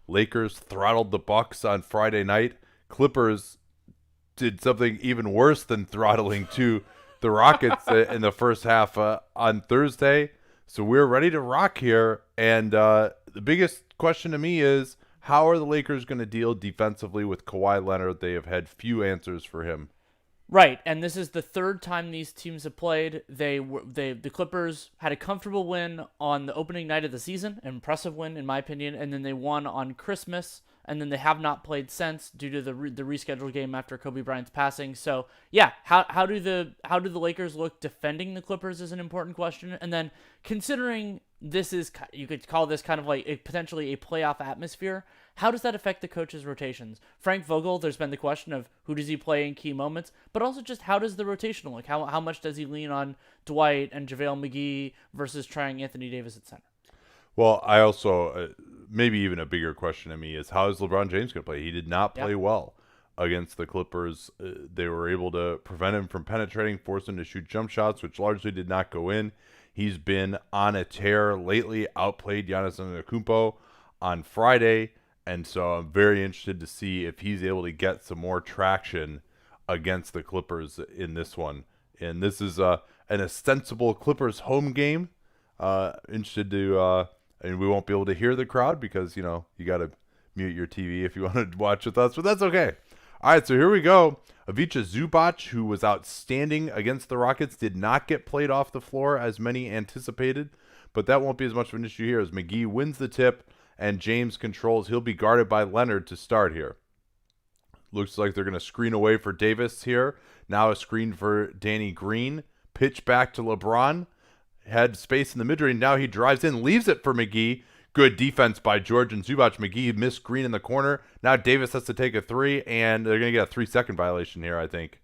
Lakers throttled the Bucks on Friday night. Clippers did something even worse than throttling to the Rockets in the first half on Thursday. So we're ready to rock here. And the biggest question to me is, how are the Lakers going to deal defensively with Kawhi Leonard? They have had few answers for him. Right, and this is the third time these teams have played. The Clippers had a comfortable win on the opening night of the season, an impressive win in my opinion, and then they won on Christmas, and then they have not played since due to the rescheduled game after Kobe Bryant's passing. So yeah, how do the Lakers look defending the Clippers is an important question, and then considering this is, you could call this kind of like potentially a playoff atmosphere. How does that affect the coaches' rotations? Frank Vogel, there's been the question of who does he play in key moments, but also just how does the rotation look? How much does he lean on Dwight and JaVale McGee versus trying Anthony Davis at center? Well, I also, maybe even a bigger question to me is, how is LeBron James going to play? He did not Yeah. play well against the Clippers. They were able to prevent him from penetrating, force him to shoot jump shots, which largely did not go in. He's been on a tear lately, outplayed Giannis Antetokounmpo on Friday, and so I'm very interested to see if he's able to get some more traction against the Clippers in this one. And this is an ostensible Clippers home game. Interested to, and we won't be able to hear the crowd because, you got to mute your TV if you want to watch with us, but that's okay. All right, so here we go. Ivica Zubac, who was outstanding against the Rockets, did not get played off the floor as many anticipated, but that won't be as much of an issue here as McGee wins the tip and James controls. He'll be guarded by Leonard to start here. Looks like they're going to screen away for Davis here. Now a screen for Danny Green. Pitch back to LeBron. Had space in the mid-range. Now he drives in, leaves it for McGee. Good defense by George and Zubac. McGee missed Green in the corner. Now Davis has to take a three, and they're going to get a 3-second violation here, I think.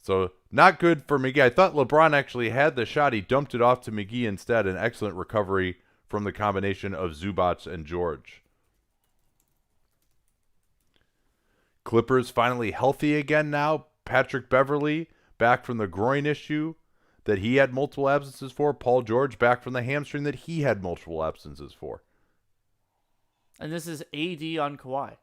So not good for McGee. I thought LeBron actually had the shot. He dumped it off to McGee instead. An excellent recovery from the combination of Zubac and George. Clippers finally healthy again now. Patrick Beverley back from the groin issue that he had multiple absences for. Paul George back from the hamstring that he had multiple absences for. And this is AD on Kawhi.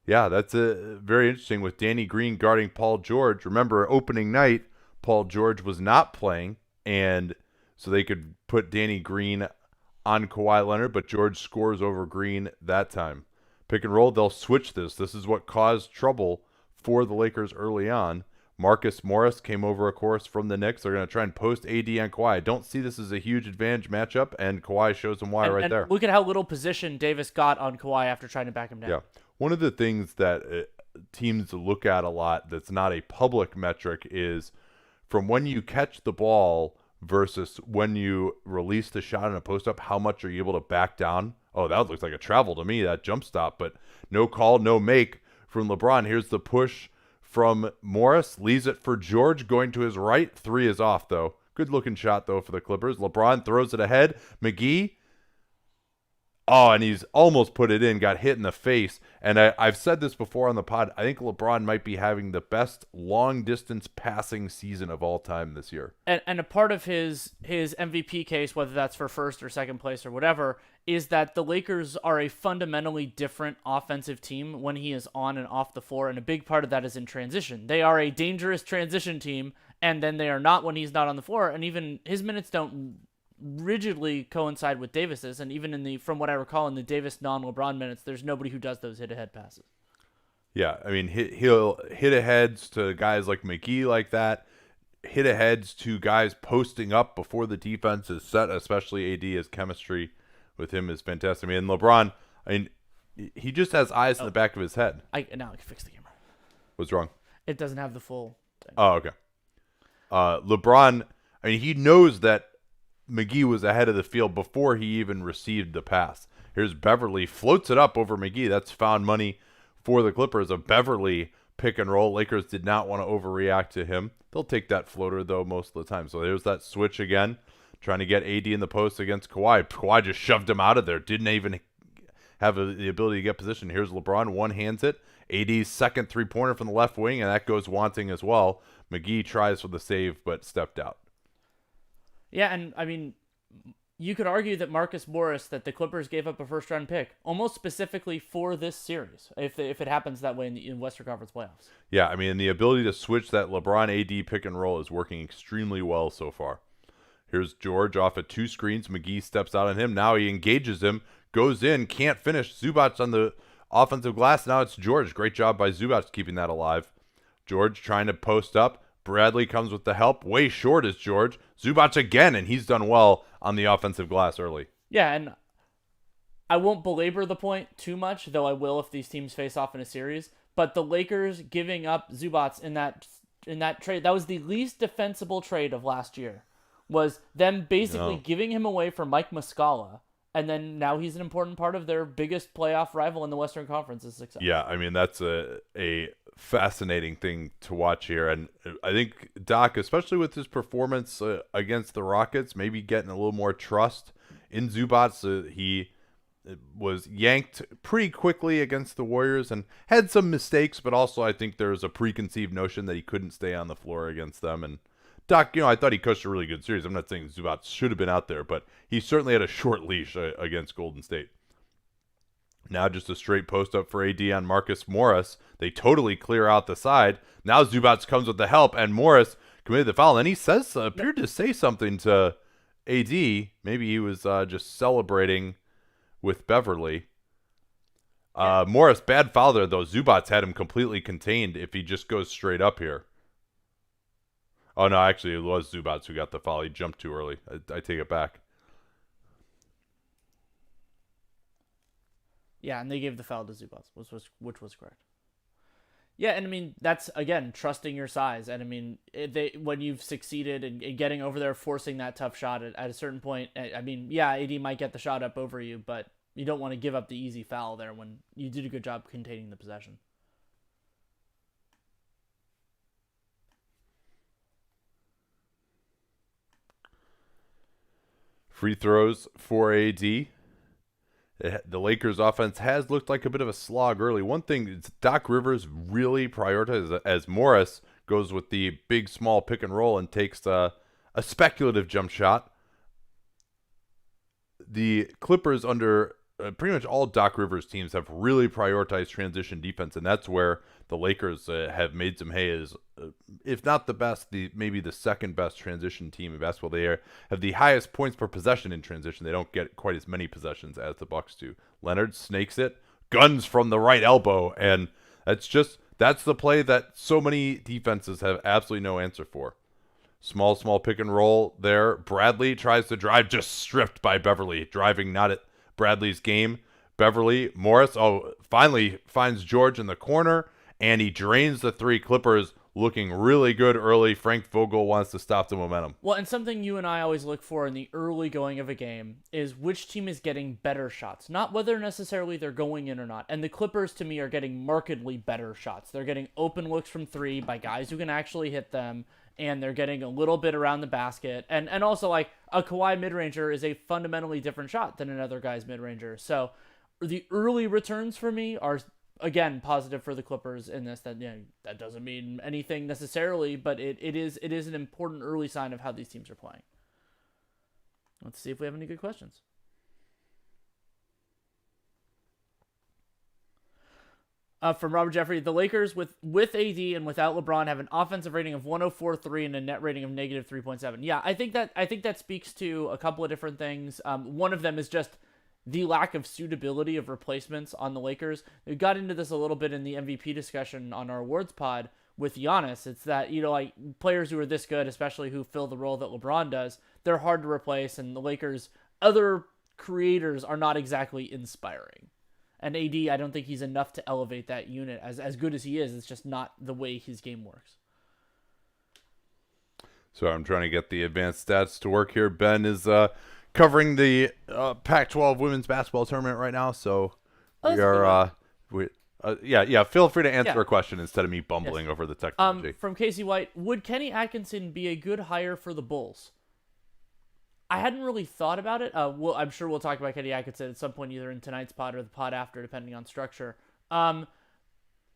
Yeah, that's very interesting with Danny Green guarding Paul George. Remember, opening night, Paul George was not playing, and so they could put Danny Green on Kawhi Leonard, but George scores over Green that time. Pick and roll, they'll switch this. This is what caused trouble for the Lakers early on. Marcus Morris came over, of course, from the Knicks. They're going to try and post AD on Kawhi. I don't see this as a huge advantage matchup, and Kawhi shows them why right there. Look at how little position Davis got on Kawhi after trying to back him down. Yeah. One of the things that teams look at a lot that's not a public metric is from when you catch the ball versus when you release the shot in a post-up, how much are you able to back down? Oh, that looks like a travel to me, that jump stop, but no call, no make from LeBron. Here's the push from Morris, leaves it for George, going to his right. Three is off, though. Good-looking shot, though, for the Clippers. LeBron throws it ahead. McGee. Oh, and he's almost put it in, got hit in the face. And I've said this before on the pod. I think LeBron might be having the best long-distance passing season of all time this year. And a part of his MVP case, whether that's for first or second place or whatever, is that the Lakers are a fundamentally different offensive team when he is on and off the floor, and a big part of that is in transition. They are a dangerous transition team, and then they are not when he's not on the floor, and even his minutes don't rigidly coincide with Davis's, and even from what I recall in the Davis non-LeBron minutes, there's nobody who does those hit-ahead passes. Yeah, I mean, he'll hit aheads to guys like McGee like that, hit aheads to guys posting up before the defense is set, especially AD. His chemistry with him is fantastic. I mean, Lebron, he just has eyes in the back of his head. Now I can fix the camera. What's wrong? It doesn't have the full thing. Oh, okay. LeBron, he knows that McGee was ahead of the field before he even received the pass. Here's Beverly, floats it up over McGee. That's found money for the Clippers. A Beverly pick and roll. Lakers did not want to overreact to him. They'll take that floater, though, most of the time. So there's that switch again, trying to get AD in the post against Kawhi. Kawhi just shoved him out of there. Didn't even have the ability to get position. Here's LeBron, one-hands it. AD's second three-pointer from the left wing, and that goes wanting as well. McGee tries for the save, but stepped out. Yeah, and I mean, you could argue that Marcus Morris, that the Clippers gave up a first-round pick, almost specifically for this series, if it happens that way in Western Conference playoffs. Yeah, I mean, the ability to switch that LeBron AD pick and roll is working extremely well so far. Here's George off of 2 screens. McGee steps out on him. Now he engages him, goes in, can't finish. Zubac's on the offensive glass. Now it's George. Great job by Zubac keeping that alive. George trying to post up. Bradley comes with the help. Way short is George. Zubac again, and he's done well on the offensive glass early. Yeah, and I won't belabor the point too much, though I will if these teams face off in a series. But the Lakers giving up Zubac in that trade, that was the least defensible trade of last year. Was them basically giving him away for Mike Muscala, and then now he's an important part of their biggest playoff rival in the Western Conference's success. Yeah, I mean, that's a fascinating thing to watch here. And I think Doc, especially with his performance against the Rockets, maybe getting a little more trust in Zubac. He was yanked pretty quickly against the Warriors and had some mistakes, but also I think there's a preconceived notion that he couldn't stay on the floor against them. And Doc, I thought he coached a really good series. I'm not saying Zubac should have been out there, but he certainly had a short leash against Golden State. Now just a straight post up for AD on Marcus Morris. They totally clear out the side. Now Zubac comes with the help, and Morris committed the foul. And he appeared to say something to AD. Maybe he was just celebrating with Beverly. Morris, bad foul there, though. Zubac had him completely contained if he just goes straight up here. Oh, no, actually, it was Zubac who got the foul. He jumped too early. I take it back. Yeah, and they gave the foul to Zubac, which was correct. Yeah, and I mean, that's, again, trusting your size. And I mean, when you've succeeded in getting over there, forcing that tough shot at a certain point, I mean, yeah, AD might get the shot up over you, but you don't want to give up the easy foul there when you did a good job containing the possession. Free throws for AD. The Lakers offense has looked like a bit of a slog early. One thing Doc Rivers really prioritizes as Morris goes with the big, small pick and roll and takes a speculative jump shot. The Clippers under pretty much all Doc Rivers teams have really prioritized transition defense, and that's where the Lakers have made some hay as, if not the best, maybe the second best transition team in basketball. They have the highest points per possession in transition. They don't get quite as many possessions as the Bucks do. Leonard snakes it, guns from the right elbow, and that's the play that so many defenses have absolutely no answer for. Small pick and roll there. Bradley tries to drive, just stripped by Beverly. Driving not at Bradley's game. Beverly, Morris, finally finds George in the corner, and he drains the 3. Clippers looking really good early. Frank Vogel wants to stop the momentum. Well, and something you and I always look for in the early going of a game is which team is getting better shots, not whether necessarily they're going in or not. And the Clippers, to me, are getting markedly better shots. They're getting open looks from 3 by guys who can actually hit them, and they're getting a little bit around the basket. And also, like, a Kawhi mid-ranger is a fundamentally different shot than another guy's mid-ranger. So the early returns for me are, again, positive for the Clippers in this. That that doesn't mean anything necessarily, but it is an important early sign of how these teams are playing. Let's see if we have any good questions. From Robert Jeffrey, the Lakers with AD and without LeBron have an offensive rating of 104.3 and a net rating of negative 3.7. Yeah, I think that speaks to a couple of different things. One of them is just the lack of suitability of replacements on the Lakers. We got into this a little bit in the MVP discussion on our awards pod with Giannis. It's that, like, players who are this good, especially who fill the role that LeBron does, they're hard to replace, and the Lakers' other creators are not exactly inspiring. And AD, I don't think he's enough to elevate that unit. As good as he is, it's just not the way his game works. So I'm trying to get the advanced stats to work here. Ben is covering the Pac-12 women's basketball tournament right now, so we are feel free to answer a question instead of me bumbling over the technology. From Casey White, would Kenny Atkinson be a good hire for the Bulls? I hadn't really thought about it. I'm sure we'll talk about Kenny Atkinson at some point, either in tonight's pod or the pod after, depending on structure.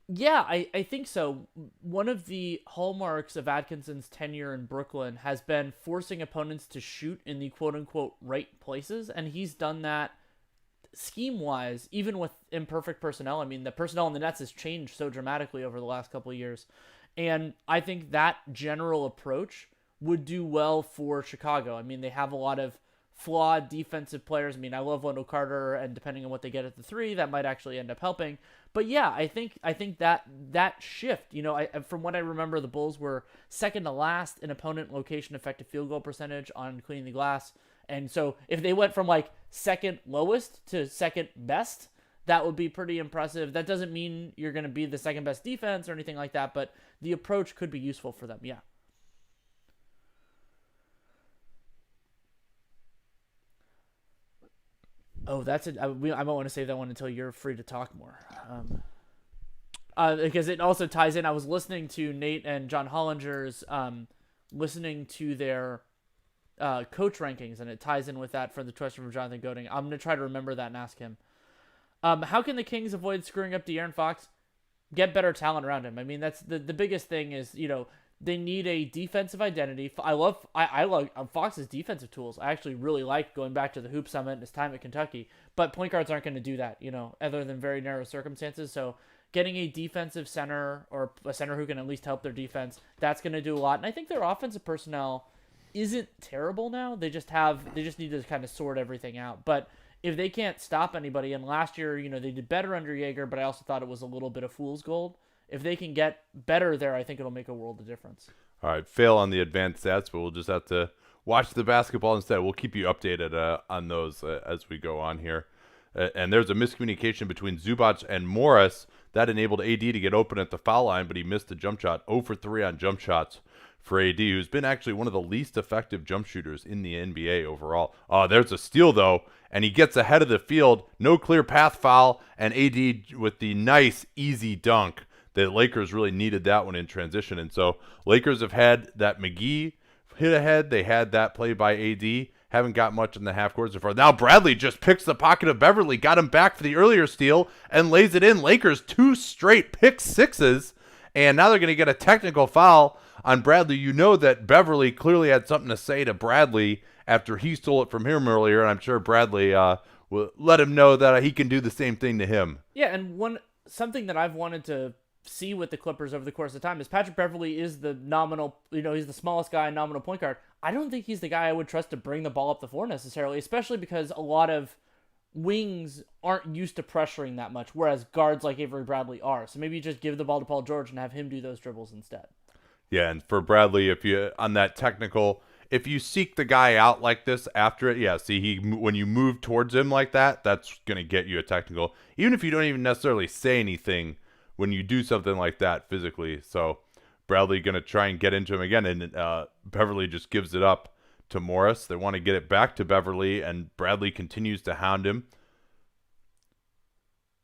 Yeah, I think so. One of the hallmarks of Atkinson's tenure in Brooklyn has been forcing opponents to shoot in the quote unquote right places, and he's done that scheme wise, even with imperfect personnel. I mean, the personnel in the Nets has changed so dramatically over the last couple of years. And I think that general approach would do well for Chicago. I mean, they have a lot of flawed defensive players. I mean, I love Wendell Carter, and depending on what they get at the three, that might actually end up helping. But yeah, I think that shift, from what I remember, the Bulls were second to last in opponent location effective field goal percentage on cleaning the glass. And so if they went from like second lowest to second best, that would be pretty impressive. That doesn't mean you're going to be the second best defense or anything like that, but the approach could be useful for them. Yeah. Oh, that's it. I might want to save that one until you're free to talk more. Because it also ties in. I was listening to Nate and John Hollinger's listening to their coach rankings, and it ties in with that for the question from Jonathan Goding. I'm going to try to remember that and ask him. How can the Kings avoid screwing up De'Aaron Fox? Get better talent around him. I mean, that's the biggest thing is, they need a defensive identity. I love Fox's defensive tools. I actually really like going back to the Hoop Summit and his time at Kentucky. But point guards aren't going to do that, other than very narrow circumstances. So getting a defensive center or a center who can at least help their defense, that's going to do a lot. And I think their offensive personnel isn't terrible now. They just need to kind of sort everything out. But if they can't stop anybody, and last year, they did better under Jaeger, but I also thought it was a little bit of fool's gold. If they can get better there, I think it'll make a world of difference. All right, fail on the advanced stats, but we'll just have to watch the basketball instead. We'll keep you updated on those as we go on here. And there's a miscommunication between Zubac and Morris that enabled AD to get open at the foul line, but he missed the jump shot. 0 for 3 on jump shots for AD, who's been actually one of the least effective jump shooters in the NBA overall. There's a steal, though, and he gets ahead of the field. No clear path foul, and AD with the nice, easy dunk. The Lakers really needed that one in transition. And so Lakers have had that McGee hit ahead. They had that play by AD. Haven't got much in the half court so far. Now Bradley just picks the pocket of Beverly, got him back for the earlier steal, and lays it in. Lakers 2 straight pick sixes, and now they're going to get a technical foul on Bradley. You know that Beverly clearly had something to say to Bradley after he stole it from him earlier, and I'm sure Bradley will let him know that he can do the same thing to him. Yeah, and something that I've wanted to see with the Clippers over the course of time is Patrick Beverly is the nominal, he's the smallest guy, nominal point guard. I don't think he's the guy I would trust to bring the ball up the floor necessarily, especially because a lot of wings aren't used to pressuring that much, whereas guards like Avery Bradley are. So maybe you just give the ball to Paul George and have him do those dribbles instead. Yeah, and for Bradley, if you on that technical, if you seek the guy out like this after it, yeah, see, when you move towards him like that, that's going to get you a technical, even if you don't even necessarily say anything when you do something like that physically. So Bradley going to try and get into him again, and Beverly just gives it up to Morris. They want to get it back to Beverly, and Bradley continues to hound him.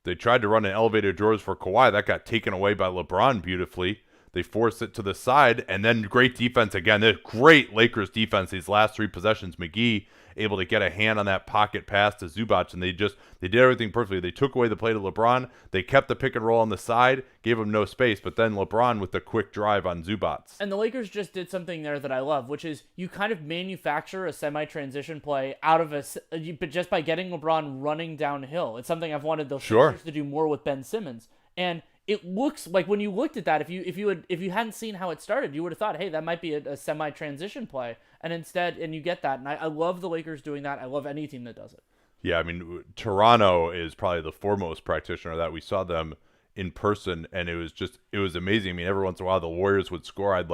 They tried to run an elevated drawers for Kawhi. That got taken away by LeBron beautifully. They force it to the side, and then great defense again. Great Lakers defense these last 3 possessions. McGee able to get a hand on that pocket pass to Zubac, and they did everything perfectly. They took away the play to LeBron. They kept the pick and roll on the side, gave him no space, but then LeBron with the quick drive on Zubac. And the Lakers just did something there that I love, which is you kind of manufacture a semi-transition play out of but just by getting LeBron running downhill. It's something I've wanted the Lakers to do more with Ben Simmons. And it looks like when you looked at that, if you hadn't seen how it started, you would have thought, hey, that might be a semi-transition play. And instead, you get that. And I love the Lakers doing that. I love any team that does it. Yeah, I mean, Toronto is probably the foremost practitioner of that. We saw them in person, and it was amazing. I mean, every once in a while, the Warriors would score. I'd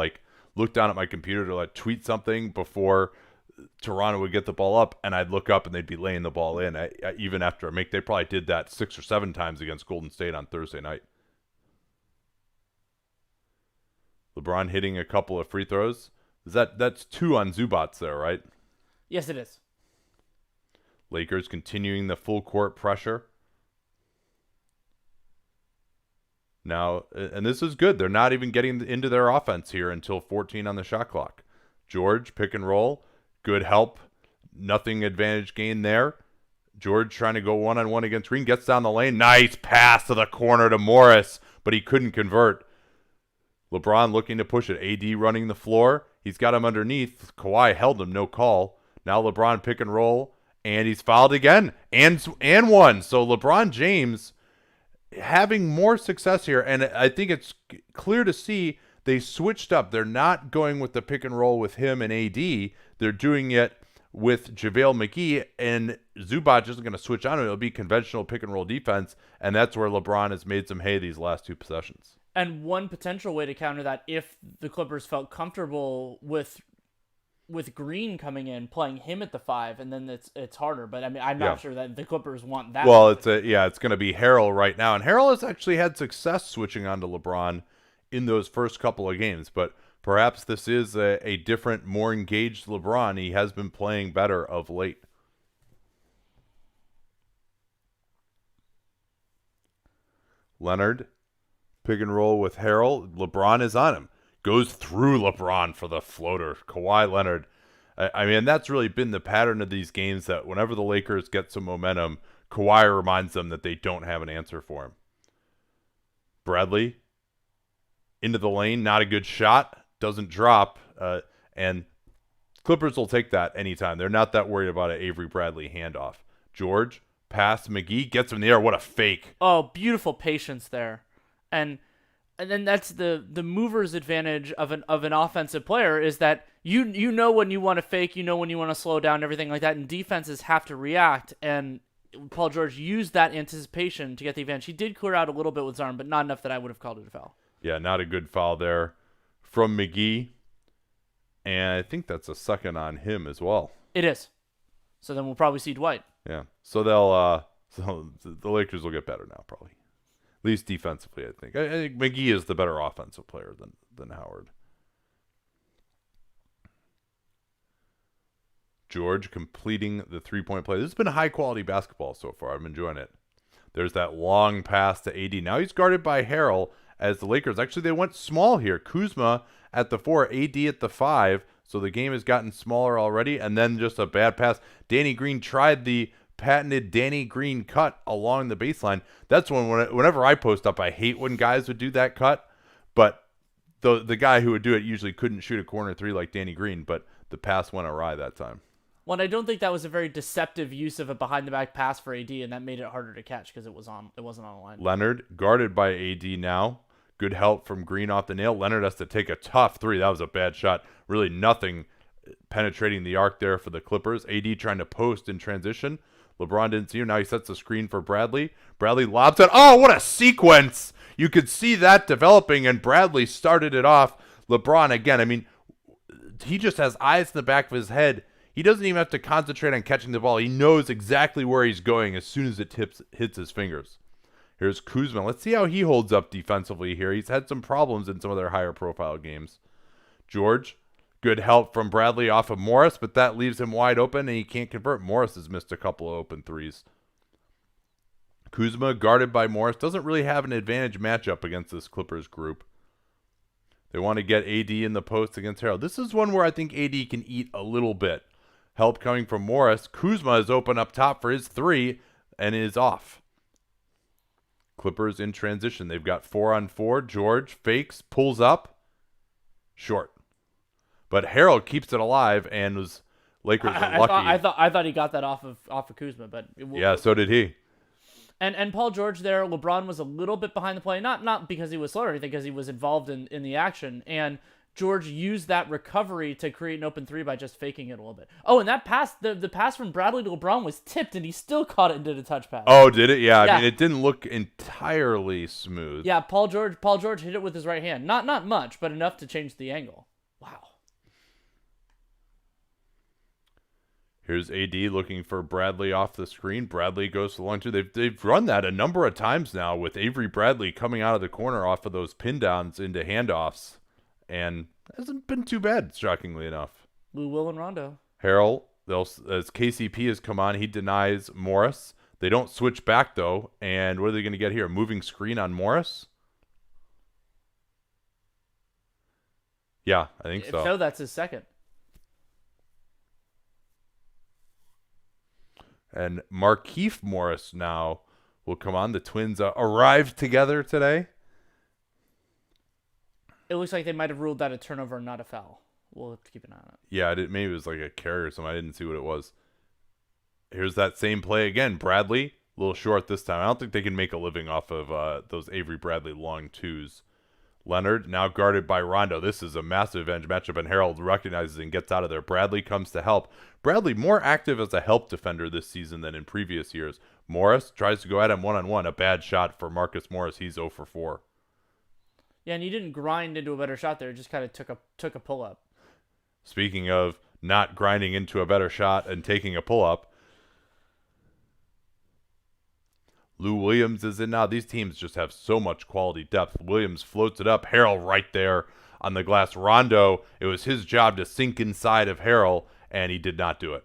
look down at my computer to tweet something before Toronto would get the ball up, and I'd look up and they'd be laying the ball in. Even after they probably did that 6 or 7 times against Golden State on Thursday night. LeBron hitting a couple of free throws. That's 2 on Zubac there, right? Yes, it is. Lakers continuing the full court pressure. Now, and this is good. They're not even getting into their offense here until 14 on the shot clock. George, pick and roll. Good help. Nothing advantage gained there. George trying to go one-on-one against Green. Gets down the lane. Nice pass to the corner to Morris. but he couldn't convert. LeBron looking to push it. AD running the floor. He's got him underneath. Kawhi held him, no call. Now LeBron pick and roll, and he's fouled again, and one. So LeBron James having more success here, and I think it's clear to see they switched up. They're not going with the pick and roll with him and AD. They're doing it with JaVale McGee, and Zubac isn't going to switch on him. It'll be conventional pick and roll defense, and that's where LeBron has made some hay these last 2 possessions. And one potential way to counter that, if the Clippers felt comfortable with Green coming in, playing him at the 5, and then it's harder. But I mean, I'm not sure that the Clippers want that. Well, it's going to be Harrell right now, and Harrell has actually had success switching on to LeBron in those first couple of games. But perhaps this is a different, more engaged LeBron. He has been playing better of late. Leonard, pick and roll with Harrell. LeBron is on him. Goes through LeBron for the floater. Kawhi Leonard. I mean, that's really been the pattern of these games, that whenever the Lakers get some momentum, Kawhi reminds them that they don't have an answer for him. Bradley into the lane. Not a good shot. Doesn't drop. And Clippers will take that anytime. They're not that worried about an Avery Bradley handoff. George, pass. McGee gets him in the air. What a fake. Oh, beautiful patience there. And then that's the mover's advantage of an offensive player, is that you know when you want to fake, you know when you want to slow down, everything like that, and defenses have to react. And Paul George used that anticipation to get the advantage. He did clear out a little bit with his arm, but not enough that I would have called it a foul. Yeah, not a good foul there from McGee. And I think that's a second on him as well. It is. So then we'll probably see Dwight. Yeah. So the Lakers will get better now, probably. At least defensively, I think. I think McGee is the better offensive player than Howard. George completing the three-point play. This has been high-quality basketball so far. I'm enjoying it. There's that long pass to AD. Now he's guarded by Harrell as the Lakers. Actually, they went small here. Kuzma at the 4, AD at the 5. So the game has gotten smaller already. And then just a bad pass. Danny Green tried the patented Danny Green cut along the baseline. That's whenever I post up, I hate when guys would do that cut. But the guy who would do it usually couldn't shoot a corner 3 like Danny Green. But the pass went awry that time. Well, I don't think that was a very deceptive use of a behind-the-back pass for AD, and that made it harder to catch because it wasn't on the line. Leonard guarded by AD now. Good help from Green off the nail. Leonard has to take a tough 3. That was a bad shot. Really nothing penetrating the arc there for the Clippers. AD trying to post in transition. LeBron didn't see him. Now he sets the screen for Bradley. Bradley lobs it. Oh, what a sequence! You could see that developing, and Bradley started it off. LeBron, again, I mean, he just has eyes in the back of his head. He doesn't even have to concentrate on catching the ball. He knows exactly where he's going as soon as it hits his fingers. Here's Kuzma. Let's see how he holds up defensively here. He's had some problems in some of their higher profile games. George, good help from Bradley off of Morris, but that leaves him wide open and he can't convert. Morris has missed a couple of open 3s. Kuzma, guarded by Morris, doesn't really have an advantage matchup against this Clippers group. They want to get AD in the post against Harrell. This is one where I think AD can eat a little bit. Help coming from Morris. Kuzma is open up top for his 3 and is off. Clippers in transition. They've got 4-on-4. George fakes, pulls up, short. But Harrell keeps it alive and was Lakers are lucky. I thought he got that off of Kuzma, but yeah, so did he. And Paul George there, LeBron was a little bit behind the play, not because he was slow or anything, because he was involved in the action, and George used that recovery to create an open 3 by just faking it a little bit. Oh, and that pass, the pass from Bradley to LeBron was tipped, and he still caught it and did a touch pass. Oh, did it? Yeah. I mean, it didn't look entirely smooth. Yeah, Paul George hit it with his right hand. Not much, but enough to change the angle. Wow. Here's AD looking for Bradley off the screen. Bradley goes to the long 2. They've run that a number of times now with Avery Bradley coming out of the corner off of those pin downs into handoffs. And hasn't been too bad, shockingly enough. Lou Will and Rondo. Harrell, as KCP has come on, he denies Morris. They don't switch back, though. And what are they going to get here? A moving screen on Morris? Yeah, I think so. If so, that's his second. And Markieff Morris now will come on. The Twins arrived together today. It looks like they might have ruled that a turnover and not a foul. We'll have to keep an eye on it. Yeah, maybe it was like a carry or something. I didn't see what it was. Here's that same play again. Bradley, a little short this time. I don't think they can make a living off of those Avery Bradley long twos. Leonard now guarded by Rondo. This is a massive advantage matchup, and Harold recognizes and gets out of there. Bradley comes to help. Bradley more active as a help defender this season than in previous years. Morris tries to go at him one-on-one. A bad shot for Marcus Morris. He's 0 for 4. Yeah, and he didn't grind into a better shot there. He just kind of took a pull-up. Speaking of not grinding into a better shot and taking a pull-up, Lou Williams is in now. These teams just have so much quality depth. Williams floats it up. Harrell right there on the glass. Rondo, it was his job to sink inside of Harrell, and he did not do it.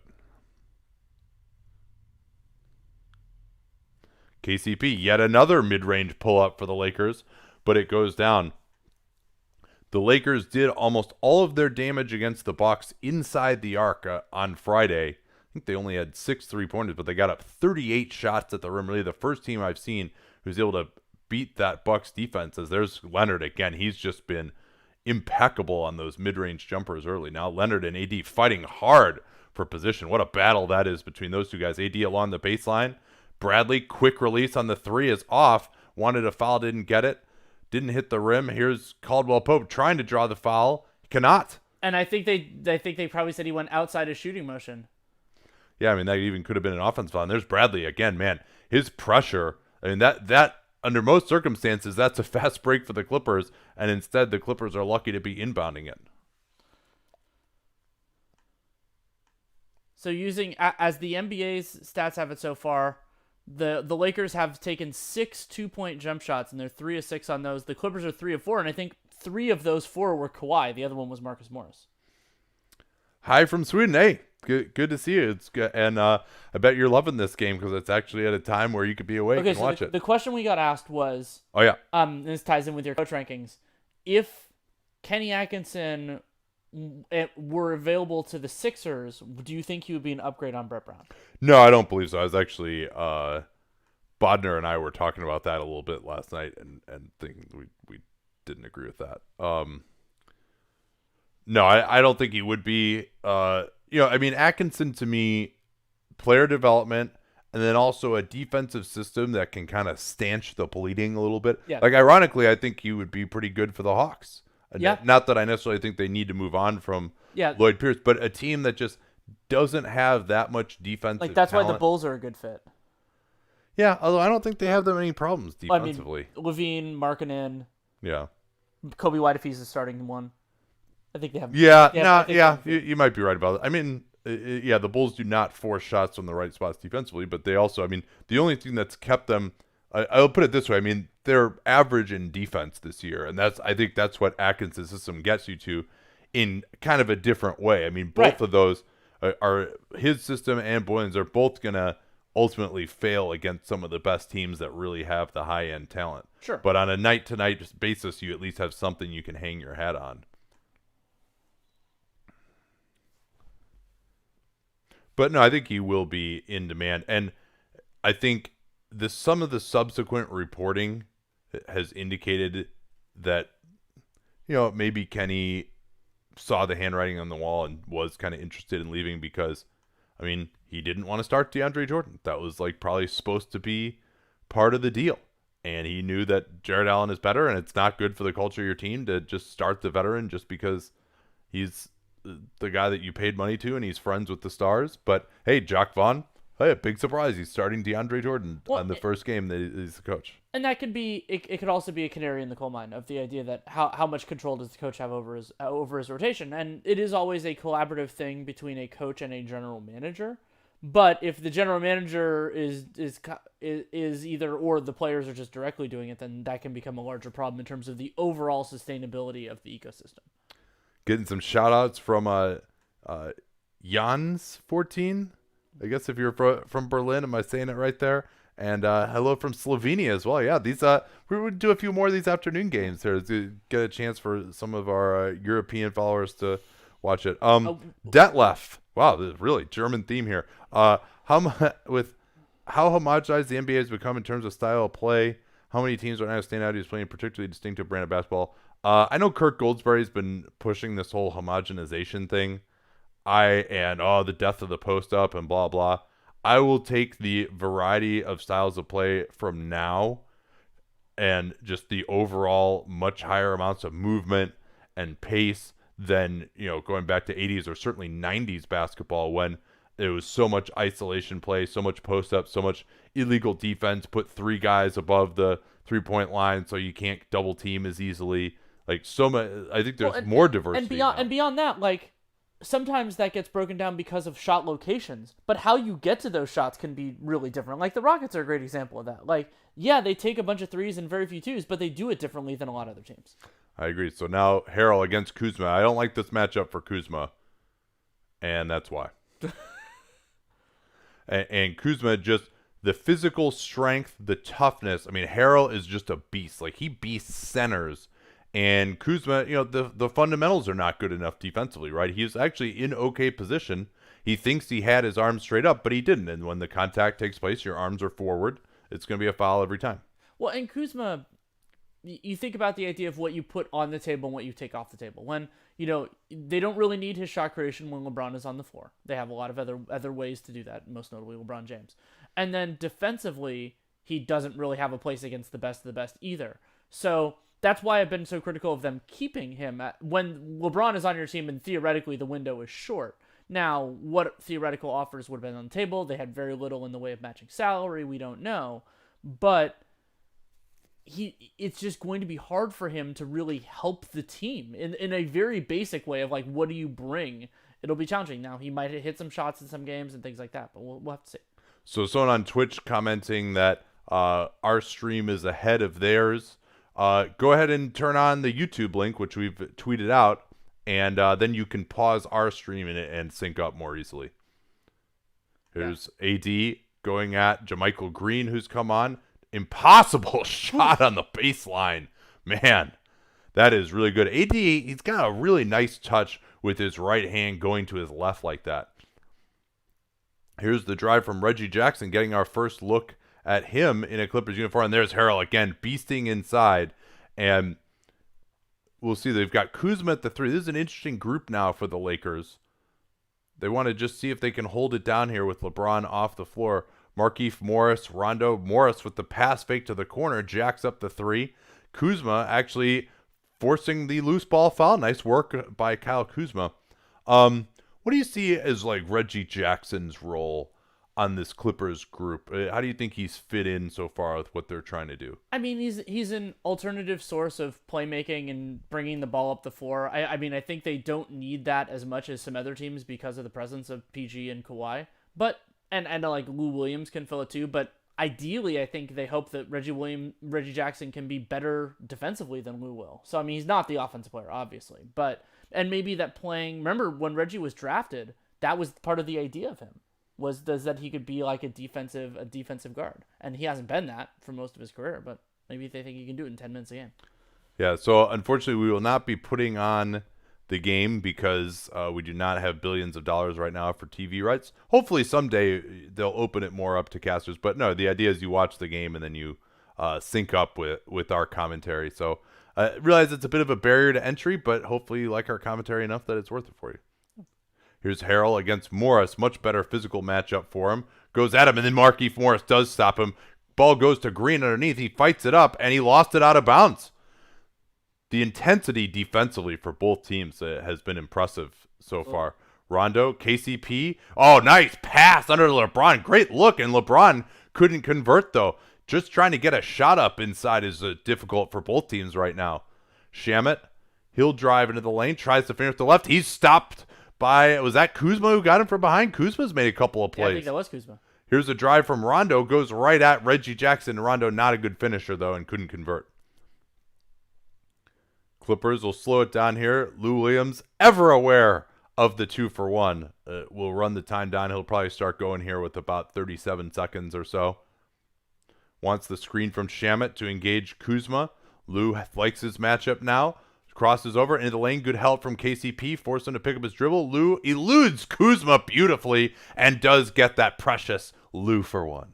KCP, yet another mid-range pull-up for the Lakers, but it goes down. The Lakers did almost all of their damage against the Bucks inside the arc on Friday. I think they only had 6 3-pointers, but they got up 38 shots at the rim. Really the first team I've seen who's able to beat that Bucks defense. As there's Leonard again. He's just been impeccable on those mid-range jumpers early. Now Leonard and AD fighting hard for position. What a battle that is between those two guys. AD along the baseline. Bradley, quick release on the 3 is off. Wanted a foul, didn't get it. Didn't hit the rim. Here's Caldwell Pope trying to draw the foul. Cannot. And I think they probably said he went outside his shooting motion. Yeah, I mean, that even could have been an offense foul. And there's Bradley again, man. His pressure, I mean, that under most circumstances, that's a fast break for the Clippers. And instead, the Clippers are lucky to be inbounding it. So using, as the NBA's stats have it so far, the Lakers have taken 6 2-point jump shots, and they're 3 of 6 on those. The Clippers are 3 of 4, and I think 3 of those 4 were Kawhi. The other one was Marcus Morris. Hi from Sweden. Hey, good to see you. It's good. And I bet you're loving this game because it's actually at a time where you could be awake and watch it. The question we got asked was, oh yeah, this ties in with your coach rankings. If Kenny Atkinson were available to the Sixers, do you think he would be an upgrade on Brett Brown? No, I don't believe so. I was actually Bodner and I were talking about that a little bit last night, and thinking we didn't agree with that. No, I don't think he would be. I mean, Atkinson to me, player development, and then also a defensive system that can kind of stanch the bleeding a little bit. Yeah. Like, ironically, I think he would be pretty good for the Hawks. Yeah. Not that I necessarily think they need to move on from Lloyd Pierce, but a team that just doesn't have that much defensive Like, that's talent. why the Bulls are a good fit. Yeah, although I don't think they have that many problems defensively. I mean, Levine, Markkanen, Yeah. Kobe White if he's the starting one. I think they have. You might be right about it. I mean, the Bulls do not force shots from the right spots defensively, but they also, I mean, the only thing that's kept them, I'll put it this way, I mean, they're average in defense this year, and I think that's what Atkinson's system gets you to in kind of a different way. I mean, both of those are his system and Boylan's are both going to ultimately fail against some of the best teams that really have the high-end talent. Sure. But on a night-to-night basis, you at least have something you can hang your hat on. But no, I think he will be in demand. And I think some of the subsequent reporting has indicated that, maybe Kenny saw the handwriting on the wall and was kind of interested in leaving because, I mean, he didn't want to start DeAndre Jordan. That was probably supposed to be part of the deal. And he knew that Jared Allen is better, and it's not good for the culture of your team to just start the veteran just because he's the guy that you paid money to and he's friends with the stars. But hey, Jacques Vaughn, a big surprise. He's starting DeAndre Jordan on the first game that he's the coach. And that could be, it could also be a canary in the coal mine of the idea that how much control does the coach have over his rotation. And it is always a collaborative thing between a coach and a general manager. But if the general manager is either or the players are just directly doing it, then that can become a larger problem in terms of the overall sustainability of the ecosystem. Getting some shout outs from Jans14. I guess if you're from Berlin, am I saying it right there? And hello from Slovenia as well. Yeah, these we would do a few more of ththese afternoon games here to get a chance for some of our European followers to watch it. Detlef. Wow, this is really German theme here. How homogenized the NBA has become in terms of style of play. How many teams right now stand out as playing a particularly distinctive brand of basketball? I know Kirk Goldsberry's been pushing this whole homogenization thing. The death of the post up and blah blah. I will take the variety of styles of play from now and just the overall much higher amounts of movement and pace than, going back to 80s or certainly 90s basketball when it was so much isolation play, so much post up, so much illegal defense, put three guys above the 3-point line so you can't double team as easily. Like so much, I think there's more diversity and beyond that, like sometimes that gets broken down because of shot locations, but how you get to those shots can be really different. Like the Rockets are a great example of that. Like, yeah, they take a bunch of threes and very few twos, but they do it differently than a lot of other teams. I agree. So now Harrell against Kuzma. I don't like this matchup for Kuzma, and that's why. and Kuzma, just the physical strength, the toughness. I mean, Harrell is just a beast. Like, he beast centers. And Kuzma, the fundamentals are not good enough defensively, right? He's actually in okay position. He thinks he had his arms straight up, but he didn't. And when the contact takes place, your arms are forward. It's going to be a foul every time. Well, and Kuzma, you think about the idea of what you put on the table and what you take off the table. When, they don't really need his shot creation when LeBron is on the floor. They have a lot of other ways to do that, most notably LeBron James. And then defensively, he doesn't really have a place against the best of the best either. So that's why I've been so critical of them keeping him when LeBron is on your team and theoretically the window is short. Now, what theoretical offers would have been on the table? They had very little in the way of matching salary. We don't know. But it's just going to be hard for him to really help the team in a very basic way of like, what do you bring? It'll be challenging. Now, he might hit some shots in some games and things like that, but we'll have to see. So someone on Twitch commenting that our stream is ahead of theirs. Go ahead and turn on the YouTube link, which we've tweeted out, and then you can pause our stream and sync up more easily. Here's AD going at JaMychal Green, who's come on. Impossible shot on the baseline. Man, that is really good. AD, he's got a really nice touch with his right hand going to his left like that. Here's the drive from Reggie Jackson, getting our first look at him in a Clippers uniform. And there's Harrell again, beasting inside. And we'll see they've got Kuzma at the three. This is an interesting group now for the Lakers. They want to just see if they can hold it down here with LeBron off the floor. Markieff Morris, Rondo Morris with the pass fake to the corner, jacks up the three. Kuzma actually forcing the loose ball foul. Nice work by Kyle Kuzma. What do you see as like Reggie Jackson's role on this Clippers group? How do you think he's fit in so far with what they're trying to do? I mean, he's an alternative source of playmaking and bringing the ball up the floor. I mean, I think they don't need that as much as some other teams because of the presence of PG and Kawhi. But and like Lou Williams can fill it too. But ideally, I think they hope that Reggie Jackson can be better defensively than Lou will. So I mean, he's not the offensive player, obviously, and maybe that playing. Remember when Reggie was drafted? That was part of the idea of him. Was that he could be like a defensive guard, and he hasn't been that for most of his career. But maybe they think he can do it in 10 minutes a game. Yeah. So unfortunately, we will not be putting on the game because we do not have billions of dollars right now for TV rights. Hopefully someday they'll open it more up to casters. But no, the idea is you watch the game and then you sync up with our commentary. So realize it's a bit of a barrier to entry, but hopefully you like our commentary enough that it's worth it for you. Here's Harrell against Morris. Much better physical matchup for him. Goes at him, and then Markieff Morris does stop him. Ball goes to Green underneath. He fights it up, and he lost it out of bounds. The intensity defensively for both teams has been impressive so far. Rondo, KCP. Oh, nice pass under LeBron. Great look, and LeBron couldn't convert, though. Just trying to get a shot up inside is difficult for both teams right now. Shamet, he'll drive into the lane, tries to finish the left. He's stopped was that Kuzma who got him from behind? Kuzma's made a couple of plays. Yeah, I think that was Kuzma. Here's a drive from Rondo, goes right at Reggie Jackson. Rondo not a good finisher, though, and couldn't convert. Clippers will slow it down here. Lou Williams, ever aware of the 2-for-1. Will run the time down. He'll probably start going here with about 37 seconds or so. Wants the screen from Shamet to engage Kuzma. Lou likes his matchup now. Crosses over into the lane. Good help from KCP. Forced him to pick up his dribble. Lou eludes Kuzma beautifully and does get that precious Lou for one.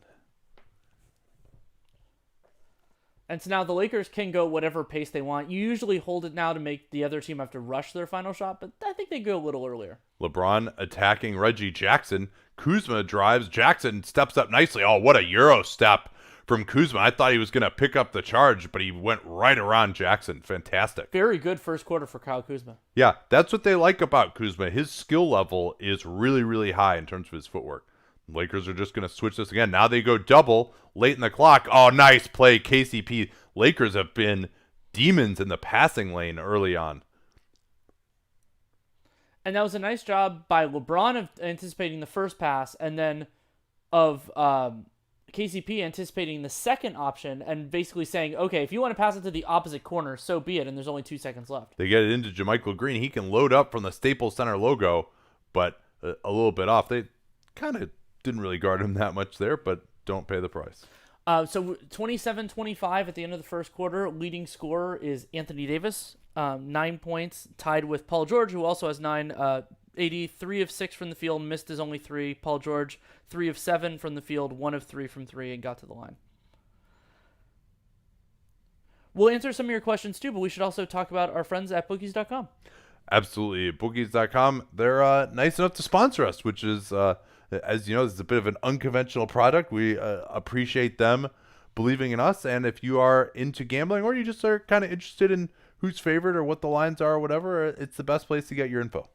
And so now the Lakers can go whatever pace they want. You usually hold it now to make the other team have to rush their final shot, but I think they go a little earlier. LeBron attacking Reggie Jackson. Kuzma drives. Jackson steps up nicely. Oh, what a Euro step from Kuzma. I thought he was going to pick up the charge, but he went right around Jackson. Fantastic. Very good first quarter for Kyle Kuzma. Yeah, that's what they like about Kuzma. His skill level is really, really high in terms of his footwork. Lakers are just going to switch this again. Now they go double late in the clock. Oh, nice play, KCP. Lakers have been demons in the passing lane early on. And that was a nice job by LeBron of anticipating the first pass, and then of KCP anticipating the second option and basically saying, okay, if you want to pass it to the opposite corner, so be it, and there's only 2 seconds left. They get it into JaMychal Green. He can load up from the Staples Center logo, but a little bit off. They kind of didn't really guard him that much there, but don't pay the price. So 27-25 at the end of the first quarter. Leading scorer is Anthony Davis, 9 points, tied with Paul George, who also has 9. 3 of 6 from the field, missed his only 3. Paul George, 3 of 7 from the field, 1 of 3 from 3, and got to the line. We'll answer some of your questions too, but we should also talk about our friends at bookies.com. Absolutely. Bookies.com, they're nice enough to sponsor us, which is, as you know, this is a bit of an unconventional product. We appreciate them believing in us. And if you are into gambling or you just are kind of interested in who's favorite or what the lines are or whatever, it's the best place to get your info.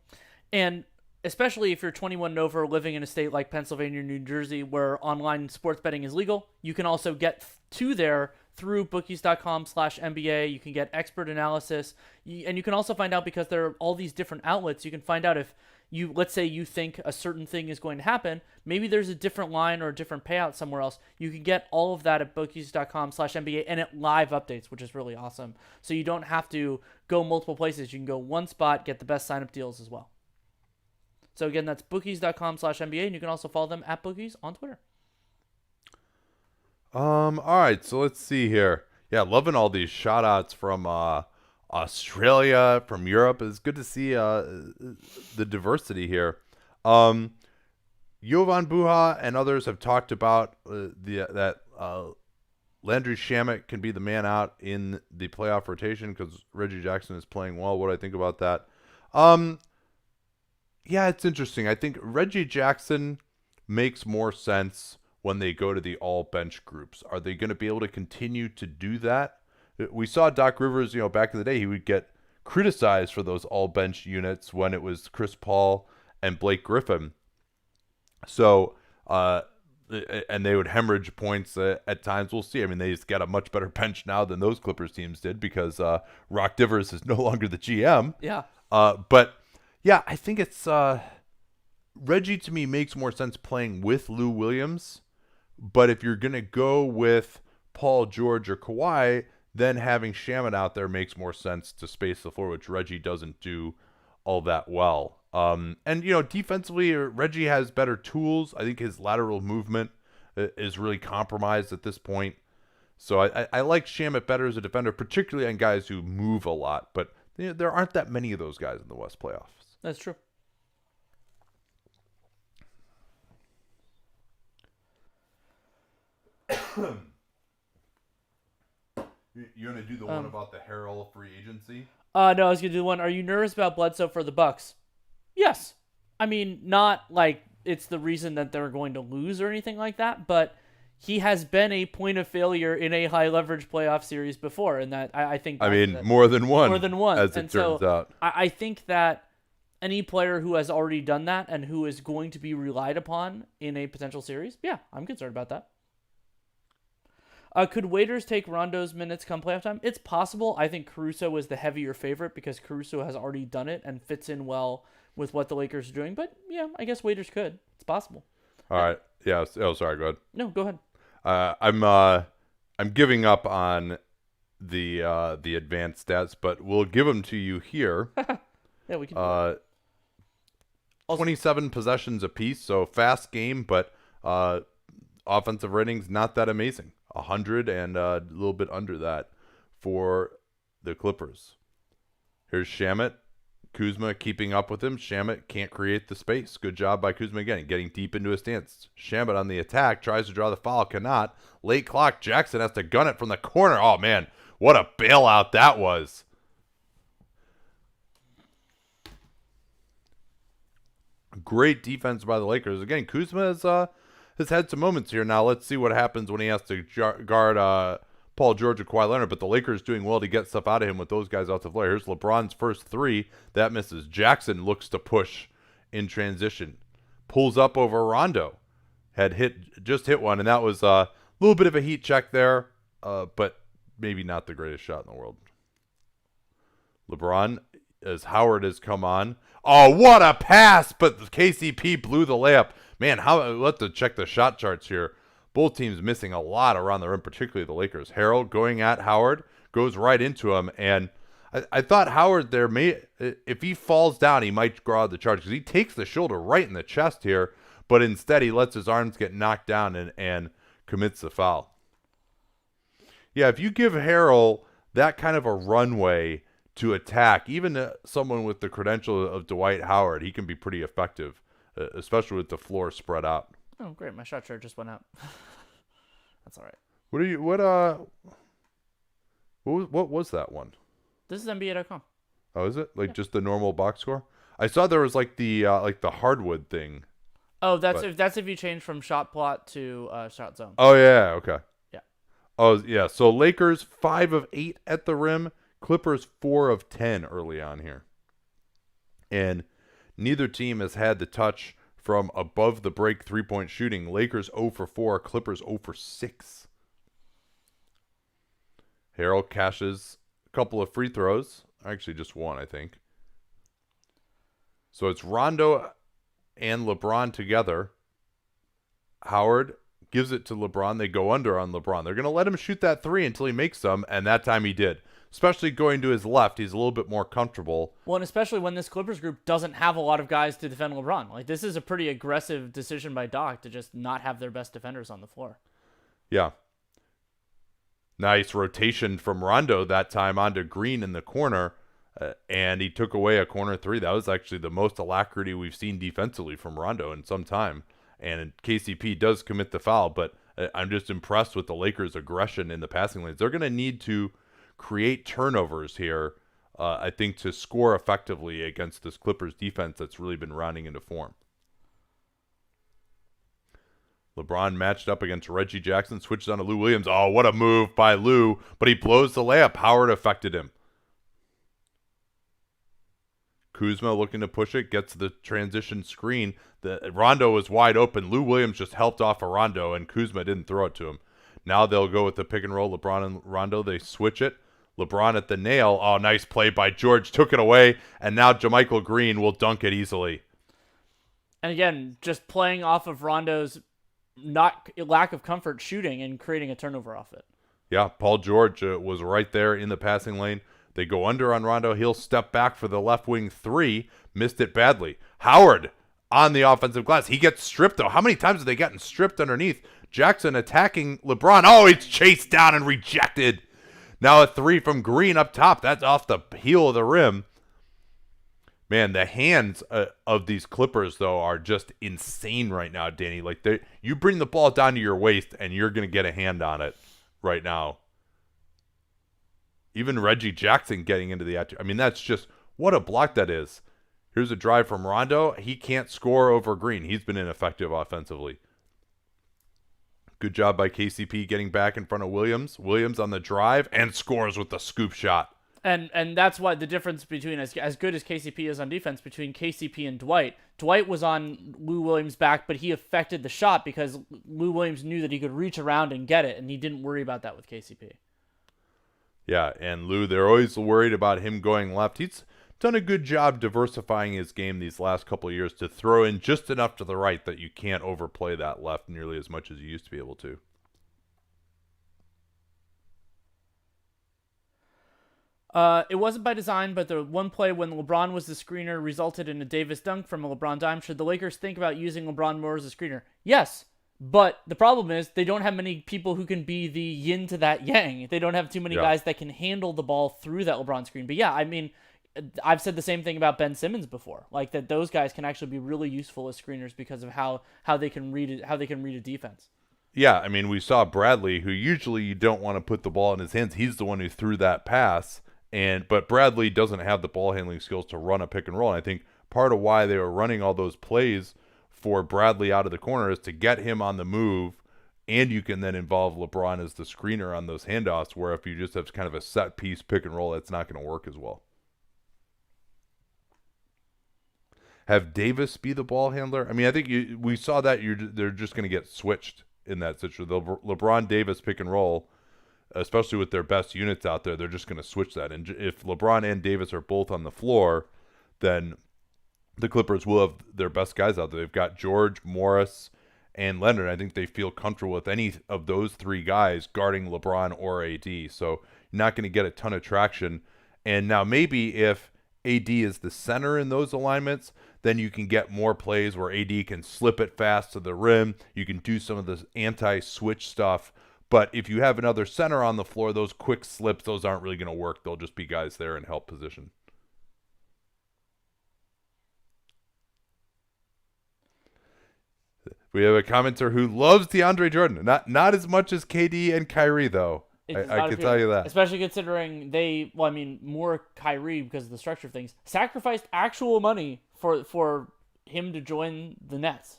And especially if you're 21 and over, living in a state like Pennsylvania or New Jersey where online sports betting is legal, you can also get to there through bookies.com/NBA. You can get expert analysis, and you can also find out, because there are all these different outlets, you can find out if let's say you think a certain thing is going to happen, maybe there's a different line or a different payout somewhere else. You can get all of that at bookies.com/NBA, and it live updates, which is really awesome. So you don't have to go multiple places. You can go one spot, get the best sign-up deals as well. So again, that's bookies.com/NBA, and you can also follow them at Bookies on Twitter. All right, so let's see here. Yeah, loving all these shout outs from Australia, from Europe. It's good to see the diversity here. Jovan Buha and others have talked about that Landry Shamet can be the man out in the playoff rotation because Reggie Jackson is playing well. What do I think about that? Yeah, it's interesting. I think Reggie Jackson makes more sense when they go to the all-bench groups. Are they going to be able to continue to do that? We saw Doc Rivers, back in the day, he would get criticized for those all-bench units when it was Chris Paul and Blake Griffin. So, and they would hemorrhage points at times. We'll see. I mean, they just got a much better bench now than those Clippers teams did because Rock Divers is no longer the GM. Yeah. But yeah, I think it's Reggie to me makes more sense playing with Lou Williams. But if you're going to go with Paul George or Kawhi, then having Shamet out there makes more sense to space the floor, which Reggie doesn't do all that well. And, defensively, Reggie has better tools. I think his lateral movement is really compromised at this point. So I like Shamet better as a defender, particularly on guys who move a lot. But there aren't that many of those guys in the West playoffs. That's true. You want to do the one about the Harrell free agency? No, I was going to do one. Are you nervous about Bledsoe for the Bucks? Yes. I mean, not like it's the reason that they're going to lose or anything like that, but he has been a point of failure in a high leverage playoff series before, and that I think. More than one. More than one, as it turns out. I think that any player who has already done that and who is going to be relied upon in a potential series, yeah, I'm concerned about that. Could Waiters take Rondo's minutes come playoff time? It's possible. I think Caruso was the heavier favorite because Caruso has already done it and fits in well with what the Lakers are doing. But yeah, I guess Waiters could. It's possible. All right. Yeah. Oh, sorry. Go ahead. No, go ahead. I'm giving up on the advanced stats, but we'll give them to you here. Yeah, we can. 27 possessions apiece, so fast game, but offensive ratings not that amazing. 100 and a little bit under that for the Clippers. Here's Shamet, Kuzma keeping up with him. Shamet can't create the space. Good job by Kuzma again, getting deep into his stance. Shamet on the attack, tries to draw the foul, cannot. Late clock, Jackson has to gun it from the corner. Oh, man, what a bailout that was. Great defense by the Lakers. Again, Kuzma has had some moments here. Now let's see what happens when he has to guard Paul George and Kawhi Leonard, but the Lakers doing well to get stuff out of him with those guys out the floor. Here's LeBron's first three. That misses. Jackson looks to push in transition. Pulls up over Rondo. Just hit one, and that was a little bit of a heat check there, but maybe not the greatest shot in the world. LeBron, as Howard has come on. Oh, what a pass! But KCP blew the layup. Man, let's check the shot charts here. Both teams missing a lot around the rim, particularly the Lakers. Harrell going at Howard, goes right into him, and I thought Howard there if he falls down, he might grow out the charge because he takes the shoulder right in the chest here, but instead he lets his arms get knocked down and commits the foul. Yeah, if you give Harrell that kind of a runway to attack, even someone with the credential of Dwight Howard, he can be pretty effective, especially with the floor spread out. Oh, great! My shot chart just went up. That's all right. What was that one? This is NBA.com. Oh, is it just the normal box score? I saw there was like the hardwood thing. Oh, that's if you change from shot plot to shot zone. Oh yeah, okay. Yeah. Oh yeah. So Lakers 5 of 8 at the rim. Clippers 4 of 10 early on here, and neither team has had the touch from above the break 3-point shooting. Lakers 0 for 4, Clippers 0 for 6. Harrell cashes a couple of free throws. Actually, just one, I think. So it's Rondo and LeBron together. Howard gives it to LeBron. They go under on LeBron. They're going to let him shoot that three until he makes some, and that time he did. Especially going to his left, he's a little bit more comfortable. Well, and especially when this Clippers group doesn't have a lot of guys to defend LeBron. Like, this is a pretty aggressive decision by Doc to just not have their best defenders on the floor. Yeah. Nice rotation from Rondo that time onto Green in the corner, and he took away a corner three. That was actually the most alacrity we've seen defensively from Rondo in some time. And KCP does commit the foul, but I'm just impressed with the Lakers' aggression in the passing lanes. They're going to need to create turnovers here, I think, to score effectively against this Clippers defense that's really been rounding into form. LeBron matched up against Reggie Jackson, switches on to Lou Williams. Oh, what a move by Lou, but he blows the layup. Howard affected him. Kuzma looking to push it, gets the transition screen. Rondo was wide open. Lou Williams just helped off a Rondo, and Kuzma didn't throw it to him. Now they'll go with the pick and roll. LeBron and Rondo, they switch it. LeBron at the nail. Oh, nice play by George. Took it away, and now JaMychal Green will dunk it easily. And again, just playing off of Rondo's lack of comfort shooting and creating a turnover off it. Yeah, Paul George was right there in the passing lane. They go under on Rondo. He'll step back for the left wing three. Missed it badly. Howard on the offensive glass. He gets stripped, though. How many times have they gotten stripped underneath? Jackson attacking LeBron. Oh, it's chased down and rejected. Now a three from Green up top. That's off the heel of the rim. Man, the hands of these Clippers, though, are just insane right now, Danny. Like, you bring the ball down to your waist, and you're going to get a hand on it right now. Even Reggie Jackson getting into the action. I mean, that's just what a block that is. Here's a drive from Rondo. He can't score over Green. He's been ineffective offensively. Good job by KCP getting back in front of Williams. Williams on the drive and scores with the scoop shot. And that's why the difference between, as good as KCP is on defense, between KCP and Dwight. Dwight was on Lou Williams' back, but he affected the shot because Lou Williams knew that he could reach around and get it, and he didn't worry about that with KCP. Yeah, and Lou, they're always worried about him going left. He's done a good job diversifying his game these last couple of years to throw in just enough to the right that you can't overplay that left nearly as much as you used to be able to. It wasn't by design, but the one play when LeBron was the screener resulted in a Davis dunk from a LeBron dime. Should the Lakers think about using LeBron more as a screener? Yes, but the problem is they don't have many people who can be the yin to that yang. They don't have too many guys that can handle the ball through that LeBron screen. But yeah, I mean, I've said the same thing about Ben Simmons before, like that those guys can actually be really useful as screeners because of how they can read it, how they can read a defense. Yeah, I mean, we saw Bradley, who usually you don't want to put the ball in his hands. He's the one who threw that pass, but Bradley doesn't have the ball handling skills to run a pick and roll. And I think part of why they were running all those plays for Bradley out of the corner is to get him on the move, and you can then involve LeBron as the screener on those handoffs, where if you just have kind of a set piece pick and roll, that's not going to work as well. Have Davis be the ball handler? I mean, I think we saw that they're just going to get switched in that situation. The LeBron Davis pick and roll, especially with their best units out there, they're just going to switch that. And if LeBron and Davis are both on the floor, then the Clippers will have their best guys out there. They've got George, Morris, and Leonard. I think they feel comfortable with any of those three guys guarding LeBron or AD. So you're not going to get a ton of traction. And now maybe if AD is the center in those alignments, then you can get more plays where AD can slip it fast to the rim. You can do some of the anti-switch stuff. But if you have another center on the floor, those quick slips, those aren't really going to work. They'll just be guys there in help position. We have a commenter who loves DeAndre Jordan. Not as much as KD and Kyrie, though. I can tell you that. Especially considering more Kyrie, because of the structure of things, sacrificed actual money for him to join the Nets.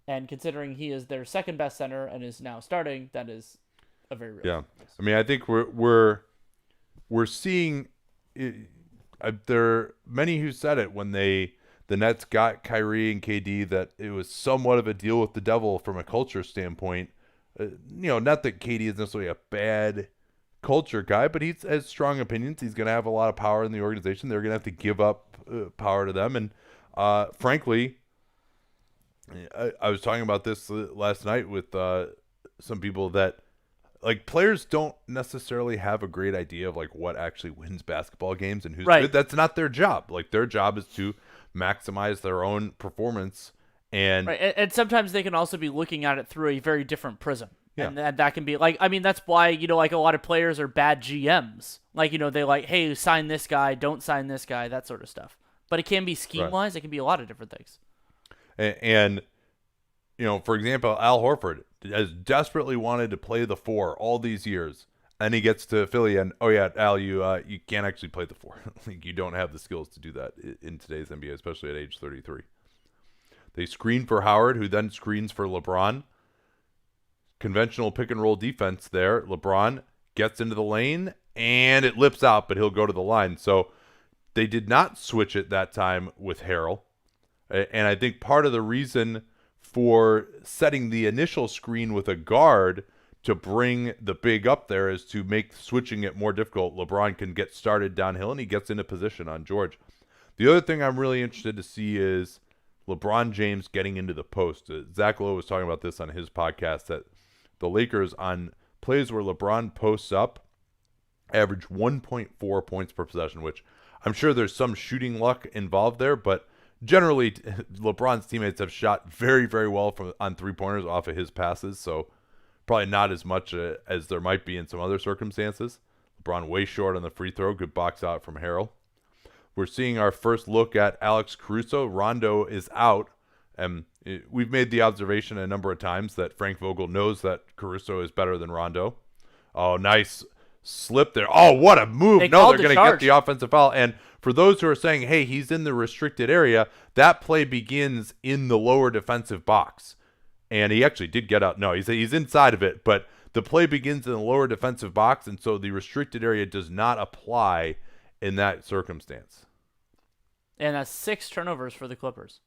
And considering he is their second best center and is now starting, that is a very real. Yeah. I mean, I think we're seeing it, there are many who said it when the Nets got Kyrie and KD that it was somewhat of a deal with the devil from a culture standpoint. Not that KD is necessarily a bad culture guy, but he has strong opinions. He's going to have a lot of power in the organization. They're going to have to give up power to them. And frankly, I was talking about this last night with some people that like players don't necessarily have a great idea of like what actually wins basketball games and who's good. That's not their job. Like their job is to maximize their own performance. And sometimes they can also be looking at it through a very different prism. Yeah. And that can be like, I mean, that's why, like a lot of players are bad GMs. Like, they like, hey, sign this guy, don't sign this guy, that sort of stuff. But it can be scheme-wise. Right. It can be a lot of different things. And for example, Al Horford has desperately wanted to play the 4 all these years. And he gets to Philly and, oh, yeah, Al, you can't actually play the 4. Like, you don't have the skills to do that in today's NBA, especially at age 33. They screen for Howard, who then screens for LeBron. Conventional pick and roll defense there. LeBron gets into the lane, and it lips out, but he'll go to the line. So they did not switch it that time with Harrell. And I think part of the reason for setting the initial screen with a guard to bring the big up there is to make switching it more difficult. LeBron can get started downhill, and he gets into position on George. The other thing I'm really interested to see is LeBron James getting into the post. Zach Lowe was talking about this on his podcast, that the Lakers on plays where LeBron posts up average 1.4 points per possession, which I'm sure there's some shooting luck involved there, but generally LeBron's teammates have shot very, very well on three-pointers off of his passes, so probably not as much as there might be in some other circumstances. LeBron way short on the free throw. Good box out from Harrell. We're seeing our first look at Alex Caruso. Rondo is out. And we've made the observation a number of times that Frank Vogel knows that Caruso is better than Rondo. Oh, nice slip there. Oh, what a move. They're going to get the offensive foul. And for those who are saying, hey, he's in the restricted area, that play begins in the lower defensive box. And he actually did get out. No, he's inside of it. But the play begins in the lower defensive box, and so the restricted area does not apply in that circumstance. And that's 6 turnovers for the Clippers.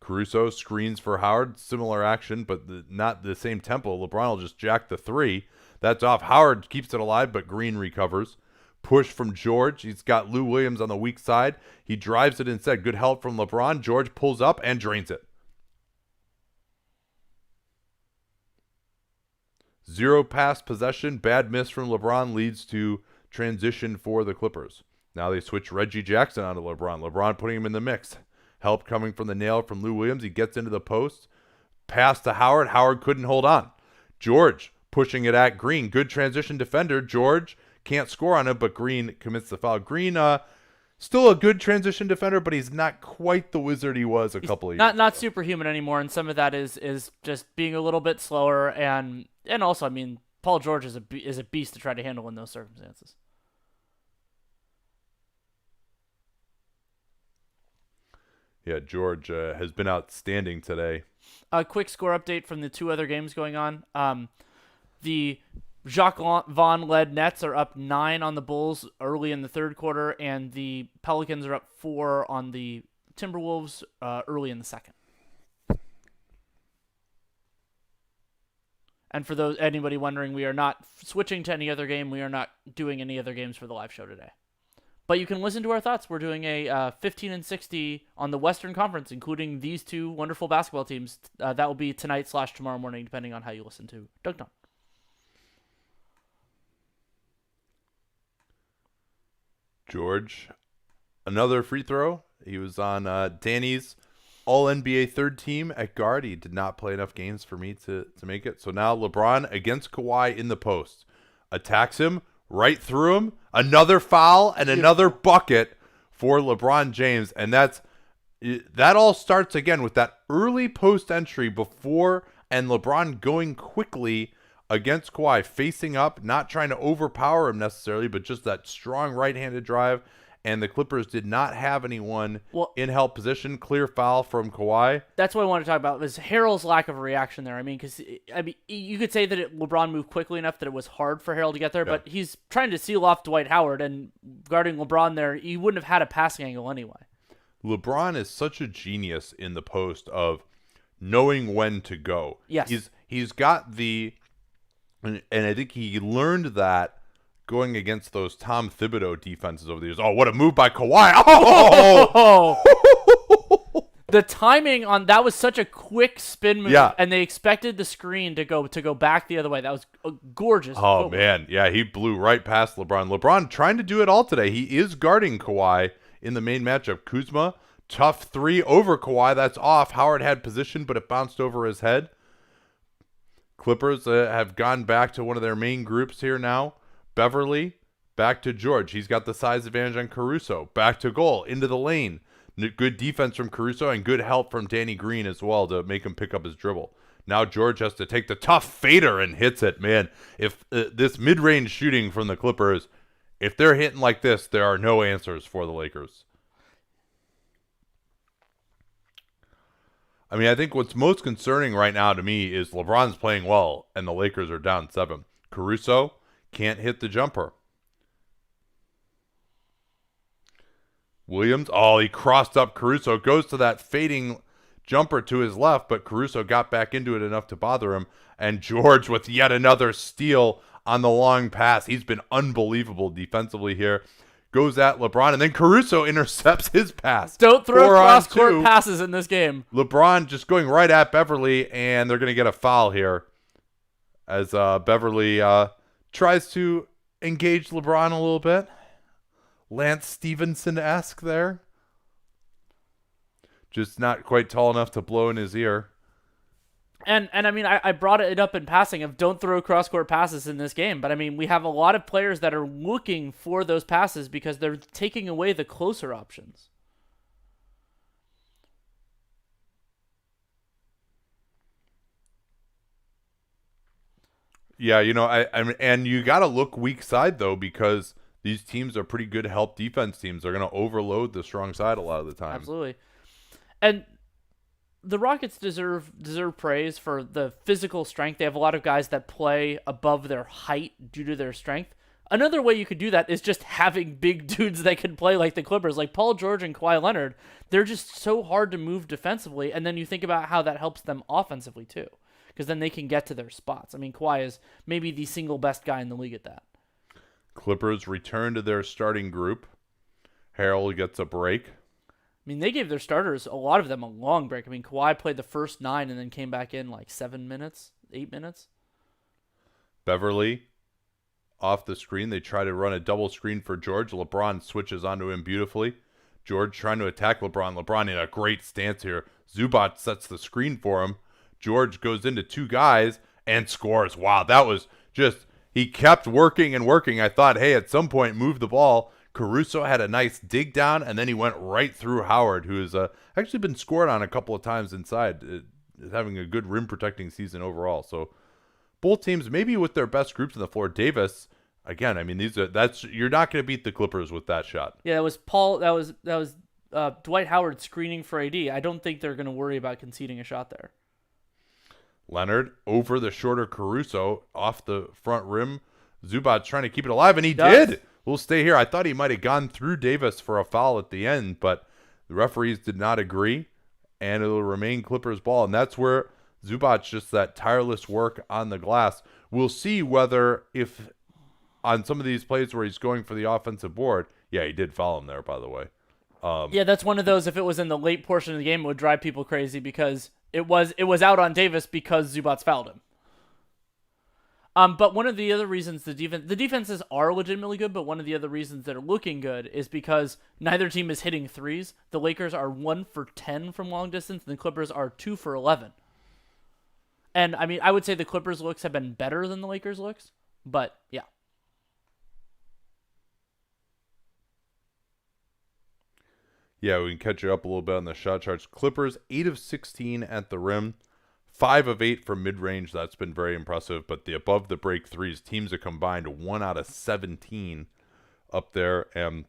Caruso screens for Howard. Similar action, but not the same tempo. LeBron will just jack the 3. That's off. Howard keeps it alive, but Green recovers. Push from George. He's got Lou Williams on the weak side. He drives it instead. Good help from LeBron. George pulls up and drains it. 0 pass possession. Bad miss from LeBron leads to transition for the Clippers. Now they switch Reggie Jackson onto LeBron. LeBron putting him in the mix. Help coming from the nail from Lou Williams. He gets into the post. Pass to Howard. Howard couldn't hold on. George pushing it at Green. Good transition defender. George can't score on him, but Green commits the foul. Green, still a good transition defender, but he's not quite the wizard he was a couple of years not ago. superhuman anymore, and some of that is just being a little bit slower, and also, I mean, Paul George is a beast to try to handle in those circumstances. Yeah, George has been outstanding today. A quick score update from the two other games going on. The Jacques Vaughn led Nets are up 9 on the Bulls early in the third quarter, and the Pelicans are up 4 on the Timberwolves early in the second. And for anybody wondering, we are not switching to any other game. We are not doing any other games for the live show today. But you can listen to our thoughts. We're doing a 15 and 60 on the Western Conference, including these two wonderful basketball teams. That will be tonight/tomorrow morning, depending on how you listen to Dunked On. George, another free throw. He was on Danny's All-NBA third team at guard. He did not play enough games for me to make it. So now LeBron against Kawhi in the post. Attacks him, right through him. Another foul and another bucket for LeBron James. And that all starts again with that early post entry before, and LeBron going quickly against Kawhi, facing up, not trying to overpower him necessarily, but just that strong right-handed drive. And the Clippers did not have anyone in help position. Clear foul from Kawhi. That's what I want to talk about, was Harrell's lack of a reaction there. I mean, because you could say that LeBron moved quickly enough that it was hard for Harrell to get there, but he's trying to seal off Dwight Howard, and guarding LeBron there, he wouldn't have had a passing angle anyway. LeBron is such a genius in the post of knowing when to go. Yes. He's got the... And I think he learned that going against those Tom Thibodeau defenses over the years. Oh, what a move by Kawhi. Oh! The timing on that was such a quick spin move, and they expected the screen to go back the other way. That was gorgeous. Oh, man. Yeah, he blew right past LeBron. LeBron trying to do it all today. He is guarding Kawhi in the main matchup. Kuzma, tough three over Kawhi. That's off. Howard had position, but it bounced over his head. Clippers have gone back to one of their main groups here now. Beverly, back to George. He's got the size advantage on Caruso. Back to goal, into the lane. Good defense from Caruso and good help from Danny Green as well to make him pick up his dribble. Now George has to take the tough fader and hits it. Man, if this mid-range shooting from the Clippers, if they're hitting like this, there are no answers for the Lakers. I mean, I think what's most concerning right now to me is LeBron's playing well, and the Lakers are down 7. Caruso can't hit the jumper. Williams, he crossed up Caruso. Goes to that fading jumper to his left, but Caruso got back into it enough to bother him. And George with yet another steal on the long pass. He's been unbelievable defensively here. Goes at LeBron, and then Caruso intercepts his pass. Don't throw cross-court passes in this game. LeBron just going right at Beverly, and they're going to get a foul here as Beverly tries to engage LeBron a little bit. Lance Stevenson-esque there. Just not quite tall enough to blow in his ear. And I mean, I brought it up in passing of don't throw cross-court passes in this game. But, I mean, we have a lot of players that are looking for those passes because they're taking away the closer options. Yeah, and you got to look weak side, though, because these teams are pretty good help defense teams. They're going to overload the strong side a lot of the time. Absolutely. And the Rockets deserve praise for the physical strength. They have a lot of guys that play above their height due to their strength. Another way you could do that is just having big dudes that can play like the Clippers, like Paul George and Kawhi Leonard. They're just so hard to move defensively, and then you think about how that helps them offensively too, because then they can get to their spots. I mean, Kawhi is maybe the single best guy in the league at that. Clippers return to their starting group. Harrell gets a break. I mean, they gave their starters, a lot of them, a long break. I mean, Kawhi played the first 9 and then came back in like 7 minutes, 8 minutes. Beverly off the screen. They try to run a double screen for George. LeBron switches onto him beautifully. George trying to attack LeBron. LeBron in a great stance here. Zubac sets the screen for him. George goes into 2 guys and scores. Wow, that was just He kept working and working. I thought, hey, at some point, move the ball. Caruso had a nice dig down, and then he went right through Howard, who has actually been scored on a couple of times inside, having a good rim protecting season overall. So both teams, maybe with their best groups on the floor. Davis, again, I mean, you're not going to beat the Clippers with that shot. Yeah, it was Paul. That was Dwight Howard screening for AD. I don't think they're going to worry about conceding a shot there. Leonard over the shorter Caruso off the front rim. Zubac trying to keep it alive, and he Does. did. We'll stay here. I thought he might have gone through Davis for a foul at the end, but the referees did not agree, and it'll remain Clippers ball. And that's where Zubac, just that tireless work on the glass. We'll see whether if on some of these plays where he's going for the offensive board, yeah, he did foul him there, by the way. Yeah, that's one of those. If it was in the late portion of the game, it would drive people crazy because it was out on Davis because Zubac fouled him. But one of the other reasons the defenses are legitimately good, but one of the other reasons they're looking good is because neither team is hitting threes. The Lakers are 1 for 10 from long distance, and the Clippers are 2 for 11. And I mean, I would say the Clippers' looks have been better than the Lakers' looks, but yeah. Yeah, we can catch you up a little bit on the shot charts. Clippers, 8 of 16 at the rim, 5 of 8 from mid-range. That's been very impressive. But the above-the-break threes, teams have combined 1 out of 17 up there. And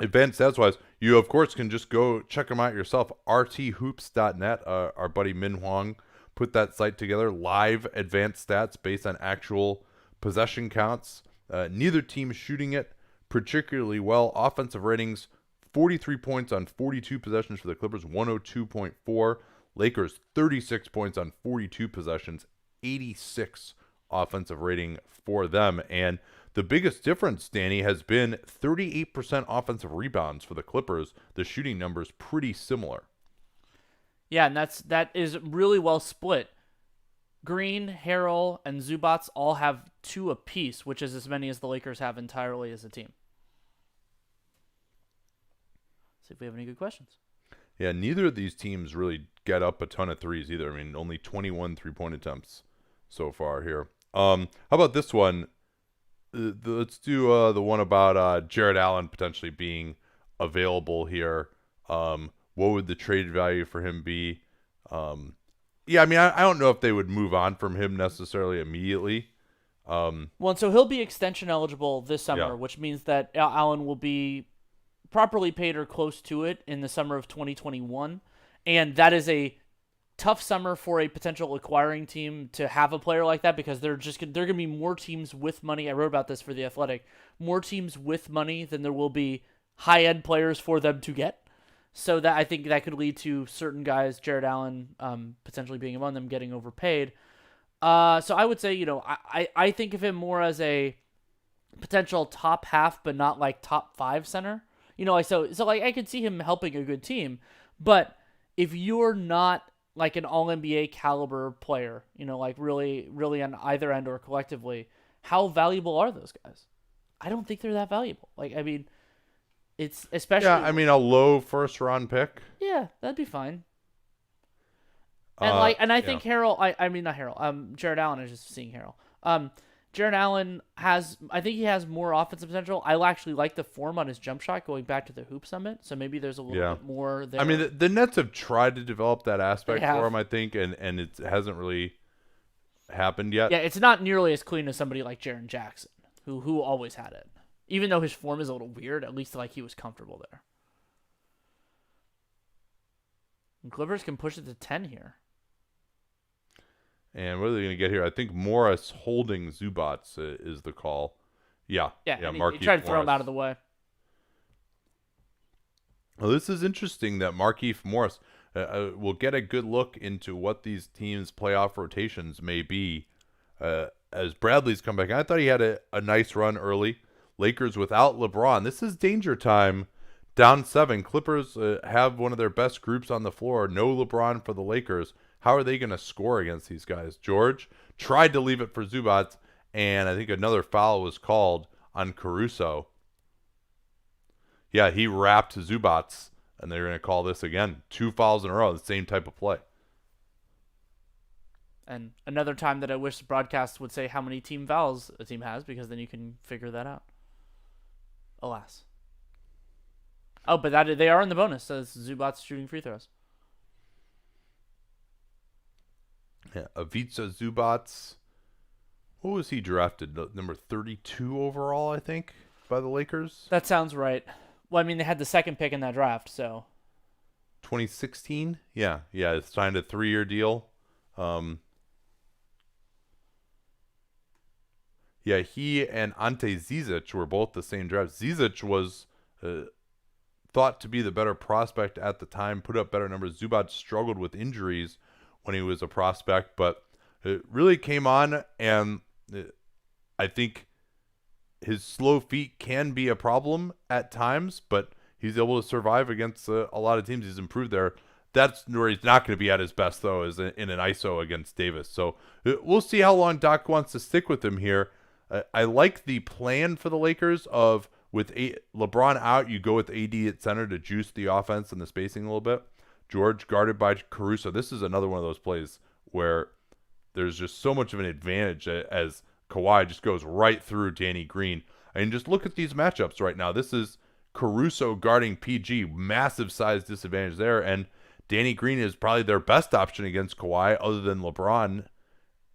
advanced stats-wise, you, of course, can just go check them out yourself. rthoops.net, our buddy Min Huang put that site together. Live advanced stats based on actual possession counts. Neither team shooting it particularly well. Offensive ratings, 43 points on 42 possessions for the Clippers, 102.4. Lakers, 36 points on 42 possessions, 86 offensive rating for them. And the biggest difference, Danny, has been 38% offensive rebounds for the Clippers. The shooting numbers pretty similar. Yeah, and that is really well split. Green, Harrell, and Zubac all have 2 apiece, which is as many as the Lakers have entirely as a team. See if we have any good questions. Yeah, neither of these teams really get up a ton of threes either. I mean, only 21 three-point attempts so far here. How about this one? Let's do the one about Jared Allen potentially being available here. What would the trade value for him be? Yeah, I mean, I don't know if they would move on from him necessarily immediately. Well, and so he'll be extension eligible this summer, Yeah. which means that Allen will be properly paid or close to it in the summer of 2021. And that is a tough summer for a potential acquiring team to have a player like that because they're going to be more teams with money. I wrote about this for The Athletic. More teams with money than there will be high-end players for them to get. So that I think that could lead to certain guys, Jared Allen potentially being among them, getting overpaid. So I would say, I think of him more as a potential top half, but not like top 5 center. So I could see him helping a good team, but if you're not like an all NBA caliber player, like really, really on either end or collectively, how valuable are those guys? I don't think they're that valuable. Like, I mean, it's especially. Yeah, I mean, a low first round pick. Yeah, that'd be fine. And I think Harrell. I mean not Harrell. Jared Allen. is just seeing Harrell. Jared Allen I think he has more offensive potential. I actually like the form on his jump shot going back to the Hoop Summit, so maybe there's a little bit more there. I mean, the Nets have tried to develop that aspect for him, I think, and it hasn't really happened yet. Yeah, it's not nearly as clean as somebody like Jaren Jackson, who always had it. Even though his form is a little weird, at least like he was comfortable there. And Clippers can push it to 10 here. And what are they going to get here? I think Morris holding Zubac is the call. Yeah. Yeah, Markieff he tried to throw Morris. him out of the way. Well, this is interesting that Markieff Morris will get a good look into what these teams' playoff rotations may be as Bradley's come back. I thought he had a nice run early. Lakers without LeBron. This is danger time. Down 7. Clippers have one of their best groups on the floor. No LeBron for the Lakers. How are they going to score against these guys? George tried to leave it for Zubac, and I think another foul was called on Caruso. Yeah, he wrapped Zubac, and they're going to call this again. 2 fouls in a row, the same type of play. And another time that I wish the broadcast would say how many team fouls a team has, because then you can figure that out. Alas. Oh, but they are in the bonus, says Zubats shooting free throws. Yeah, Ivica Zubats. What was he drafted? Number 32 overall, I think, by the Lakers. That sounds right. Well, I mean, they had the second pick in that draft, so. 2016? Yeah. It's signed a 3-year deal. Yeah, he and Ante Zizic were both the same draft. Zizic was thought to be the better prospect at the time, put up better numbers. Zubac struggled with injuries when he was a prospect, but it really came on, and I think his slow feet can be a problem at times, but he's able to survive against a lot of teams. He's improved there. That's where he's not going to be at his best, though, is in an ISO against Davis. So we'll see how long Doc wants to stick with him here. I like the plan for the Lakers of with LeBron out, you go with AD at center to juice the offense and the spacing a little bit. George guarded by Caruso. This is another one of those plays where there's just so much of an advantage as Kawhi just goes right through Danny Green. I mean, just look at these matchups right now. This is Caruso guarding PG, massive size disadvantage there, and Danny Green is probably their best option against Kawhi other than LeBron,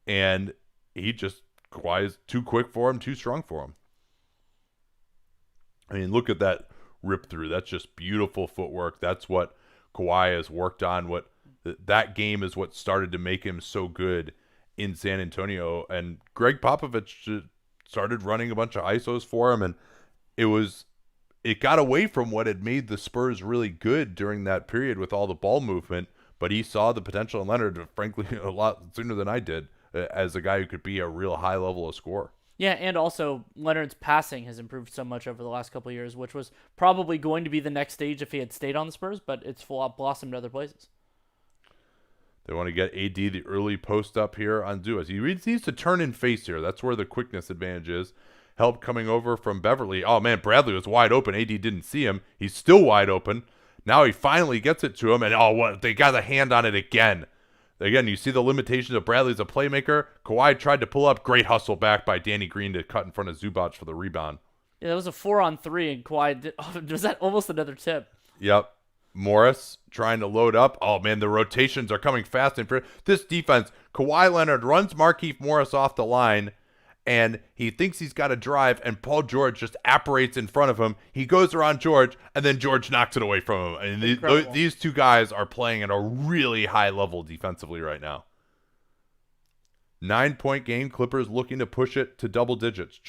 and Kawhi is too quick for him, too strong for him. I mean, look at that rip through. That's just beautiful footwork. That's what Kawhi has worked on. That game is what started to make him so good in San Antonio. And Greg Popovich started running a bunch of ISOs for him, and it got away from what had made the Spurs really good during that period with all the ball movement. But he saw the potential in Leonard, frankly, a lot sooner than I did, as a guy who could be a real high level of scorer. Yeah, and also Leonard's passing has improved so much over the last couple of years, which was probably going to be the next stage if he had stayed on the Spurs, but it's blossomed other places. They want to get AD the early post up here on Duas. He needs to turn and face here. That's where the quickness advantage is. Help coming over from Beverly. Oh, man, Bradley was wide open. AD didn't see him. He's still wide open. Now he finally gets it to him, and they got a hand on it again. Again, you see the limitations of Bradley as a playmaker. Kawhi tried to pull up. Great hustle back by Danny Green to cut in front of Zubac for the rebound. Yeah, that was a 4-on-3, and Kawhi was that almost another tip? Yep. Morris trying to load up. Oh, man, the rotations are coming fast. And this defense, Kawhi Leonard runs Markieff Morris off the line, and he thinks he's got a drive, and Paul George just apparates in front of him. He goes around George, and then George knocks it away from him. And these two guys are playing at a really high level defensively right now. 9-point game. Clippers looking to push it to double digits.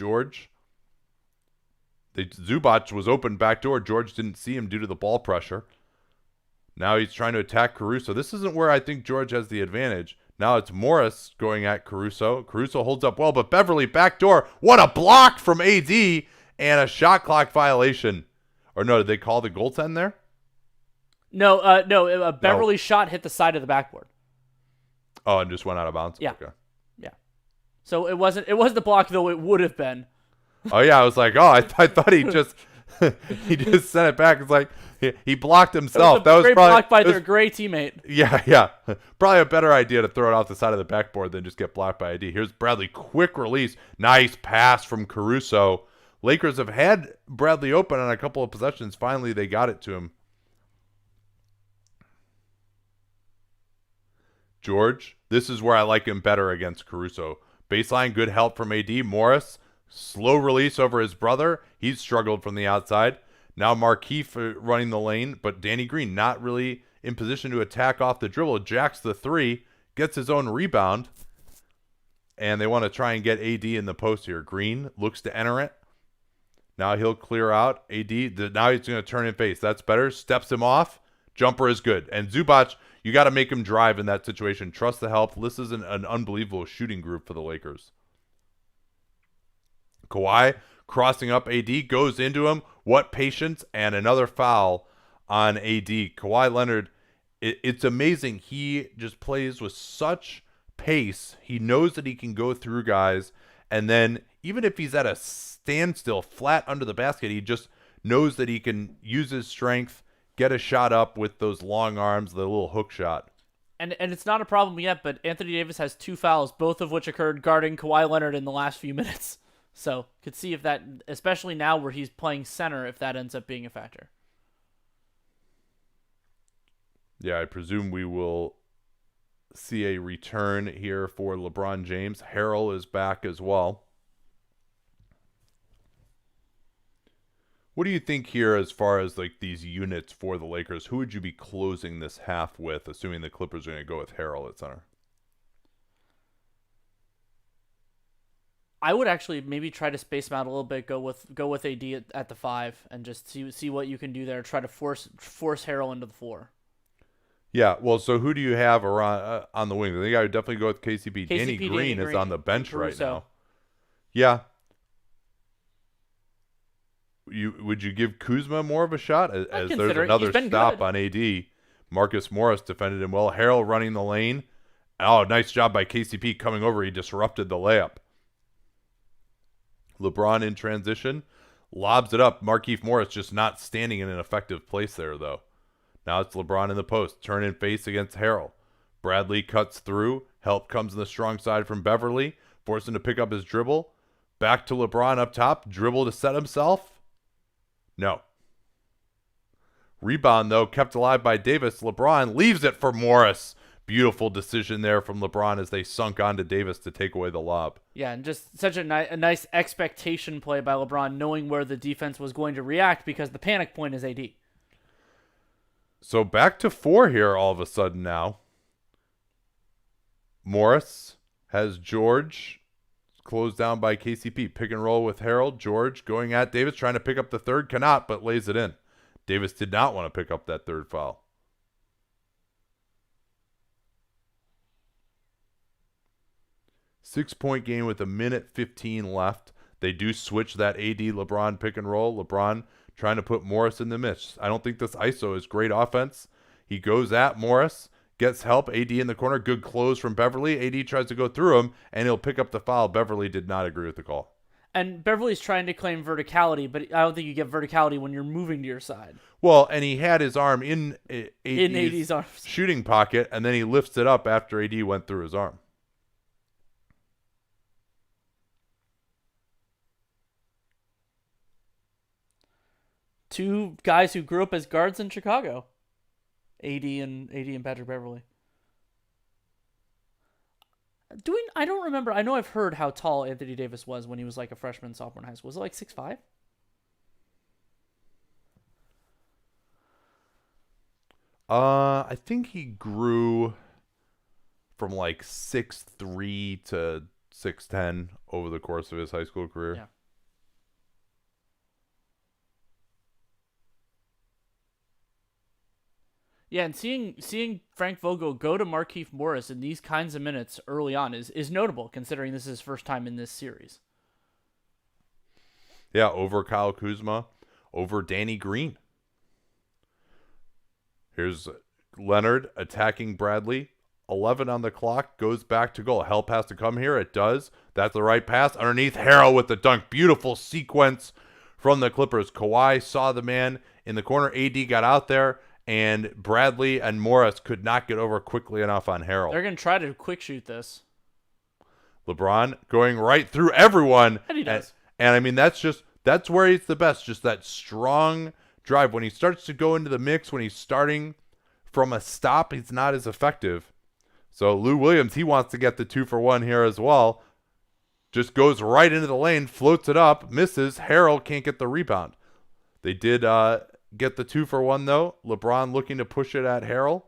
Zubac was open backdoor. George didn't see him due to the ball pressure. Now he's trying to attack Caruso. This isn't where I think George has the advantage. Now it's Morris going at Caruso. Caruso holds up well, but Beverly backdoor. What a block from AD and a shot clock violation. Or no, did they call the goaltend there? No. Beverly's shot hit the side of the backboard. Oh, and just went out of bounds? Yeah. Okay. Yeah. So it wasn't the block, though it would have been. Oh, yeah. I was like, I thought he just he just sent it back. It's like he blocked himself. That was a great block by their gray teammate. Yeah. Probably a better idea to throw it off the side of the backboard than just get blocked by AD. Here's Bradley. Quick release. Nice pass from Caruso. Lakers have had Bradley open on a couple of possessions. Finally, they got it to him. George, this is where I like him better against Caruso. Baseline, good help from AD. Morris, slow release over his brother. He's struggled from the outside. Now Markieff running the lane, but Danny Green not really in position to attack off the dribble. Jacks the three, gets his own rebound, and they want to try and get AD in the post here. Green looks to enter it. Now he'll clear out. AD, now he's going to turn and face. That's better. Steps him off. Jumper is good. And Zubac, you got to make him drive in that situation. Trust the help. This is an unbelievable shooting group for the Lakers. Kawhi crossing up AD, goes into him. What patience, and another foul on AD. Kawhi Leonard, it's amazing. He just plays with such pace. He knows that he can go through guys, and then even if he's at a standstill flat under the basket, he just knows that he can use his strength, get a shot up with those long arms, the little hook shot. And it's not a problem yet, but Anthony Davis has 2 fouls, both of which occurred guarding Kawhi Leonard in the last few minutes. So could see if that, especially now where he's playing center, if that ends up being a factor. Yeah, I presume we will see a return here for LeBron James. Harrell is back as well. What do you think here as far as like these units for the Lakers? Who would you be closing this half with, assuming the Clippers are going to go with Harrell at center? I would actually maybe try to space them out a little bit. Go with AD at the 5 and just see what you can do there. Try to force Harrell into the 4. Yeah, well, so who do you have around on the wing? I think I would definitely go with KCP. Danny Green is on the bench right now. Yeah. Would you give Kuzma more of a shot as there's another stop on AD? Marcus Morris defended him well. Harrell running the lane. Oh, nice job by KCP coming over. He disrupted the layup. LeBron in transition, lobs it up. Markieff Morris just not standing in an effective place there, though. Now it's LeBron in the post. Turn and face against Harrell. Bradley cuts through. Help comes on the strong side from Beverly. Forcing to pick up his dribble. Back to LeBron up top. Dribble to set himself. No. Rebound, though, kept alive by Davis. LeBron leaves it for Morris. Beautiful decision there from LeBron as they sunk onto Davis to take away the lob. Yeah, and just such a nice expectation play by LeBron, knowing where the defense was going to react because the panic point is AD. So back to 4 here all of a sudden now. Morris has George closed down by KCP. Pick and roll with Harold. George going at Davis, trying to pick up the third. Cannot, but lays it in. Davis did not want to pick up that third foul. Six-point game with 1:15 left. They do switch that AD LeBron pick and roll. LeBron trying to put Morris in the midst. I don't think this ISO is great offense. He goes at Morris, gets help. AD in the corner. Good close from Beverly. AD tries to go through him, and he'll pick up the foul. Beverly did not agree with the call. And Beverly's trying to claim verticality, but I don't think you get verticality when you're moving to your side. Well, and he had his arm in AD's arms. Shooting pocket, and then he lifts it up after AD went through his arm. Two guys who grew up as guards in Chicago. AD and Patrick Beverly. I don't remember. I know I've heard how tall Anthony Davis was when he was like a freshman, sophomore in high school. Was it like 6'5"? I think he grew from like 6'3" to 6'10" over the course of his high school career. Yeah. Yeah, and seeing Frank Vogel go to Markieff Morris in these kinds of minutes early on is notable, considering this is his first time in this series. Yeah, over Kyle Kuzma, over Danny Green. Here's Leonard attacking Bradley. 11 on the clock, goes back to goal. Help has to come here. It does. That's the right pass. Underneath, Harrell with the dunk. Beautiful sequence from the Clippers. Kawhi saw the man in the corner. AD got out there. And Bradley and Morris could not get over quickly enough on Harrell. They're going to try to quick shoot this. LeBron going right through everyone. And he does. And I mean, that's where he's the best. Just that strong drive. When he starts to go into the mix, when he's starting from a stop, he's not as effective. So Lou Williams, he wants to get the 2-for-1 here as well. Just goes right into the lane, floats it up, misses. Harrell can't get the rebound. They did get the 2-for-1 though. LeBron looking to push it at Harrell.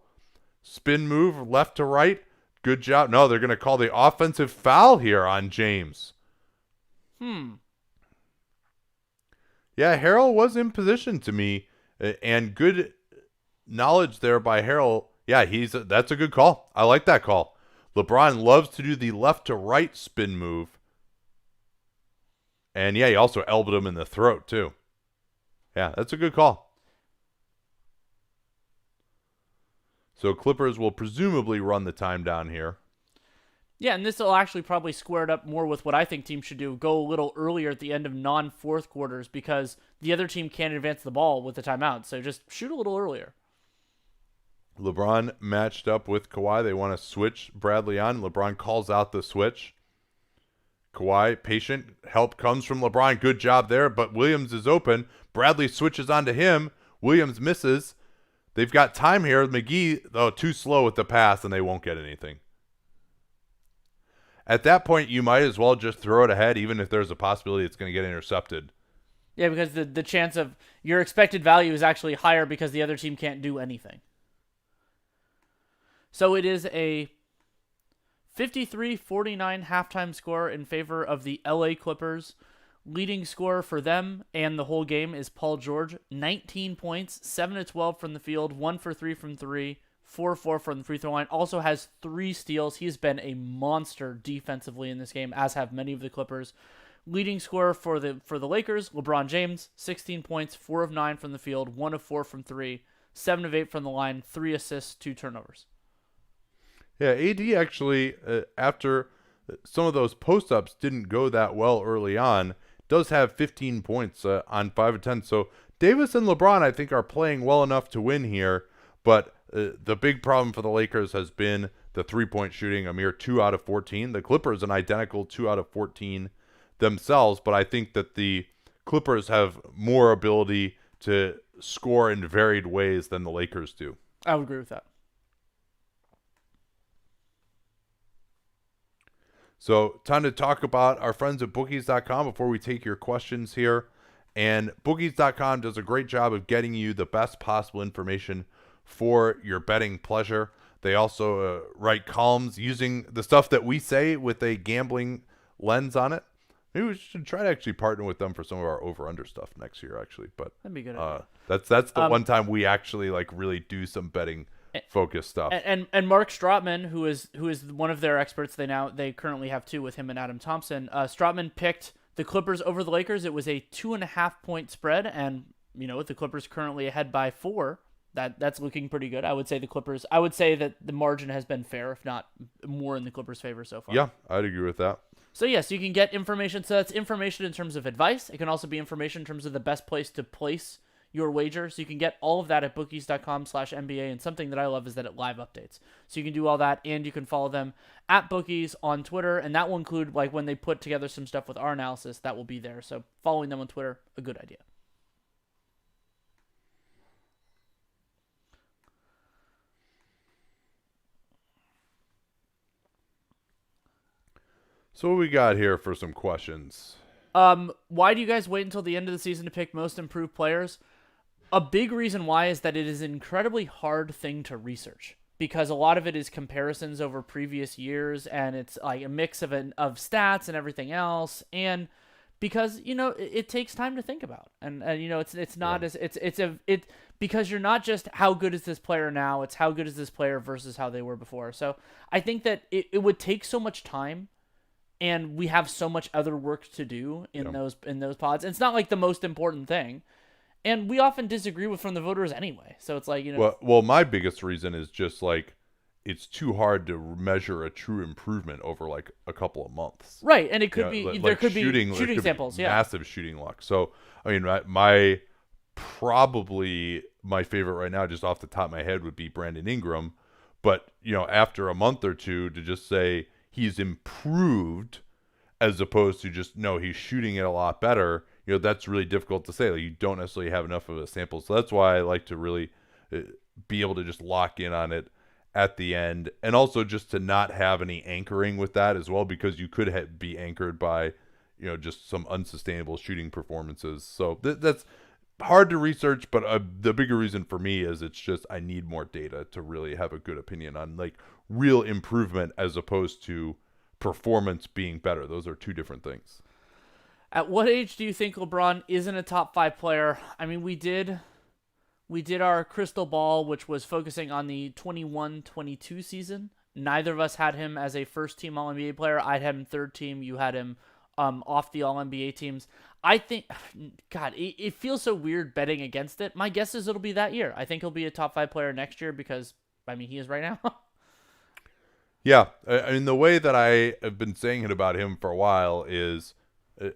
Spin move left to right. Good job. No, they're going to call the offensive foul here on James. Yeah, Harrell was in position to me, and good knowledge there by Harrell. Yeah, that's a good call. I like that call. LeBron loves to do the left to right spin move. And yeah, he also elbowed him in the throat too. Yeah, that's a good call. So Clippers will presumably run the time down here. Yeah, and this will actually probably square it up more with what I think teams should do. Go a little earlier at the end of non-fourth quarters because the other team can't advance the ball with the timeout. So just shoot a little earlier. LeBron matched up with Kawhi. They want to switch Bradley on. LeBron calls out the switch. Kawhi, patient. Help comes from LeBron. Good job there. But Williams is open. Bradley switches onto him. Williams misses. They've got time here. McGee, though, too slow with the pass, and they won't get anything. At that point, you might as well just throw it ahead, even if there's a possibility it's going to get intercepted. Yeah, because the chance of your expected value is actually higher because the other team can't do anything. So it is a 53-49 halftime score in favor of the LA Clippers. Leading scorer for them and the whole game is Paul George. 19 points, 7-12 from the field, 1 for 3 from 3, 4-4 from the free throw line. Also has 3 steals. He's been a monster defensively in this game, as have many of the Clippers. Leading scorer for the Lakers, LeBron James, 16 points, 4 of 9 from the field, 1 of 4 from 3, 7 of 8 from the line, 3 assists, 2 turnovers. Yeah, AD actually, after some of those post-ups didn't go that well early on, does have 15 points on 5 of 10. So Davis and LeBron, I think, are playing well enough to win here. But the big problem for the Lakers has been the three-point shooting, a mere 2 out of 14. The Clippers, an identical 2 out of 14 themselves. But I think that the Clippers have more ability to score in varied ways than the Lakers do. I would agree with that. So time to talk about our friends at Bookies.com before we take your questions here. And Bookies.com does a great job of getting you the best possible information for your betting pleasure. They also write columns using the stuff that we say with a gambling lens on it. Maybe we should try to actually partner with them for some of our over-under stuff next year, actually. But that'd be good. That's the one time we actually like really do some betting focused stuff. And Mark Stratman, who is one of their experts, they currently have 2 with him and Adam Thompson. Stratman picked the Clippers over the Lakers. It was a 2.5 point spread, and with the Clippers currently ahead by 4, that's looking pretty good. I would say that the margin has been fair, if not more in the Clippers' favor so far. Yeah, I'd agree with that. So yes, you can get information. So that's information in terms of advice. It can also be information in terms of the best place to place your wager. So you can get all of that at bookies.com/NBA. And something that I love is that it live updates. So you can do all that, and you can follow them at Bookies on Twitter. And that will include, like, when they put together some stuff with our analysis, that will be there. So following them on Twitter, a good idea. So what we got here for some questions? Why do you guys wait until the end of the season to pick most improved players? A big reason why is that it is an incredibly hard thing to research, because a lot of it is comparisons over previous years, and it's like a mix of stats and everything else, and because it takes time to think about, and it's not because you're not just how good is this player now, it's how good is this player versus how they were before. So I think that it would take so much time. And we have so much other work to do in those pods. And it's not like the most important thing, and we often disagree from the voters anyway. So it's like Well, my biggest reason is just like it's too hard to measure a true improvement over like a couple of months. Right, and it could be there could be shooting samples, massive shooting luck. So I mean, my probably my favorite right now, just off the top of my head, would be Brandon Ingram. But after a month or two, to just say he's improved as opposed to just he's shooting it a lot better, that's really difficult to say. Like, you don't necessarily have enough of a sample. So that's why I like to really be able to just lock in on it at the end, and also just to not have any anchoring with that as well, because you could be anchored by just some unsustainable shooting performances. So that's hard to research, but the bigger reason for me is it's just I need more data to really have a good opinion on like real improvement as opposed to performance being better. Those are two different things. At what age do you think LeBron isn't a top 5 player? I mean, we did our crystal ball, which was focusing on the 21-22 season. Neither of us had him as a first-team All-NBA player. I had him third team. You had him off the All-NBA teams. I think, God, it feels so weird betting against it. My guess is it'll be that year. I think he'll be a top 5 player next year because, I mean, he is right now. Yeah, I mean, the way that I have been saying it about him for a while is,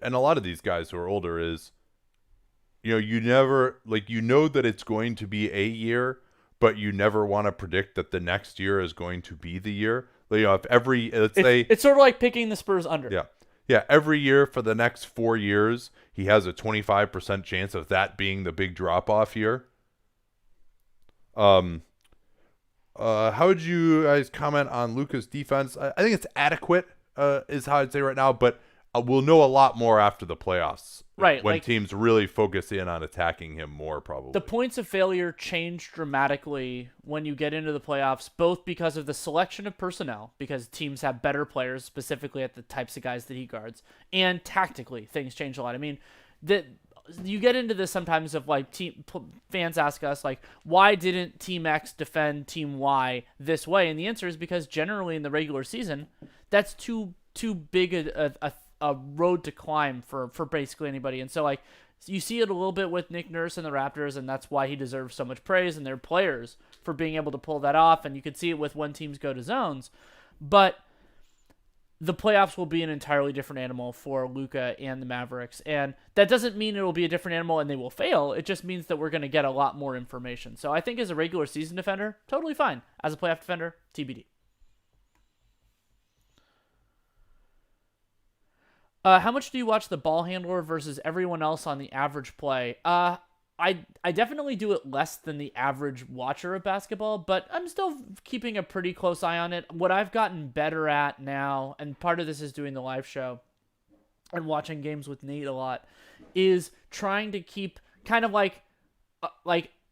and a lot of these guys who are older is, you never, like, that it's going to be a year, but you never want to predict that the next year is going to be the year. If every, let's It's, say, it's sort of like picking the Spurs under. yeah. Yeah, every year for the next 4 years, he has a 25% chance of that being the big drop-off year. How would you guys comment on Luka's defense? I think it's adequate, is how I'd say right now, but we'll know a lot more after the playoffs. Right, When like, teams really focus in on attacking him more, probably. the points of failure change dramatically when you get into the playoffs, both because of the selection of personnel, because teams have better players, specifically at the types of guys that he guards, and tactically, things change a lot. I mean, you get into this sometimes of like fans ask us like, why didn't Team X defend Team Y this way? And the answer is because generally in the regular season, that's too big a road to climb for basically anybody. And so like you see it a little bit with Nick Nurse and the Raptors, and that's why he deserves so much praise and their players for being able to pull that off. And you can see it with when teams go to zones, but the playoffs will be an entirely different animal for Luka and the Mavericks. And that doesn't mean it will be a different animal and they will fail. It just means that we're going to get a lot more information. So I think as a regular season defender, totally fine. As a playoff defender, TBD. How much do you watch the ball handler versus everyone else on the average play? I definitely do it less than the average watcher of basketball, but I'm still keeping a pretty close eye on it. What I've gotten better at now, and part of this is doing the live show and watching games with Nate a lot, is trying to keep kind of like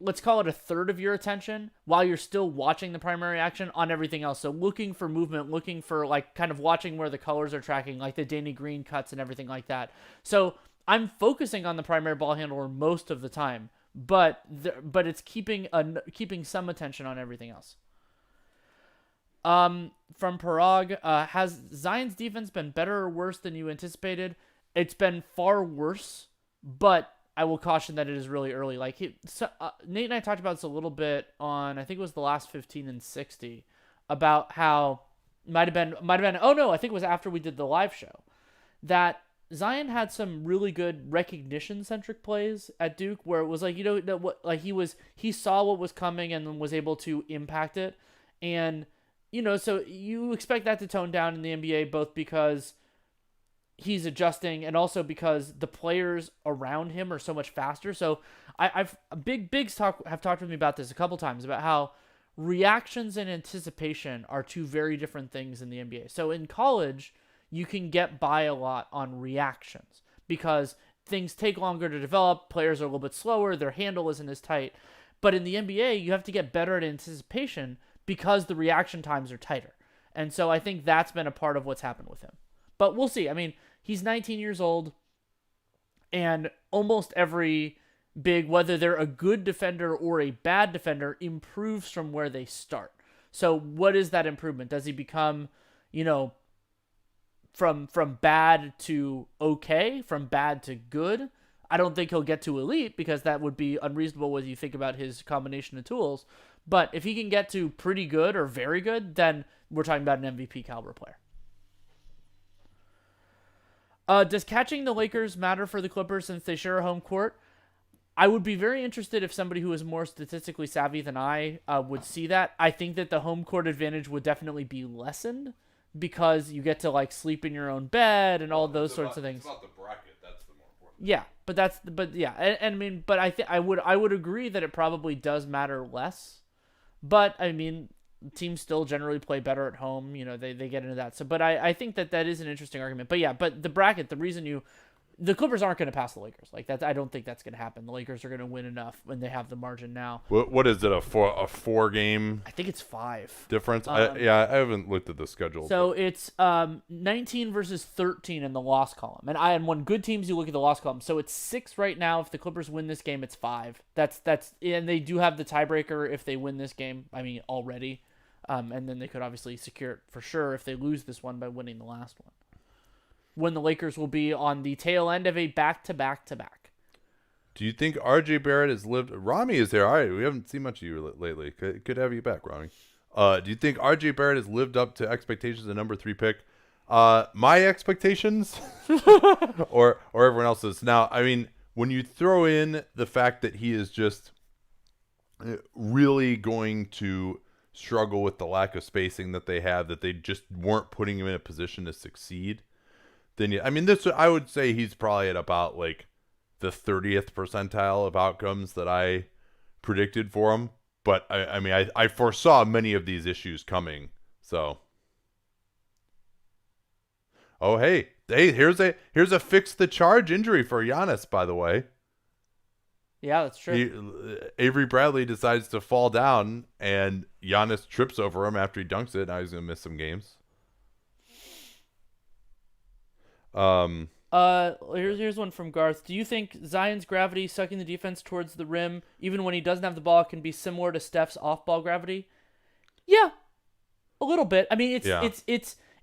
let's call it a third of your attention while you're still watching the primary action on everything else. So looking for movement, looking for like kind of watching where the colors are tracking, like the Danny Green cuts and everything like that. So I'm focusing on the primary ball handler most of the time, but it's keeping some attention on everything else. From Parag, has Zion's defense been better or worse than you anticipated? It's been far worse, but I will caution that it is really early. Like Nate and I talked about this a little bit on, I think it was the last 15 and 60, about how might have been. Oh no, I think it was after we did the live show that Zion had some really good recognition centric plays at Duke where it was like, he saw what was coming and then was able to impact it. And, so you expect that to tone down in the NBA, both because he's adjusting and also because the players around him are so much faster. So Bigs have talked with me about this a couple times about how reactions and anticipation are two very different things in the NBA. So in college, you can get by a lot on reactions because things take longer to develop, players are a little bit slower, their handle isn't as tight. But in the NBA, you have to get better at anticipation because the reaction times are tighter. And so I think that's been a part of what's happened with him. But we'll see. I mean, he's 19 years old, and almost every big, whether they're a good defender or a bad defender, improves from where they start. So what is that improvement? Does he become, from bad to okay, from bad to good? I don't think he'll get to elite because that would be unreasonable when you think about his combination of tools. But if he can get to pretty good or very good, then we're talking about an MVP caliber player. Does catching the Lakers matter for the Clippers since they share a home court? I would be very interested if somebody who is more statistically savvy than I would see that. I think that the home court advantage would definitely be lessened because you get to sleep in your own bed and all those sorts of things. It's about the bracket. That's the more important. Yeah, I would agree that it probably does matter less. But I mean, teams still generally play better at home. They get into that. So, but I think that is an interesting argument. But yeah, but the bracket, the reason the Clippers aren't going to pass the Lakers. I don't think that's going to happen. The Lakers are going to win enough when they have the margin now. What is it, a four game? I think it's 5 difference. I haven't looked at the schedule. So it's 19 versus 13 in the loss column, and when good teams you look at the loss column. So it's 6 right now. If the Clippers win this game, it's 5. That's and they do have the tiebreaker if they win this game. I mean already, and then they could obviously secure it for sure if they lose this one by winning the last one. When the Lakers will be on the tail end of a back-to-back-to-back. Do you think R.J. Barrett has lived? Rami is there. All right, we haven't seen much of you lately. Good to have you back, Rami. Do you think R.J. Barrett has lived up to expectations, the number 3 pick? My expectations, or everyone else's. Now, I mean, when you throw in the fact that he is just really going to struggle with the lack of spacing that they have, that they just weren't putting him in a position to succeed, then I mean, this I would say he's probably at about like the 30th percentile of outcomes that I predicted for him. But I mean, I foresaw many of these issues coming. So, oh hey, here's a fix the charge injury for Giannis, by the way. Yeah, that's true. Avery Bradley decides to fall down, and Giannis trips over him after he dunks it. Now he's gonna miss some games. Here's one from Garth. Do you think Zion's gravity sucking the defense towards the rim, even when he doesn't have the ball, can be similar to Steph's off-ball gravity? Yeah, a little bit. I mean,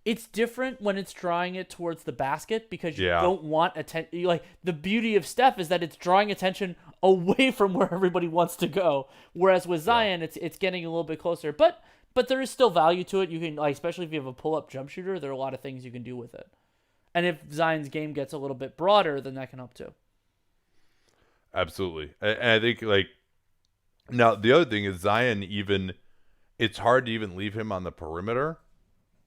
it's different when it's drawing it towards the basket because you don't want attention. Like, the beauty of Steph is that it's drawing attention away from where everybody wants to go. Whereas with Zion, it's getting a little bit closer. But there is still value to it. You can, like, especially if you have a pull-up jump shooter, there are a lot of things you can do with it. And if Zion's game gets a little bit broader, then that can help too. Absolutely. And I think, like, now the other thing is Zion, even, it's hard to even leave him on the perimeter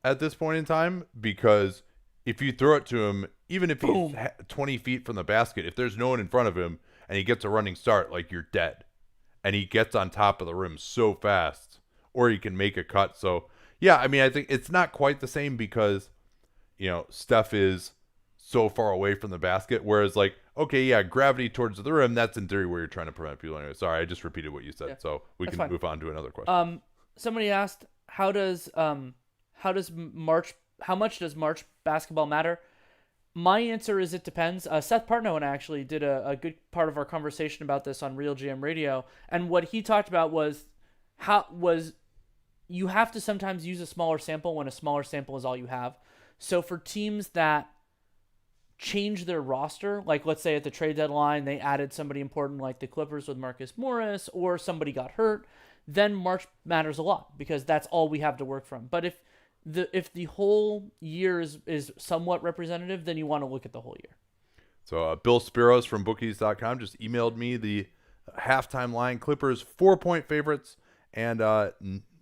at this point in time, because if you throw it to him, even if he's 20 feet from the basket, if there's no one in front of him and he gets a running start, like, you're dead. And he gets on top of the rim so fast, or he can make a cut. So, yeah, I mean, I think it's not quite the same because, you know, Steph is so far away from the basket, whereas, like, okay, yeah, gravity towards the rim, that's in theory where you're trying to prevent people anyway. Sorry, I just repeated what you said, so we can move on to another question. Somebody asked, how much does March basketball matter? My answer is it depends. Seth Partnow and I actually did a good part of our conversation about this on Real GM Radio, and what he talked about was you have to sometimes use a smaller sample when a smaller sample is all you have. So for teams that change their roster, like let's say at the trade deadline they added somebody important like the Clippers with Marcus Morris, or somebody got hurt, then March matters a lot because that's all we have to work from. But if the whole year is somewhat representative, then you want to look at the whole year. So Bill Spiros from bookies.com just emailed me the halftime line. Clippers 4-point favorites and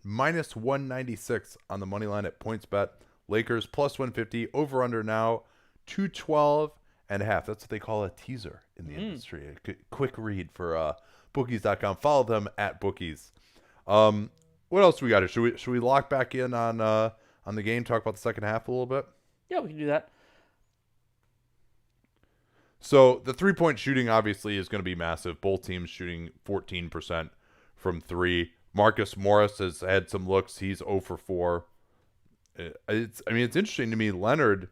minus 196 on the money line at PointsBet. Lakers plus 150, over under now 212 and a half. That's what they call a teaser in the industry. A quick read for bookies.com. Follow them at bookies. What else do we got here? Should we lock back in on the game, talk about the second half a little bit? Yeah, we can do that. So the 3-point shooting obviously is going to be massive. Both teams shooting 14% from 3. Marcus Morris has had some looks. He's 0 for 4. It's interesting to me. Leonard,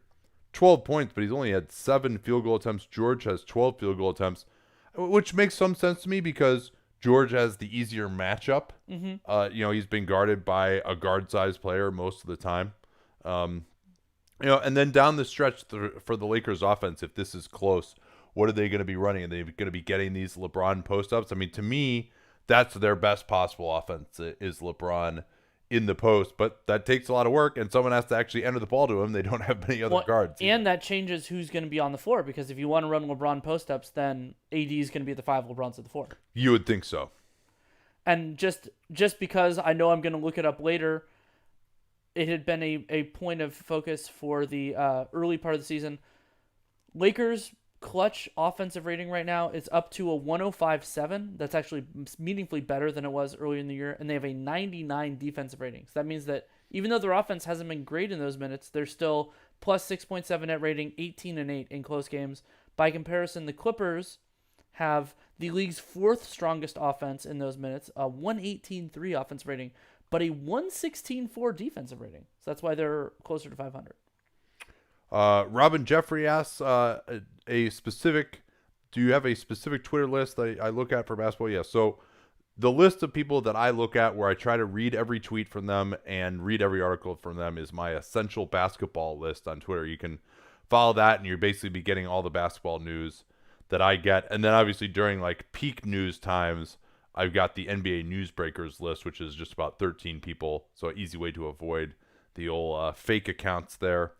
12 points, but he's only had 7 field goal attempts. George has 12 field goal attempts, which makes some sense to me because George has the easier matchup. He's been guarded by a guard-sized player most of the time. And then down the stretch for the Lakers offense, if this is close, what are they going to be running? Are they going to be getting these LeBron post-ups? I mean, to me, that's their best possible offense is LeBron in the post, but that takes a lot of work, and someone has to actually enter the ball to him. They don't have many other guards. And that changes who's going to be on the floor, because if you want to run LeBron post-ups, then AD is going to be at the 5, LeBron's at the 4. You would think so. And just because I know I'm going to look it up later, it had been a point of focus for the early part of the season. Lakers' clutch offensive rating right now is up to a 105.7. That's actually meaningfully better than it was earlier in the year. And they have a 99 defensive rating. So that means that even though their offense hasn't been great in those minutes, they're still plus 6.7 net rating, 18-8 in close games. By comparison, the Clippers have the league's 4th strongest offense in those minutes, a 118.3 offense rating, but a 116.4 defensive rating. So that's why they're closer to 500. Robin Jeffrey asks do you have a specific Twitter list that I look at for basketball? Yeah. So the list of people that I look at where I try to read every tweet from them and read every article from them is my essential basketball list on Twitter. You can follow that and you're basically be getting all the basketball news that I get. And then obviously during like peak news times, I've got the NBA newsbreakers list, which is just about 13 people. So an easy way to avoid the old fake accounts there.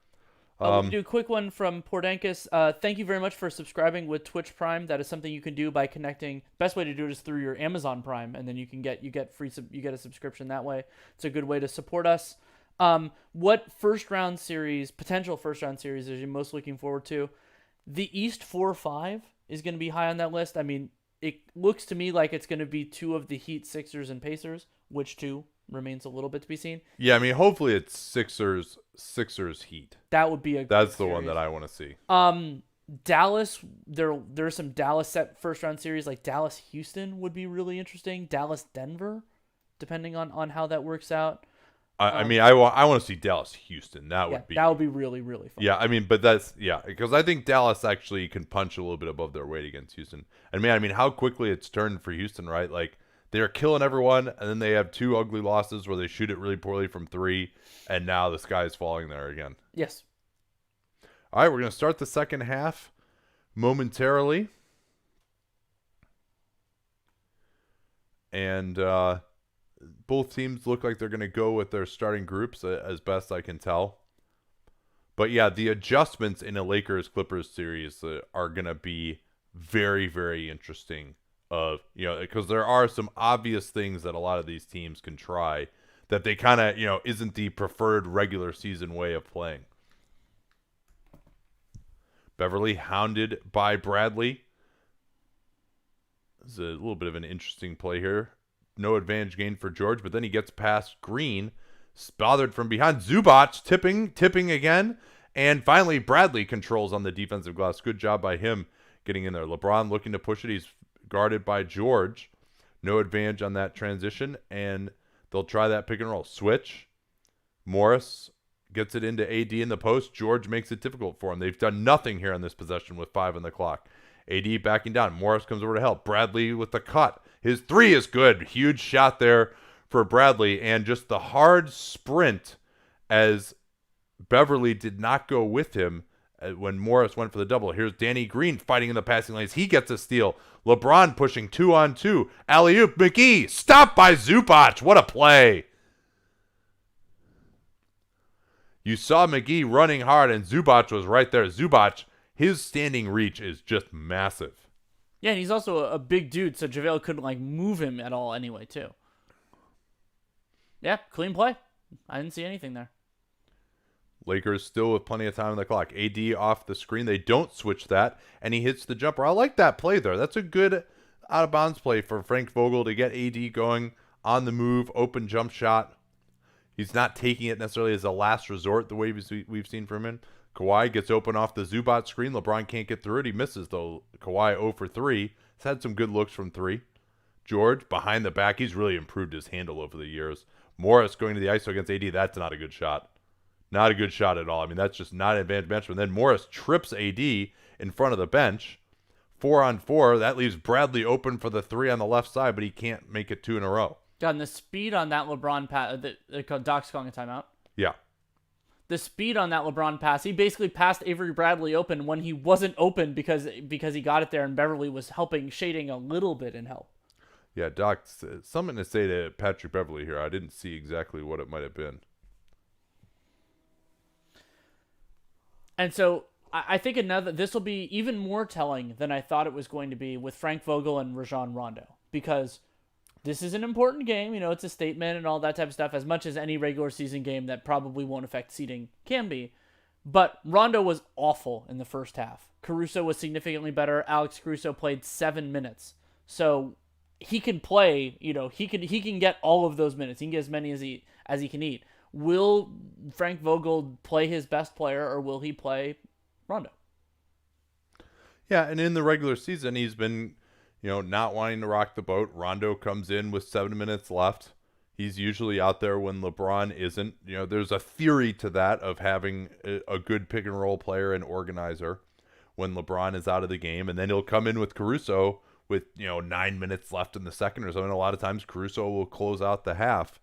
We'll do a quick one from Pordankus. Thank you very much for subscribing with Twitch Prime. That is something you can do by connecting. Best way to do it is through your Amazon Prime, and then you get a subscription that way. It's a good way to support us. What potential first round series, are you most looking forward to? The East 4-5 is going to be high on that list. I mean, it looks to me like it's going to be two of the Heat, Sixers, and Pacers. Which two remains a little bit to be seen. Yeah, I mean, hopefully it's Sixers Heat. That would be That's the one that I want to see. Dallas, there's some Dallas set first round series, like Dallas Houston would be really interesting. Dallas Denver, depending on how that works out. I mean, I want to see Dallas Houston. That would be really, really fun. Yeah, I mean, but because I think Dallas actually can punch a little bit above their weight against Houston. I mean, how quickly it's turned for Houston, right? Like, they're killing everyone, and then they have two ugly losses where they shoot it really poorly from three, and now the sky is falling there again. Yes. All right, we're going to start the second half momentarily. And both teams look like they're going to go with their starting groups as best I can tell. But yeah, the adjustments in a Lakers-Clippers series are going to be very, very interesting. Because there are some obvious things that a lot of these teams can try that they kind of, isn't the preferred regular season way of playing. Beverly hounded by Bradley. This is a little bit of an interesting play here. No advantage gained for George, but then he gets past Green, bothered from behind. Zubac tipping again, and finally Bradley controls on the defensive glass. Good job by him getting in there. LeBron looking to push it. He's guarded by George. No advantage on that transition, and they'll try that pick and roll. Switch. Morris gets it into AD in the post. George makes it difficult for him. They've done nothing here on this possession with 5 on the clock. AD backing down. Morris comes over to help. Bradley with the cut. His three is good. Huge shot there for Bradley, and just the hard sprint as Beverly did not go with him when Morris went for the double. Here's Danny Green fighting in the passing lanes. He gets a steal. LeBron pushing 2-on-2. Alley-oop. McGee stopped by Zubac. What a play. You saw McGee running hard, and Zubac was right there. Zubac, his standing reach is just massive. Yeah, and he's also a big dude, so JaVale couldn't move him at all anyway, too. Yeah, clean play. I didn't see anything there. Lakers still with plenty of time on the clock. AD off the screen. They don't switch that, and he hits the jumper. I like that play there. That's a good out-of-bounds play for Frank Vogel to get AD going on the move, open jump shot. He's not taking it necessarily as a last resort the way we've seen from him. Kawhi gets open off the Zubac screen. LeBron can't get through it. He misses, though. Kawhi 0 for 3. He's had some good looks from 3. George, behind the back. He's really improved his handle over the years. Morris going to the ISO against AD. That's not a good shot. Not a good shot at all. I mean, that's just not an advantage bench. And then Morris trips AD in front of the bench. 4-on-4. That leaves Bradley open for the 3 on the left side, but he can't make it 2 in a row. God, and the speed on that LeBron pass, Doc's calling a timeout. Yeah. The speed on that LeBron pass, he basically passed Avery Bradley open when he wasn't open because he got it there, and Beverly was shading a little bit in help. Yeah, Doc, something to say to Patrick Beverly here. I didn't see exactly what it might have been. And so I think this will be even more telling than I thought it was going to be with Frank Vogel and Rajon Rondo, because this is an important game. It's a statement and all that type of stuff, as much as any regular season game that probably won't affect seeding can be. But Rondo was awful in the first half. Caruso was significantly better. Alex Caruso played 7 minutes. So he can play, he can get all of those minutes. He can get as many as he can eat. Will Frank Vogel play his best player, or will he play Rondo? Yeah, and in the regular season, he's been, not wanting to rock the boat. Rondo comes in with 7 minutes left. He's usually out there when LeBron isn't. There's a theory to that of having a good pick and roll player and organizer when LeBron is out of the game. And then he'll come in with Caruso with, 9 minutes left in the second or something. A lot of times Caruso will close out the half.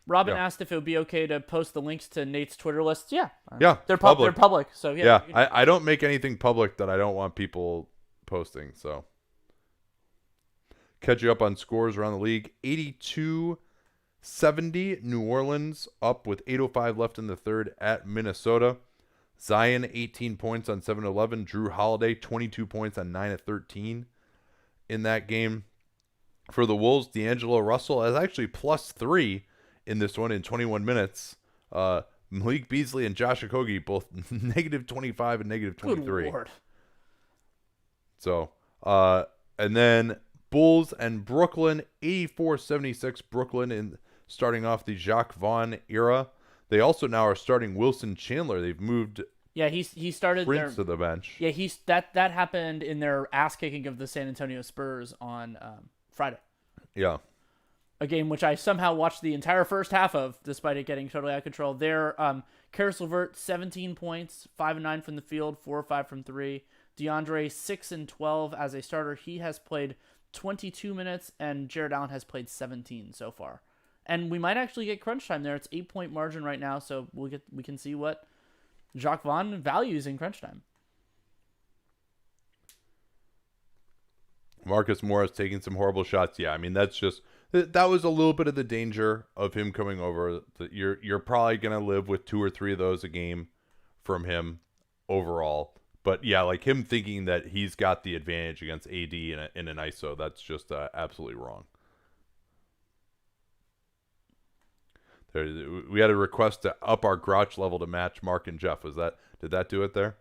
Robin asked if it would be okay to post the links to Nate's Twitter lists. Yeah. They're public. They're public. So yeah. I don't make anything public that I don't want people posting. So catch you up on scores around the league. 82-70. New Orleans up with 8:05 left in the third at Minnesota. Zion, 18 points on 7 of 11. Drew Holiday, 22 points on 9 of 13 in that game. For the Wolves, D'Angelo Russell is actually +3 in this one in 21 minutes. Malik Beasley and Josh Okogie both -25 and -23. Good Lord. So, and then Bulls and Brooklyn, 84-76 Brooklyn in starting off the Jacques Vaughn era. They also now are starting Wilson Chandler. They've moved he started Prince to the bench. Yeah, that happened in their ass kicking of the San Antonio Spurs on Friday. Yeah. A game which I somehow watched the entire first half of, despite it getting totally out of control. There, Karis LeVert, 17 points, 5 and 9 from the field, 4 or 5 from 3. DeAndre, 6 and 12 as a starter. He has played 22 minutes, and Jared Allen has played 17 so far. And we might actually get crunch time there. It's 8-point margin right now, so we can see what Jacques Vaughn values in crunch time. Marcus Morris taking some horrible shots. Yeah, I mean, that was a little bit of the danger of him coming over. You're probably going to live with 2 or 3 of those a game from him overall. But yeah, like him thinking that he's got the advantage against AD in an ISO, that's just absolutely wrong. We had a request to up our grouch level to match Mark and Jeff. Did that do it there?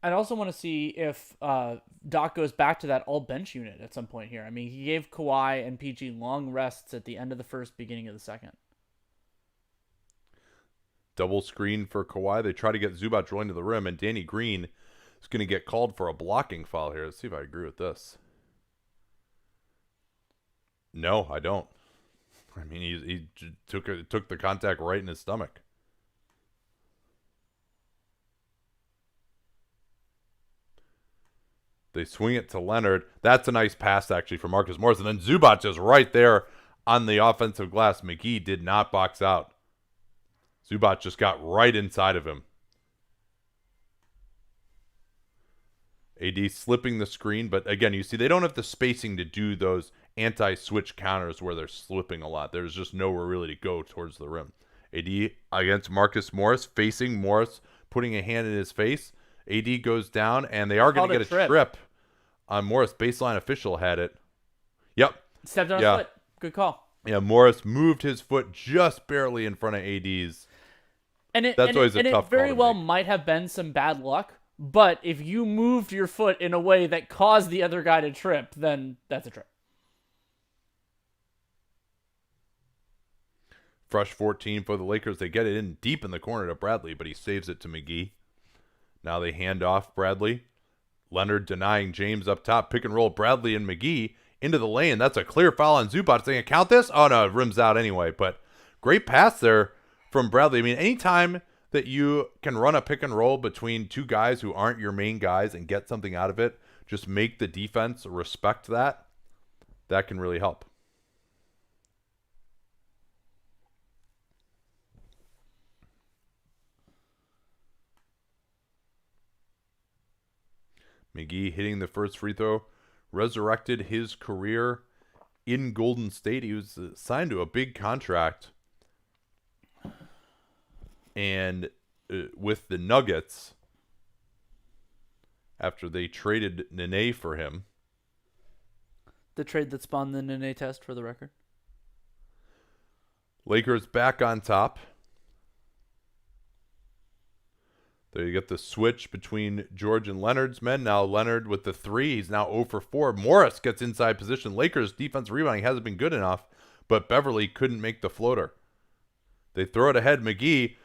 I'd also want to see if Doc goes back to that all-bench unit at some point here. I mean, he gave Kawhi and PG long rests at the end of the first, beginning of the second. Double screen for Kawhi. They try to get Zubac rolling to the rim, and Danny Green is going to get called for a blocking foul here. Let's see if I agree with this. No, I don't. I mean, he took the contact right in his stomach. They swing it to Leonard. That's a nice pass, actually, for Marcus Morris. And then Zubac is right there on the offensive glass. McGee did not box out. Zubac just got right inside of him. AD slipping the screen. But again, you see, they don't have the spacing to do those anti-switch counters where they're slipping a lot. There's just nowhere really to go towards the rim. AD against Marcus Morris, facing Morris, putting a hand in his face. AD goes down, and they are going to get a trip on Morris. Baseline official had it. Yep. Stepped on his foot. Good call. Yeah, Morris moved his foot just barely in front of AD's. That's always a tough call. It very well might have been some bad luck, but if you moved your foot in a way that caused the other guy to trip, then that's a trip. Fresh 14 for the Lakers. They get it in deep in the corner to Bradley, but he saves it to McGee. Now they hand off Bradley. Leonard denying James up top. Pick and roll Bradley and McGee into the lane. That's a clear foul on Zubac. They can count this? Oh, no, it rims out anyway. But great pass there from Bradley. I mean, anytime that you can run a pick and roll between two guys who aren't your main guys and get something out of it, just make the defense respect that. That can really help. McGee hitting the first free throw, resurrected his career in Golden State. He was signed to a big contract, and with the Nuggets, after they traded Nene for him. The trade that spawned the Nene test, for the record. Lakers back on top. There you get the switch between George and Leonard's men. Now Leonard with the 3. He's now 0 for 4. Morris gets inside position. Lakers defense rebounding hasn't been good enough, but Beverly couldn't make the floater. They throw it ahead. McGee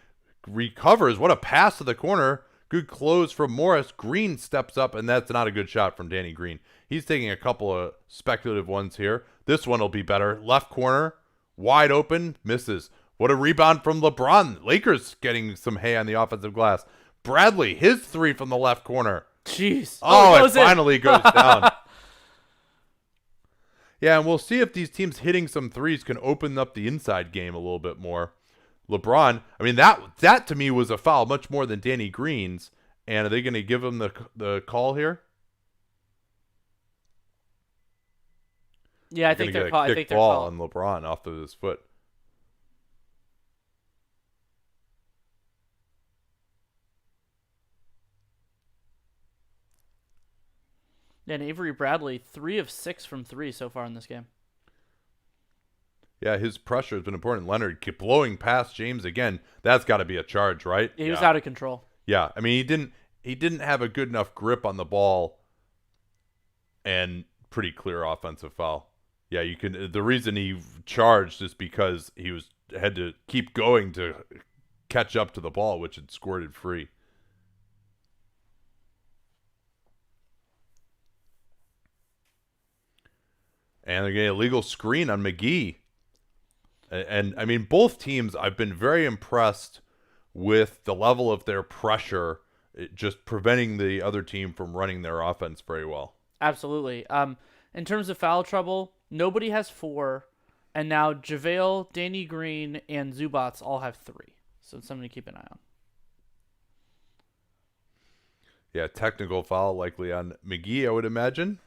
recovers. What a pass to the corner. Good close from Morris. Green steps up, and that's not a good shot from Danny Green. He's taking a couple of speculative ones here. This one will be better. Left corner, wide open, misses. What a rebound from LeBron. Lakers getting some hay on the offensive glass. Bradley, his 3 from the left corner. Jeez. Oh, it finally goes down. Yeah, and we'll see if these teams hitting some threes can open up the inside game a little bit more. LeBron, I mean, that to me was a foul much more than Danny Green's. And are they going to give him the call here? Yeah, I They're going think to they're get a call. I kick think they're ball call. on LeBron off of his foot. Yeah, and Avery Bradley, 3 of 6 from 3 so far in this game. Yeah, his pressure has been important. Leonard keep blowing past James again. That's got to be a charge, right? He was Yeah. out of control. Yeah. I mean, he didn't have a good enough grip on the ball, and pretty clear offensive foul. Yeah, you can. The reason he charged is because had to keep going to catch up to the ball, which had squirted free. And they're getting a legal screen on McGee. And I mean, both teams, I've been very impressed with the level of their pressure, just preventing the other team from running their offense very well. Absolutely. In terms of foul trouble, nobody has 4, and now JaVale, Danny Green, and Zubats all have 3. So it's something to keep an eye on. Yeah, technical foul likely on McGee, I would imagine.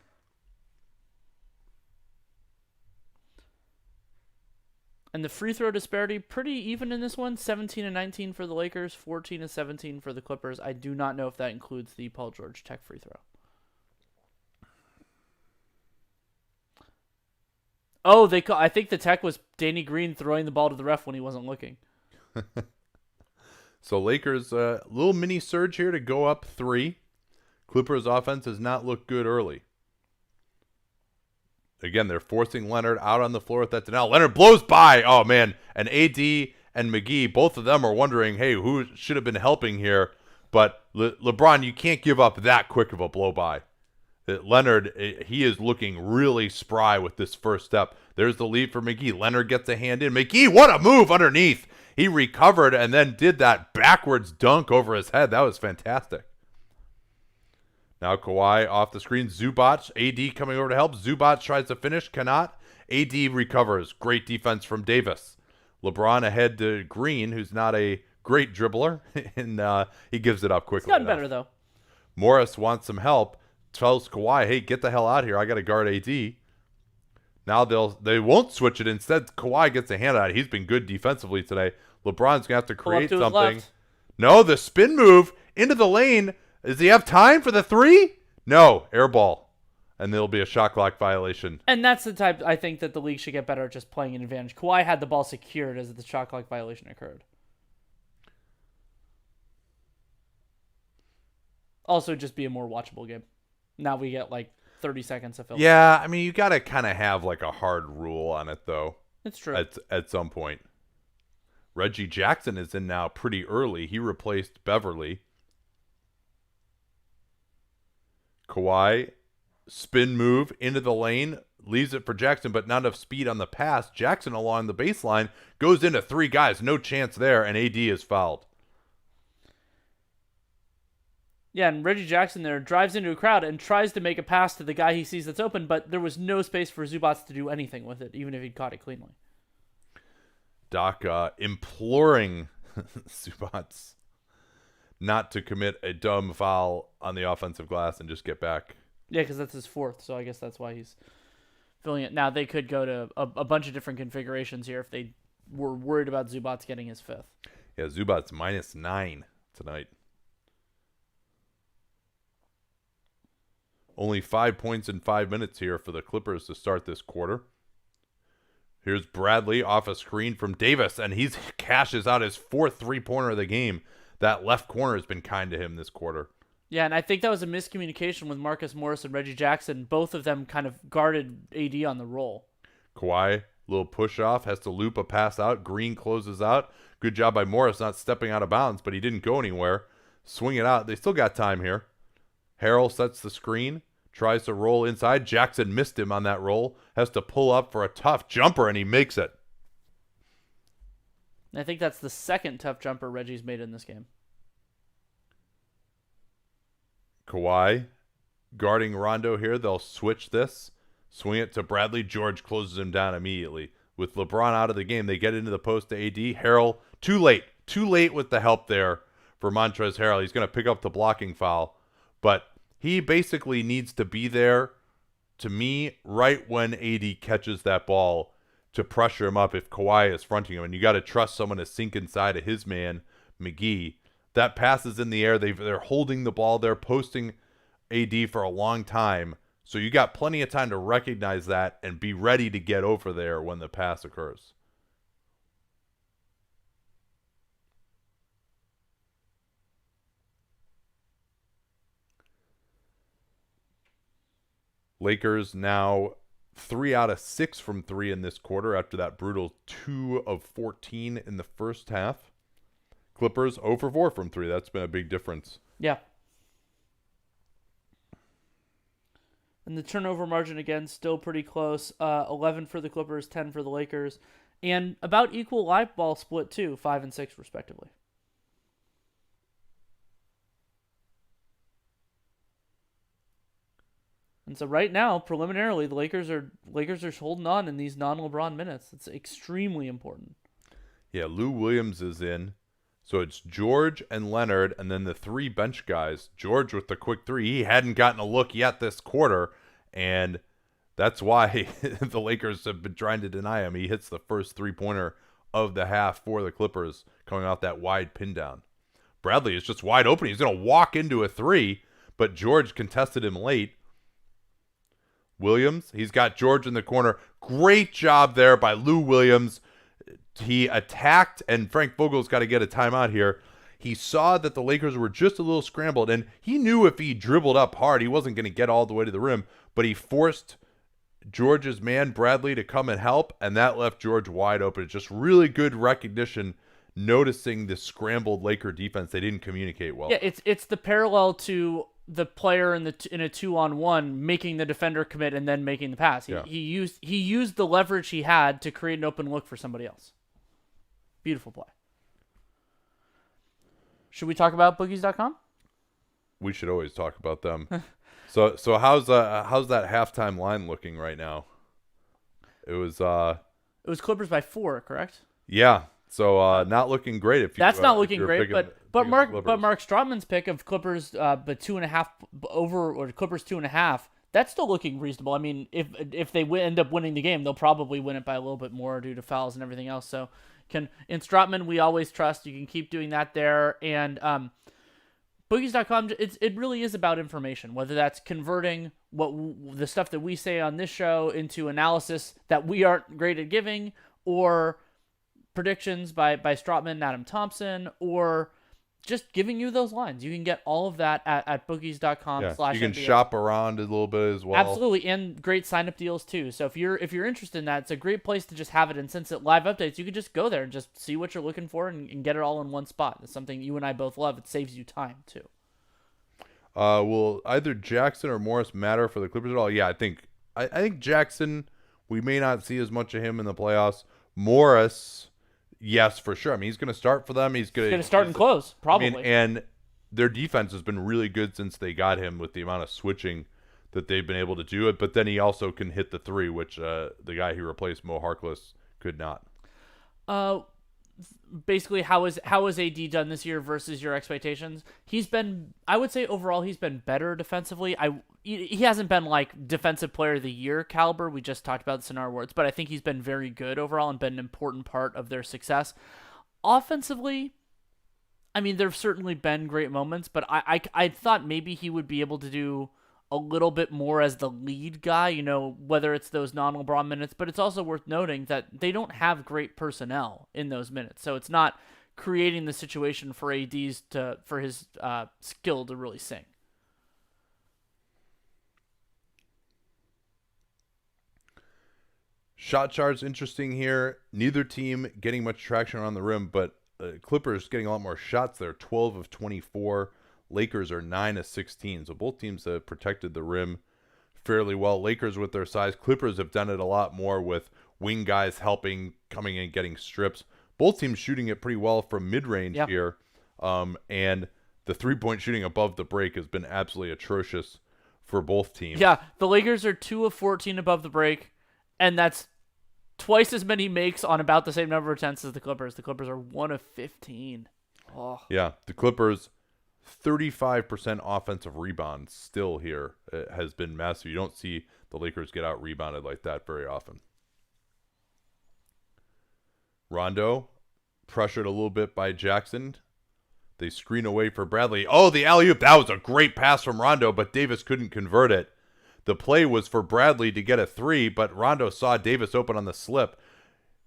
And the free throw disparity pretty even in this one. 17 and 19 for the Lakers, 14 and 17 for the Clippers. I do not know if that includes the Paul George tech free throw. Oh, I think the tech was Danny Green throwing the ball to the ref when he wasn't looking. So Lakers, little mini surge here to go up 3. Clippers offense has not looked good early. Again, they're forcing Leonard out on the floor with that denial. Leonard blows by. Oh, man. And AD and McGee, both of them are wondering, hey, who should have been helping here? But LeBron, you can't give up that quick of a blow by. Leonard, he is looking really spry with this first step. There's the lead for McGee. Leonard gets a hand in. McGee, what a move underneath. He recovered and then did that backwards dunk over his head. That was fantastic. Now Kawhi off the screen. Zubac, AD coming over to help. Zubac tries to finish, cannot. AD recovers. Great defense from Davis. LeBron ahead to Green, who's not a great dribbler, and he gives it up quickly. It's gotten better, though. Morris wants some help. Tells Kawhi, hey, get the hell out of here. I got to guard AD. Now they won't switch it. Instead, Kawhi gets a hand on it. He's been good defensively today. LeBron's going to have to create to something. No, the spin move into the lane. Does he have time for the 3? No, air ball. And there'll be a shot clock violation. And that's the type I think that the league should get better at, just playing an advantage. Kawhi had the ball secured as the shot clock violation occurred. Also, just be a more watchable game. Now we get like 30 seconds of film. Yeah, I mean, you got to kind of have like a hard rule on it, though. It's true. At some point. Reggie Jackson is in now pretty early. He replaced Beverly. Kawhi, spin move into the lane, leaves it for Jackson, but not enough speed on the pass. Jackson along the baseline goes into 3 guys. No chance there, and AD is fouled. Yeah, and Reggie Jackson there drives into a crowd and tries to make a pass to the guy he sees that's open, but there was no space for Zubats to do anything with it, even if he'd caught it cleanly. Doc imploring Zubats not to commit a dumb foul on the offensive glass and just get back. Yeah, because that's his 4th, so I guess that's why he's filling it. Now, they could go to a bunch of different configurations here if they were worried about Zubats getting his 5th. Yeah, Zubats -9 tonight. Only 5 points in 5 minutes here for the Clippers to start this quarter. Here's Bradley off a screen from Davis, and he cashes out his 4th three-pointer of the game. That left corner has been kind to him this quarter. Yeah, and I think that was a miscommunication with Marcus Morris and Reggie Jackson. Both of them kind of guarded AD on the roll. Kawhi, little push-off, has to loop a pass out. Green closes out. Good job by Morris not stepping out of bounds, but he didn't go anywhere. Swing it out. They still got time here. Harrell sets the screen, tries to roll inside. Jackson missed him on that roll. Has to pull up for a tough jumper, and he makes it. I think that's the 2nd tough jumper Reggie's made in this game. Kawhi guarding Rondo here. They'll switch this. Swing it to Bradley. George closes him down immediately. With LeBron out of the game, they get into the post to AD. Harrell, too late. Too late with the help there for Montrezl Harrell. He's going to pick up the blocking foul, but he basically needs to be there, to me, right when AD catches that ball to pressure him up if Kawhi is fronting him. And you got to trust someone to sink inside of his man, McGee. That pass is in the air. They're holding the ball. They're posting AD for a long time. So you got plenty of time to recognize that and be ready to get over there when the pass occurs. Lakers now 3 out of 6 from 3 in this quarter after that brutal 2 of 14 in the first half. Clippers 0 for 4 from 3. That's been a big difference. Yeah. And the turnover margin, again, still pretty close. 11 for the Clippers, 10 for the Lakers. And about equal live ball split, too, 5 and 6, respectively. And so right now, preliminarily, the Lakers are holding on in these non-LeBron minutes. It's extremely important. Yeah, Lou Williams is in. So it's George and Leonard, and then the 3 bench guys. George with the quick 3. He hadn't gotten a look yet this quarter, and that's why the Lakers have been trying to deny him. He hits the first 3-pointer of the half for the Clippers, coming off that wide pin down. Bradley is just wide open. He's going to walk into a 3, but George contested him late. Williams, he's got George in the corner. Great job there by Lou Williams. He attacked, and Frank Vogel's got to get a timeout here. He saw that the Lakers were just a little scrambled, and he knew if he dribbled up hard, he wasn't going to get all the way to the rim, but he forced George's man, Bradley, to come and help, and that left George wide open. It's just really good recognition, noticing the scrambled Laker defense. They didn't communicate well. Yeah, it's the parallel to the player in a 2-on-1 making the defender commit and then making the pass. He used the leverage he had to create an open look for somebody else. Beautiful play. Should we talk about boogies.com? We should always talk about them. So how's that halftime line looking right now? It was Clippers by 4, correct? Yeah. So not looking great. If you, that's not looking great, but Mark Stroutman's pick of Clippers, but 2.5 over, or Clippers 2.5. That's still looking reasonable. I mean, if they end up winning the game, they'll probably win it by a little bit more due to fouls and everything else. So in Stroutman, we always trust. You can keep doing that there. And boogies.com, it really is about information, whether that's converting the stuff that we say on this show into analysis that we aren't great at giving, or predictions by Stroutman and Adam Thompson, or just giving you those lines. You can get all of that at boogies.com. Yeah, you can shop around a little bit as well. Absolutely, and great sign-up deals too. So if you're interested in that, it's a great place to just have it. And since it live updates, you can just go there and just see what you're looking for and get it all in one spot. It's something you and I both love. It saves you time too. Will either Jackson or Morris matter for the Clippers at all? Yeah, I think Jackson, we may not see as much of him in the playoffs. Morris, yes, for sure. I mean, he's going to start for them. He's going to start and close, probably. I mean, and their defense has been really good since they got him, with the amount of switching that they've been able to do it. But then he also can hit the 3, which the guy who replaced Mo Harkless could not. Basically, how is AD done this year versus your expectations? I would say overall he's been better defensively. He hasn't been like defensive player of the year caliber. We just talked about this in our words, but I think he's been very good overall and been an important part of their success. Offensively, I mean, there've certainly been great moments, but I thought maybe he would be able to do a little bit more as the lead guy, whether it's those non-LeBron minutes, but it's also worth noting that they don't have great personnel in those minutes. So it's not creating the situation for AD's for his skill to really sing. Shot chart's interesting here. Neither team getting much traction around the rim, but Clippers getting a lot more shots there, 12 of 24. Lakers are 9 of 16. So both teams have protected the rim fairly well. Lakers with their size. Clippers have done it a lot more with wing guys helping, coming in, getting strips. Both teams shooting it pretty well from mid-range here. And the three-point shooting above the break has been absolutely atrocious for both teams. Yeah, the Lakers are 2 of 14 above the break, and that's twice as many makes on about the same number of attempts as the Clippers. The Clippers are 1 of 15. Oh, Yeah, the Clippers, 35% offensive rebounds still here has been massive. You don't see the Lakers get out rebounded like that very often. Rondo, pressured a little bit by Jackson. They screen away for Bradley. Oh, the alley-oop. That was a great pass from Rondo, but Davis couldn't convert it. The play was for Bradley to get a three, but Rondo saw Davis open on the slip.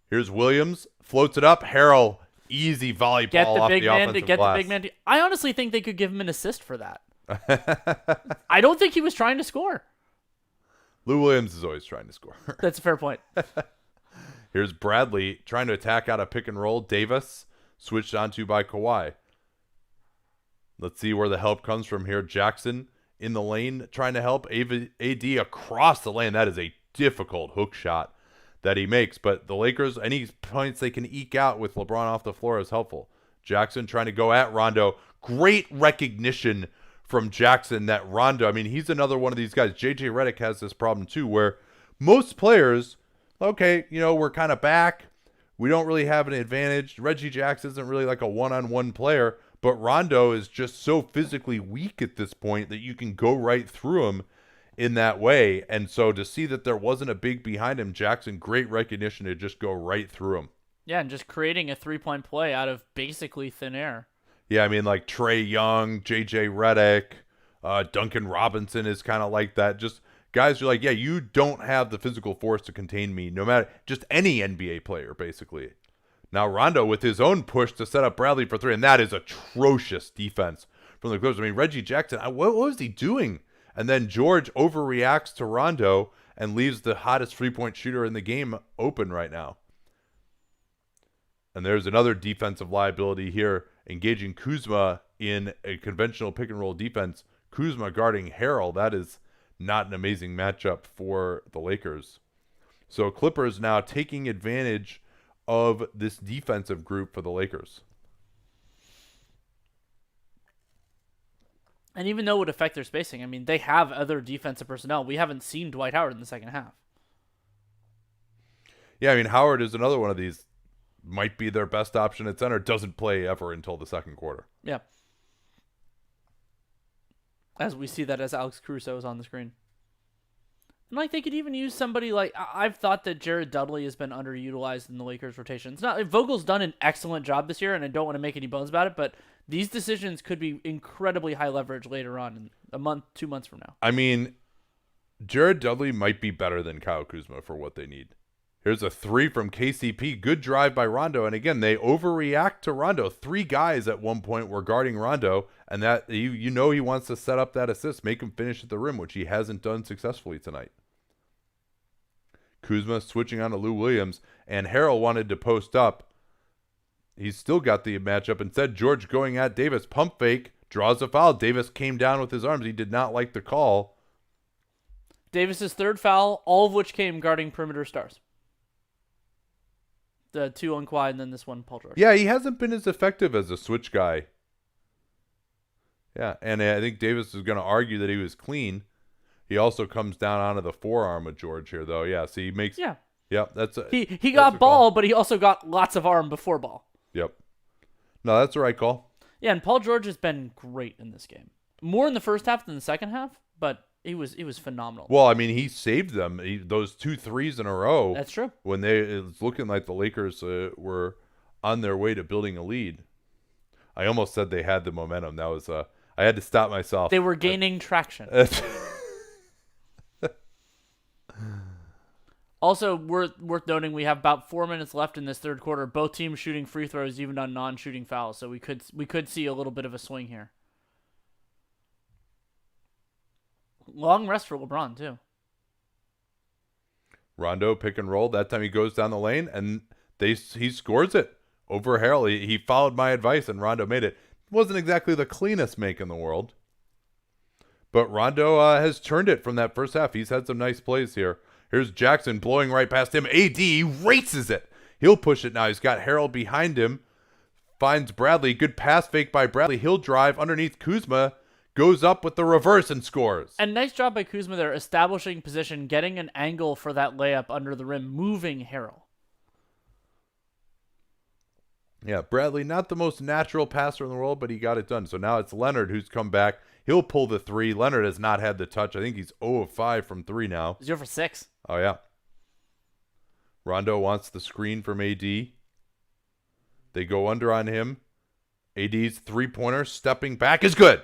Here's Williams. Floats it up. Harrell, easy volleyball off the offensive glass. The big man. I honestly think they could give him an assist for that. I don't think he was trying to score. Lou Williams is always trying to score. That's a fair point. Here's Bradley trying to attack out of pick and roll. Davis switched onto by Kawhi. Let's see where the help comes from here. Jackson in the lane trying to help. AD across the lane. That is a difficult hook shot that he makes. But the Lakers, any points they can eke out with LeBron off the floor is helpful. Jackson trying to go at Rondo. Great recognition from Jackson that Rondo, I mean, he's another one of these guys. JJ Redick has this problem too, where most players, okay, we're kind of back. We don't really have an advantage. Reggie Jackson isn't really like a one-on-one player, but Rondo is just so physically weak at this point that you can go right through him in that way. And so to see that there wasn't a big behind him, Jackson, great recognition to just go right through him. Yeah, and just creating a three-point play out of basically thin air. Yeah, I mean, like Trae Young, JJ Redick, Duncan Robinson is kind of like that. Just guys are like, yeah, you don't have the physical force to contain me, no matter, just any NBA player, basically. Now Rondo with his own push to set up Bradley for three, and that is atrocious defense from the Clippers. I mean, Reggie Jackson, what was he doing? And then George overreacts to Rondo and leaves the hottest three-point shooter in the game open right now. And there's another defensive liability here, engaging Kuzma in a conventional pick-and-roll defense. Kuzma guarding Harrell. That is not an amazing matchup for the Lakers. So Clippers now taking advantage of this defensive group for the Lakers. And even though it would affect their spacing, I mean, they have other defensive personnel. We haven't seen Dwight Howard in the second half. Yeah, I mean, Howard is another one of these. Might be their best option at center. Doesn't play ever until the second quarter. Yeah. As we see that as Alex Caruso is on the screen. And like they could even use somebody like I've thought that Jared Dudley has been underutilized in the Lakers rotation. It's not Vogel's done an excellent job this year, and I don't want to make any bones about it, but these decisions could be incredibly high leverage later on in a month, 2 months from now. I mean, Jared Dudley might be better than Kyle Kuzma for what they need. Here's a three from KCP. Good drive by Rondo. And again, they overreact to Rondo. 3 guys at one point were guarding Rondo. And that he wants to set up that assist, make him finish at the rim, which he hasn't done successfully tonight. Kuzma switching on to Lou Williams. And Harrell wanted to post up. He's still got the matchup. Instead, George going at Davis. Pump fake. Draws a foul. Davis came down with his arms. He did not like the call. Davis's third foul, all of which came guarding perimeter stars. The 2 on Kawhi and then this one, Paul George. Yeah, he hasn't been as effective as a switch guy. Yeah, and I think Davis is going to argue that he was clean. He also comes down onto the forearm of George here, though. Yeah, so he makes... Yeah. Yep, that's a... He got ball, but he also got lots of arm before ball. Yep. No, that's the right call. Yeah, and Paul George has been great in this game. More in the first half than the second half, but... He was phenomenal. Well, I mean, he saved them. Those 2 threes in a row. That's true. When it was looking like the Lakers were on their way to building a lead. I almost said they had the momentum. That was I had to stop myself. They were gaining traction. Also, worth noting, we have about 4 minutes left in this third quarter. Both teams shooting free throws, even on non-shooting fouls. So we could see a little bit of a swing here. Long rest for LeBron, too. Rondo pick and roll. That time he goes down the lane, and he scores it over Harrell. He followed my advice, and Rondo made it. Wasn't exactly the cleanest make in the world. But Rondo has turned it from that first half. He's had some nice plays here. Here's Jackson blowing right past him. AD races it. He'll push it now. He's got Harrell behind him. Finds Bradley. Good pass fake by Bradley. He'll drive underneath Kuzma. Goes up with the reverse and scores. And nice job by Kuzma there, establishing position, getting an angle for that layup under the rim, moving Harrell. Yeah, Bradley, not the most natural passer in the world, but he got it done. So now it's Leonard who's come back. He'll pull the three. Leonard has not had the touch. I think he's 0 of 5 from 3 now. 0 for 6. Oh, yeah. Rondo wants the screen from AD. They go under on him. AD's three-pointer stepping back is good.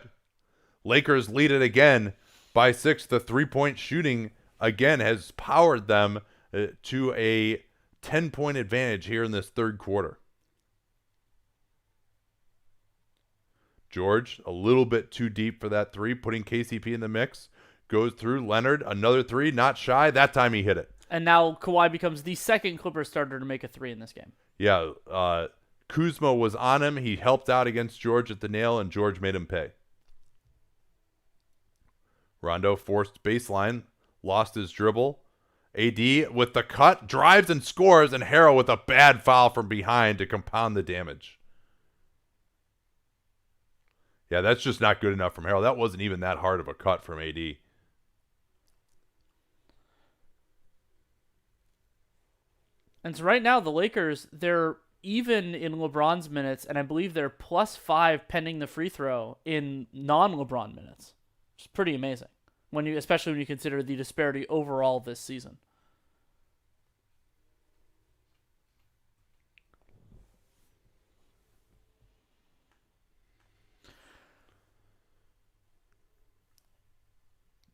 Lakers lead it again by 6. The three-point shooting again has powered them to a 10-point advantage here in this third quarter. George, a little bit too deep for that three, putting KCP in the mix. Goes through Leonard, another three, not shy. That time he hit it. And now Kawhi becomes the second Clippers starter to make a 3 in this game. Yeah, Kuzma was on him. He helped out against George at the nail, and George made him pay. Rondo forced baseline, lost his dribble. AD with the cut, drives and scores, and Harrell with a bad foul from behind to compound the damage. Yeah, that's just not good enough from Harrell. That wasn't even that hard of a cut from AD. And so right now, the Lakers, they're even in LeBron's minutes, and I believe they're +5 pending the free throw in non-LeBron minutes. Which is pretty amazing, especially when you consider the disparity overall this season.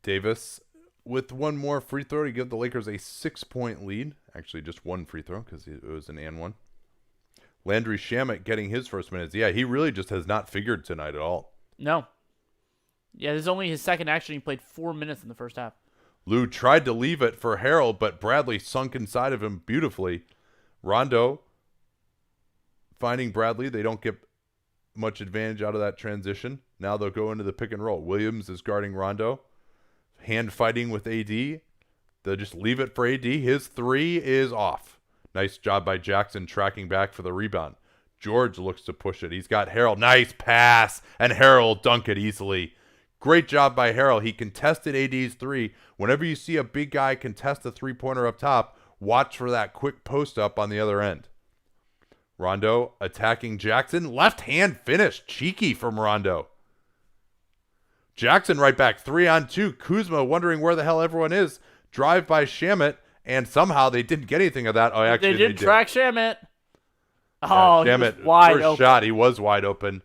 Davis with one more free throw to give the Lakers a 6-point lead. Actually, just one free throw because it was an and one. Landry Shamet getting his first minutes. Yeah, he really just has not figured tonight at all. No. Yeah, this is only his second action. He played 4 minutes in the first half. Lou tried to leave it for Harrell, but Bradley sunk inside of him beautifully. Rondo finding Bradley. They don't get much advantage out of that transition. Now they'll go into the pick and roll. Williams is guarding Rondo. Hand fighting with AD. They'll just leave it for AD. His three is off. Nice job by Jackson tracking back for the rebound. George looks to push it. He's got Harrell. Nice pass. And Harrell dunk it easily. Great job by Harrell. He contested AD's three. Whenever you see a big guy contest a three-pointer up top, watch for that quick post up on the other end. Rondo attacking Jackson. Left hand finish. Cheeky from Rondo. Jackson right back, 3-on-2. Kuzma wondering where the hell everyone is. Drive by Shamet, and somehow they didn't get anything of that. Oh, actually, they did track Shamet. Oh, yeah, Shamet, he was wide first open. shot, he was wide open.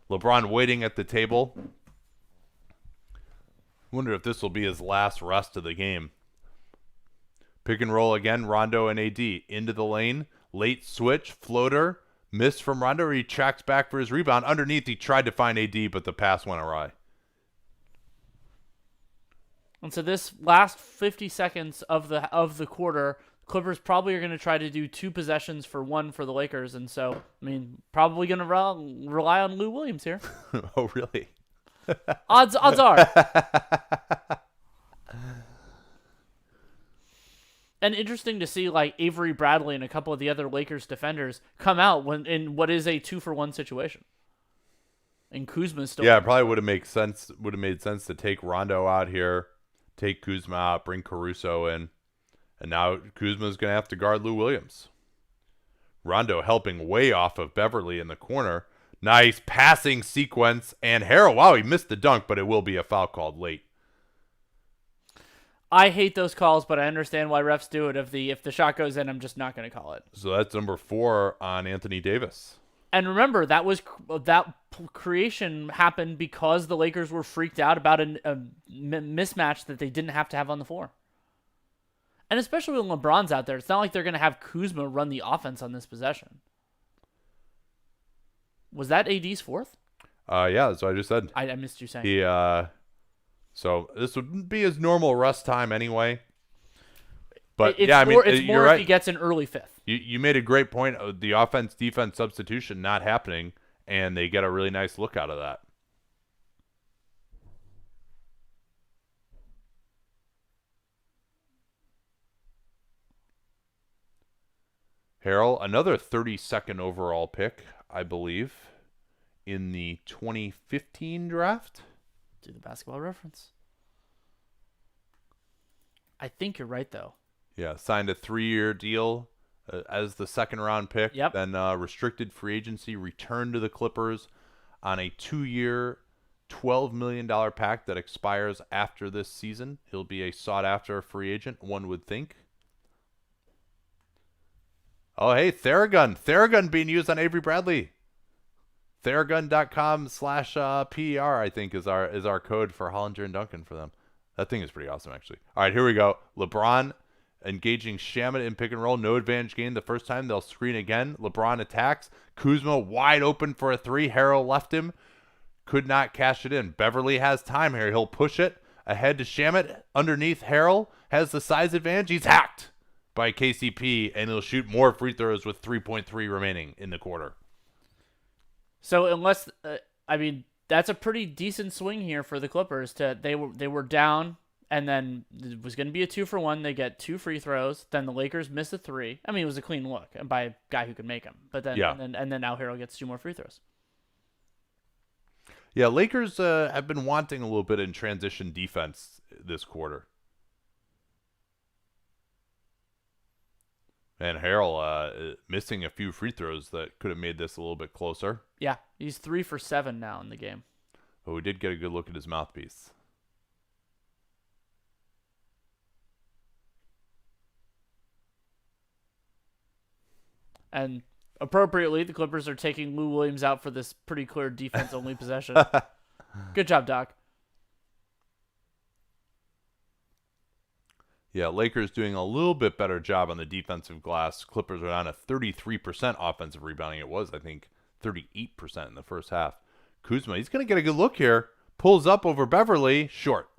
LeBron waiting at the table. Wonder if this will be his last rest of the game. Pick and roll again, Rondo and AD. Into the lane, late switch, floater. Miss from Rondo, he tracks back for his rebound. Underneath, he tried to find AD, but the pass went awry. And so this last 50 seconds of the quarter, Clippers probably are going to try to do 2 possessions for 1 for the Lakers. And so, I mean, probably going to rely on Lou Williams here. Oh, really? Odds are. And interesting to see like Avery Bradley and a couple of the other Lakers defenders come out when in what is a 2-for-1 situation. And Kuzma's still. Yeah, it probably would have made sense. Would have made sense to take Rondo out here, take Kuzma out, bring Caruso in, and now Kuzma's going to have to guard Lou Williams. Rondo helping way off of Beverly in the corner. Nice passing sequence, and Harrell. Wow, he missed the dunk, but it will be a foul called late. I hate those calls, but I understand why refs do it. If the shot goes in, I'm just not going to call it. So that's number 4 on Anthony Davis. And remember, that creation happened because the Lakers were freaked out about a mismatch that they didn't have to have on the floor. And especially when LeBron's out there, it's not like they're going to have Kuzma run the offense on this possession. Was that AD's 4th? Yeah, that's what I just said. I missed you saying. He, so this would be his normal rest time anyway. But it's yeah, I mean, it's you're more right. if he gets an early 5th. You made a great point. The offense-defense substitution not happening, and they get a really nice look out of that. Harrell, another 32nd overall pick, I believe, in the 2015 draft. Do the basketball reference. I think you're right, though. Yeah, signed a 3-year deal as the second round pick. Yep. Then restricted free agency, returned to the Clippers on a 2-year, $12 million pact that expires after this season. He'll be a sought-after free agent, one would think. Oh, hey, Theragun. Theragun being used on Avery Bradley. Theragun.com/PER, I think, is our code for Hollinger and Duncan for them. That thing is pretty awesome, actually. All right, here we go. LeBron engaging Shamet in pick and roll. No advantage gain the first time. They'll screen again. LeBron attacks. Kuzma wide open for a three. Harrell left him. Could not cash it in. Beverly has time here. He'll push it ahead to Shamet. Underneath, Harrell has the size advantage. He's hacked by KCP, and he'll shoot more free throws with 3.3 remaining in the quarter. So unless, that's a pretty decent swing here for the Clippers. They were down, and then it was going to be a 2-for-1. They get 2 free throws. Then the Lakers miss a 3. I mean, it was a clean look by a guy who could make them. But then, yeah. and then now Harrell gets 2 more free throws. Yeah, Lakers have been wanting a little bit in transition defense this quarter. And Harrell missing a few free throws that could have made this a little bit closer. Yeah, he's 3 for 7 now in the game. But we did get a good look at his mouthpiece. And appropriately, the Clippers are taking Lou Williams out for this pretty clear defense-only possession. Good job, Doc. Yeah, Lakers doing a little bit better job on the defensive glass. Clippers are on a 33% offensive rebounding. It was, I think, 38% in the first half. Kuzma, he's going to get a good look here. Pulls up over Beverly. Short.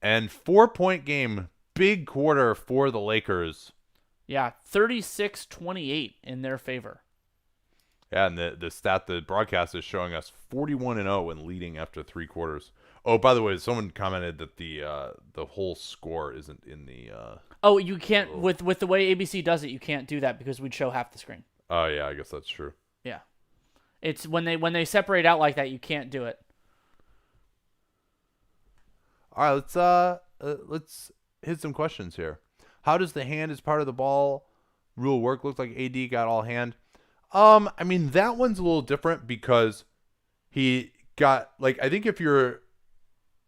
And 4-point game. Big quarter for the Lakers. Yeah, 36-28 in their favor. Yeah, and the stat the broadcast is showing us 41-0 when leading after 3 quarters. Oh, by the way, someone commented that the whole score isn't in the. Oh, you can't with the way ABC does it. You can't do that because we'd show half the screen. Oh yeah, I guess that's true. Yeah, it's when they separate out like that, you can't do it. All right, let's hit some questions here. How does the hand as part of the ball rule work? Looks like AD got all hand. I mean that one's a little different because he got I think if you're.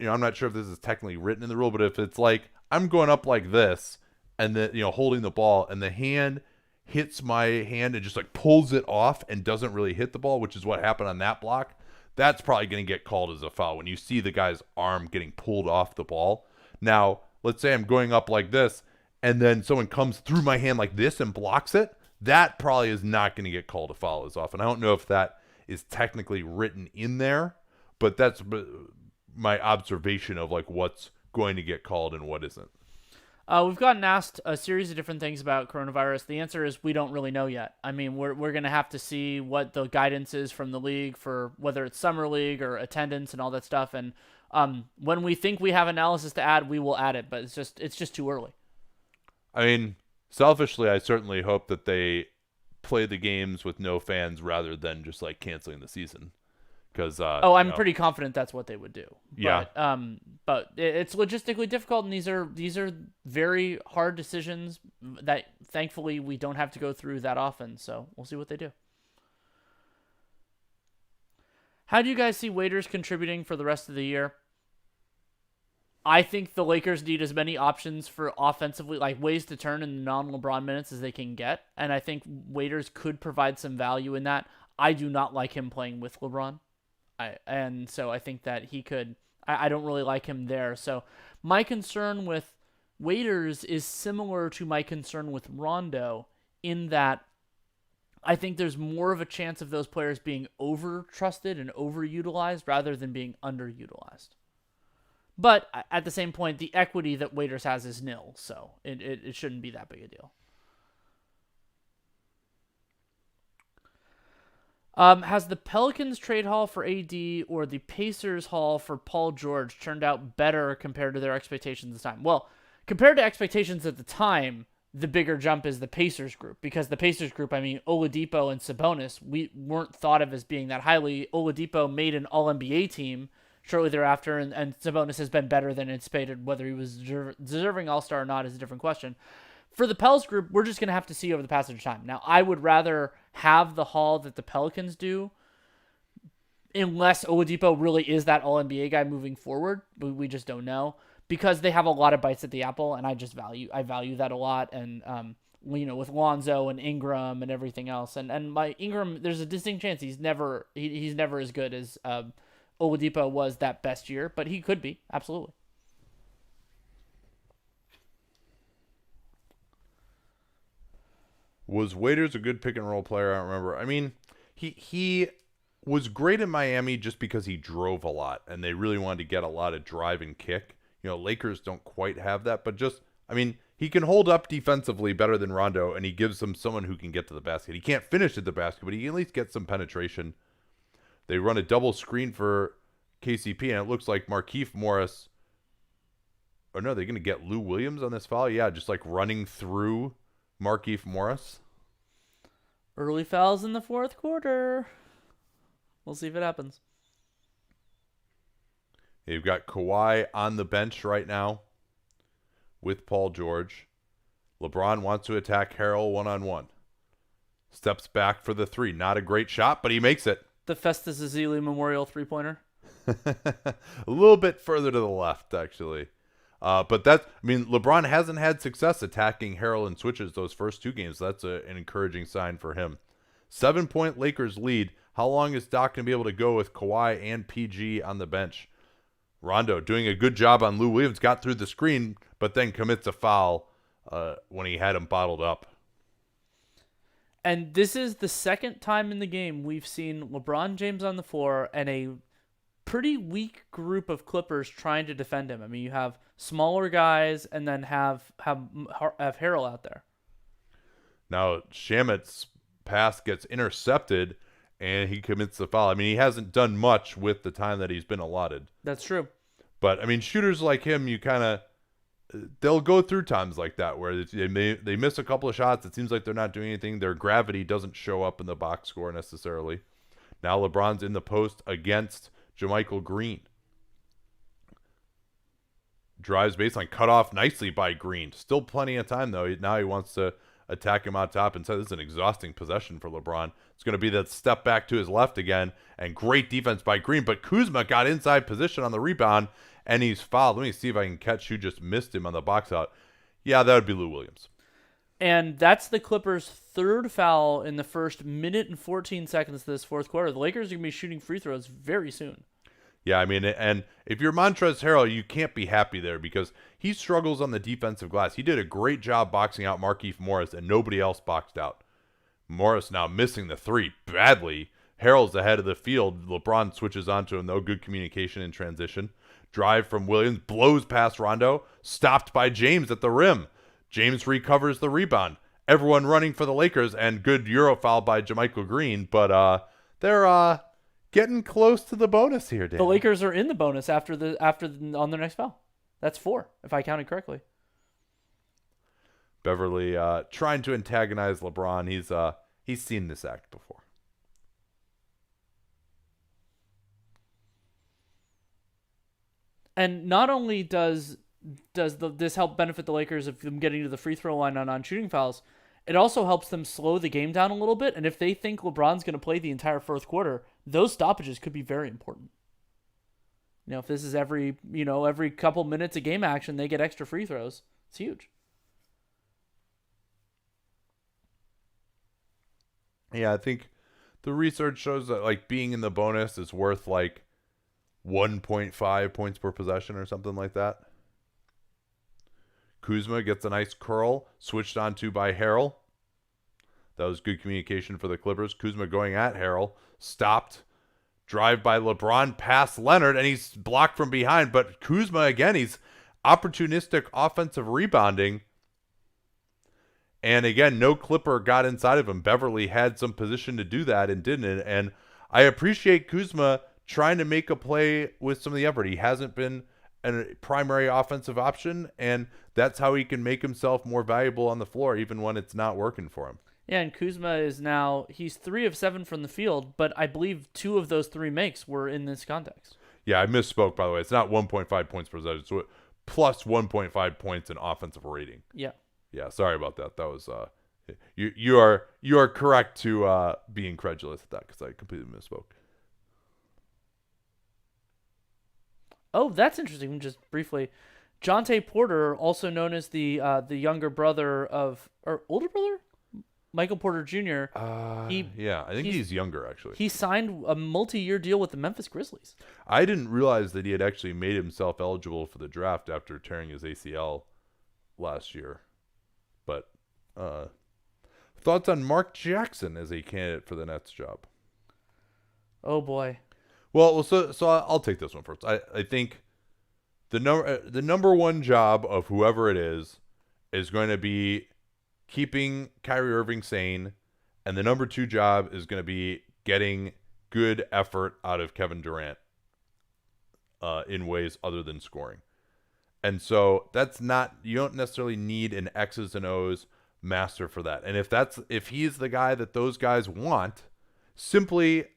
I'm not sure if this is technically written in the rule, but if it's like I'm going up like this and then, holding the ball and the hand hits my hand and just pulls it off and doesn't really hit the ball, which is what happened on that block, that's probably going to get called as a foul when you see the guy's arm getting pulled off the ball. Now, let's say I'm going up like this and then someone comes through my hand like this and blocks it. That probably is not going to get called a foul as often. I don't know if that is technically written in there, but that's my observation of what's going to get called and what isn't. We've gotten asked a series of different things about coronavirus. The answer is we don't really know yet. I mean, we're going to have to see what the guidance is from the league for whether it's summer league or attendance and all that stuff. And when we think we have analysis to add, we will add it. But it's just too early. I mean, selfishly, I certainly hope that they play the games with no fans rather than just canceling the season. I'm pretty confident that's what they would do. Yeah. But it's logistically difficult, and these are very hard decisions that thankfully we don't have to go through that often. So we'll see what they do. How do you guys see Waiters contributing for the rest of the year? I think the Lakers need as many options for offensively, ways to turn in the non-LeBron minutes as they can get, and I think Waiters could provide some value in that. I do not like him playing with LeBron. And so I think that he could. I don't really like him there. So my concern with Waiters is similar to my concern with Rondo in that I think there's more of a chance of those players being over-trusted and overutilized rather than being underutilized. But at the same point, the equity that Waiters has is nil, so it shouldn't be that big a deal. Has the Pelicans trade haul for AD or the Pacers haul for Paul George turned out better compared to their expectations at the time? Well, compared to expectations at the time, the bigger jump is the Pacers group, because the Pacers group, Oladipo and Sabonis, we weren't thought of as being that highly. Oladipo made an All-NBA team shortly thereafter, and Sabonis has been better than anticipated. Whether he was deserving All-Star or not is a different question. For the Pels group, we're just going to have to see over the passage of time. Now, I would rather have the haul that the Pelicans do, unless Oladipo really is that All-NBA guy moving forward. We just don't know, because they have a lot of bites at the apple, and I value that a lot. And with Lonzo and Ingram and everything else, and my Ingram, there's a distinct chance he's never as good as Oladipo was that best year, but he could be, absolutely. Was Waiters a good pick and roll player? I don't remember. I mean, he was great in Miami just because he drove a lot, and they really wanted to get a lot of drive and kick. Lakers don't quite have that, but he can hold up defensively better than Rondo, and he gives them someone who can get to the basket. He can't finish at the basket, but he can at least get some penetration. They run a double screen for KCP, and it looks like Markieff Morris. Or no, they're going to get Lou Williams on this foul? Yeah, just like running through Markieff Morris. Early fouls in the fourth quarter. We'll see if it happens. You've got Kawhi on the bench right now with Paul George. LeBron wants to attack Harrell one-on-one. Steps back for the three. Not a great shot, but he makes it. The Festus Ezeli Memorial three-pointer. A little bit further to the left, actually. But LeBron hasn't had success attacking Harrell and switches those first two games. So that's an encouraging sign for him. 7-point Lakers lead. How long is Doc going to be able to go with Kawhi and PG on the bench? Rondo doing a good job on Lou Williams. Got through the screen, but then commits a foul when he had him bottled up. And this is the second time in the game we've seen LeBron James on the floor and a pretty weak group of Clippers trying to defend him. I mean, you have smaller guys and then have Harrell out there. Now, Shamit's pass gets intercepted, and he commits the foul. I mean, he hasn't done much with the time that he's been allotted. That's true. But, shooters like him, they'll go through times like that where they miss a couple of shots. It seems like they're not doing anything. Their gravity doesn't show up in the box score necessarily. Now LeBron's in the post against JaMychal Green. Drives baseline, cut off nicely by Green. Still plenty of time, though. Now he wants to attack him on top and said this is an exhausting possession for LeBron. It's going to be that step back to his left again, and great defense by Green. But Kuzma got inside position on the rebound, and he's fouled. Let me see if I can catch who just missed him on the box out. Yeah, that would be Lou Williams. And that's the Clippers' third foul in the first minute and 14 seconds of this fourth quarter. The Lakers are going to be shooting free throws very soon. Yeah, and if you're Montrezl Harrell, you can't be happy there because he struggles on the defensive glass. He did a great job boxing out Markieff Morris, and nobody else boxed out. Morris now missing the three badly. Harrell's ahead of the field. LeBron switches onto him, though. Good communication in transition. Drive from Williams, blows past Rondo, stopped by James at the rim. James recovers the rebound. Everyone running for the Lakers, and good Euro foul by JaMychal Green, but they're getting close to the bonus here, Dan. The Lakers are in the bonus after on their next foul. That's 4, if I counted correctly. Beverly trying to antagonize LeBron. He's seen this act before. And not only does this help benefit the Lakers of them getting to the free throw line on shooting fouls, it also helps them slow the game down a little bit. And if they think LeBron's going to play the entire fourth quarter, those stoppages could be very important. If this is every couple minutes of game action, they get extra free throws. It's huge. Yeah, I think the research shows that being in the bonus is worth 1.5 points per possession or something like that. Kuzma gets a nice curl, switched onto by Harrell. That was good communication for the Clippers. Kuzma going at Harrell, stopped. Drive by LeBron past Leonard, and he's blocked from behind. But Kuzma, again, he's opportunistic offensive rebounding. And again, no Clipper got inside of him. Beverly had some position to do that and didn't. And I appreciate Kuzma trying to make a play with some of the effort. He hasn't been a primary offensive option, and that's how he can make himself more valuable on the floor, even when it's not working for him. Yeah, and Kuzma he's 3 of 7 from the field, but I believe 2 of those 3 makes were in this context. Yeah, I misspoke, by the way. It's not 1.5 points per possession. It's plus 1.5 points in offensive rating. Yeah. Yeah, sorry about that. That was you are correct to be incredulous at that because I completely misspoke. Oh, that's interesting. Just briefly, Jonte Porter, also known as the younger brother of or older brother, Michael Porter Jr. He Yeah, I think he's he's younger actually. he signed a multi-year deal with the Memphis Grizzlies. I didn't realize that he had actually made himself eligible for the draft after tearing his ACL last year. But uh, thoughts on Mark Jackson as a candidate for the Nets job? Oh boy. Well, so I'll take this one first. I think the number one job of whoever it is going to be keeping Kyrie Irving sane, and the number two job is going to be getting good effort out of Kevin Durant in ways other than scoring. And so that's not, you don't necessarily need an X's and O's master for that. And if he's the guy that those guys want, simply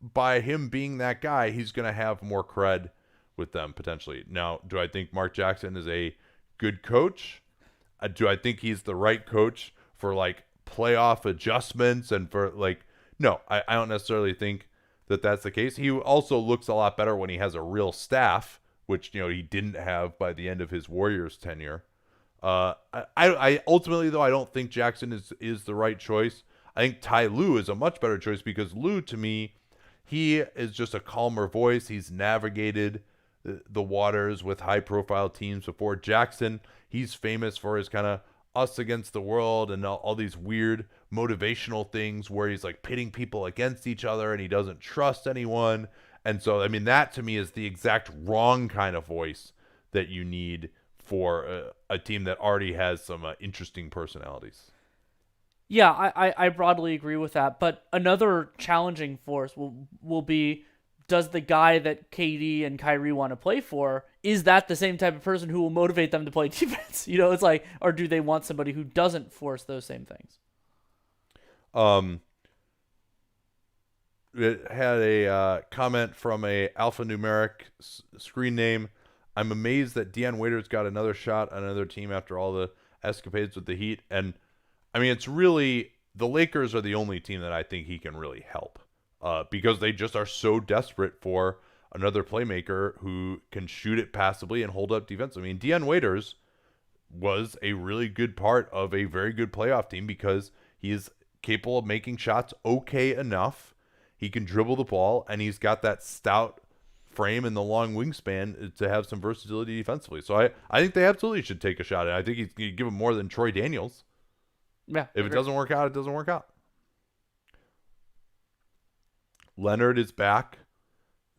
by him being that guy, he's going to have more cred with them potentially. Now, do I think Mark Jackson is a good coach? Do I think he's the right coach for like playoff adjustments and for like, no, I don't necessarily think that that's the case. He also looks a lot better when he has a real staff, which he didn't have by the end of his Warriors tenure. I ultimately though I don't think Jackson is the right choice. I think Ty Lue is a much better choice because Lue to me, he is just a calmer voice. He's navigated the waters with high profile teams before. Jackson, he's famous for his kind of us against the world and all these weird motivational things where he's like pitting people against each other and he doesn't trust anyone. And so, I mean, that to me is the exact wrong kind of voice that you need for a team that already has some interesting personalities. Yeah, I broadly agree with that. But another challenging force will be, does the guy that KD and Kyrie want to play for, is that the same type of person who will motivate them to play defense? It's like, or do they want somebody who doesn't force those same things? It had a comment from a alphanumeric screen name. I'm amazed that Deion Waiters got another shot on another team after all the escapades with the Heat. And I mean, it's really the Lakers are the only team that I think he can really help because they just are so desperate for another playmaker who can shoot it passively and hold up defense. I mean, Deion Waiters was a really good part of a very good playoff team because he is capable of making shots okay enough. He can dribble the ball, and he's got that stout frame and the long wingspan to have some versatility defensively. So I think they absolutely should take a shot at it. I think he's going to give him more than Troy Daniels. Yeah. If it doesn't work out, it doesn't work out. Leonard is back.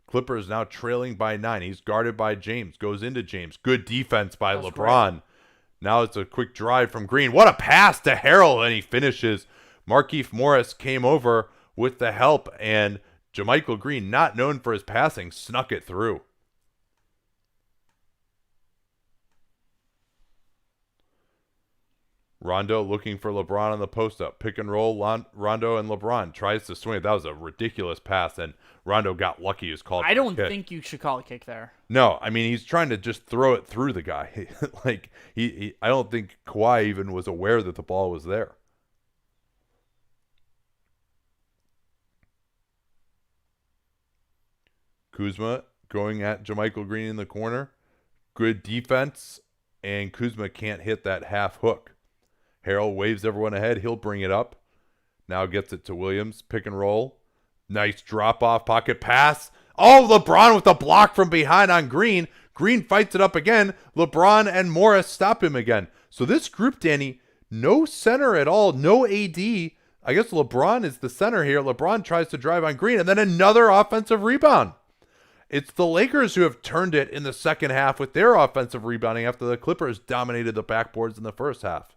Clippers now trailing by 9. He's guarded by James. Goes into James. Good defense by LeBron. Great. Now it's a quick drive from Green. What a pass to Harrell, and he finishes. Markieff Morris came over with the help, and JaMychal Green, not known for his passing, snuck it through. Rondo looking for LeBron on the post-up. Pick and roll, Rondo and LeBron. Tries to swing it. That was a ridiculous pass, and Rondo got lucky. He was called I don't think you should call a kick there. No, I mean, he's trying to just throw it through the guy. Like, I don't think Kawhi even was aware that the ball was there. Kuzma going at JaMychal Green in the corner. Good defense, and Kuzma can't hit that half hook. Harrell waves everyone ahead. He'll bring it up. Now gets it to Williams. Pick and roll. Nice drop-off pocket pass. Oh, LeBron with the block from behind on Green. Green fights it up again. LeBron and Morris stop him again. So this group, Danny, no center at all. No AD. I guess LeBron is the center here. LeBron tries to drive on Green, and then another offensive rebound. It's the Lakers who have turned it in the second half with their offensive rebounding after the Clippers dominated the backboards in the first half.